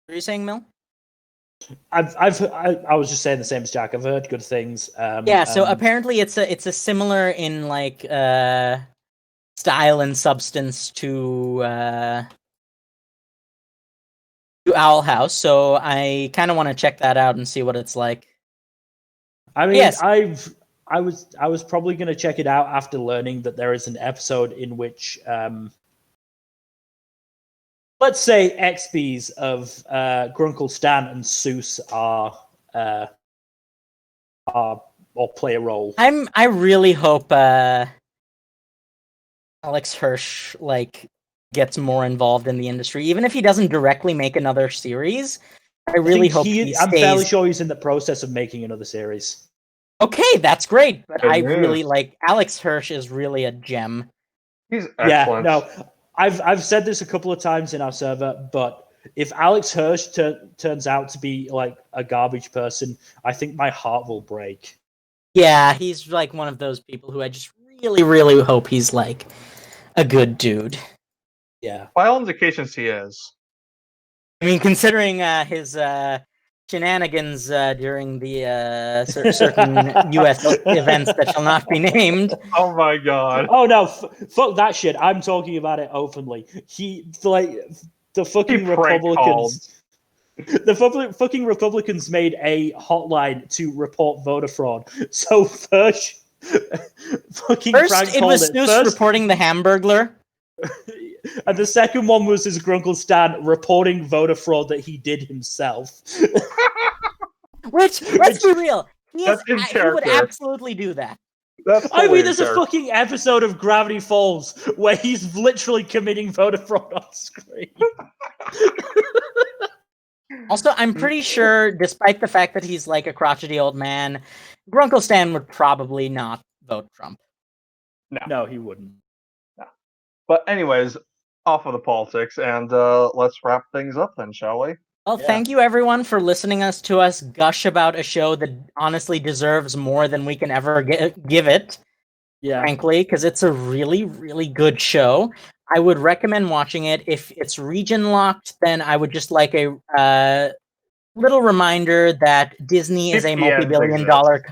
What are you saying, Mel? I was just saying the same as Jack. I've heard good things. Yeah, so apparently it's a similar in like style and substance to Owl House. So I kind of want to check that out and see what it's like. I mean, Yes. I was probably going to check it out after learning that there is an episode in which, let's say, XBs of Grunkle Stan and Seuss are or play a role. I really hope Alex Hirsch gets more involved in the industry, even if he doesn't directly make another series. I really hope he stays. I'm fairly sure he's in the process of making another series. Okay, that's great. But Good I news. really Alex Hirsch is really a gem. He's excellent. Yeah, no, I've said this a couple of times in our server, but if Alex Hirsch turns out to be like a garbage person, I think my heart will break. Yeah, he's like one of those people who I just really, really hope he's like a good dude. Yeah. By all indications, he is. I mean, considering his shenanigans during the certain U.S. events that shall not be named. Oh my god. Oh no, fuck that shit. I'm talking about it openly. The fucking Republicans. The fucking Republicans made a hotline to report voter fraud. So first it was Seuss reporting the Hamburglar. And the second one was his Grunkle Stan reporting voter fraud that he did himself. Which, let's be real, he would absolutely do that. I mean, there's a fucking episode of Gravity Falls where he's literally committing voter fraud on screen. Also, I'm pretty sure, despite the fact that he's like a crotchety old man, Grunkle Stan would probably not vote Trump. No, he wouldn't. No. But anyways, off of the politics, and let's wrap things up then, shall we? Well, thank you everyone for listening to us gush about a show that honestly deserves more than we can ever give it. Yeah. Frankly, because it's a really, really good show. I would recommend watching it. If it's region locked, then I would just like a little reminder that Disney is a multi-billion-dollar.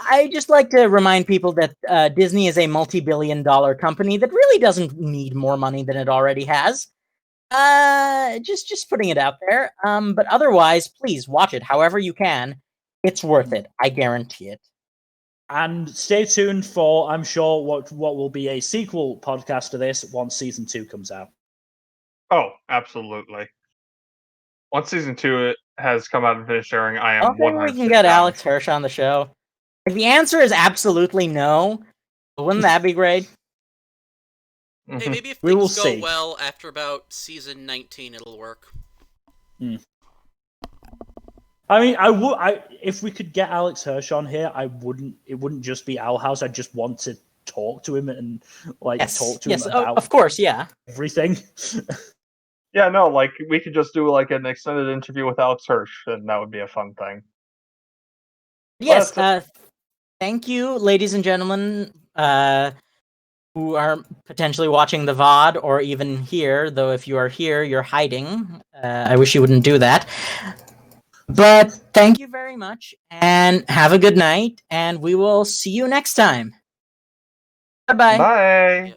I just like to remind people that Disney is a multi-billion-dollar company that really doesn't need more money than it already has. Just putting it out there. But otherwise, please watch it however you can. It's worth it. I guarantee it. And stay tuned for, I'm sure, what will be a sequel podcast to this once season 2 comes out. Oh, absolutely. Once season 2 has come out and finished airing, I am 100% we can get down. Alex Hirsch on the show. If the answer is absolutely no, wouldn't that be great? Hey, maybe if things go well after about season 19, it'll work. I mean, if we could get Alex Hirsch on here, it wouldn't just be Owl House. I'd just want to talk to him and talk to him about of course, everything. Yeah, no, we could just do an extended interview with Alex Hirsch, and that would be a fun thing. Yes, thank you, ladies and gentlemen, who are potentially watching the VOD or even here, though if you are here, you're hiding. I wish you wouldn't do that. But thank you very much, and have a good night, and we will see you next time. Bye-bye. Bye.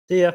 See ya.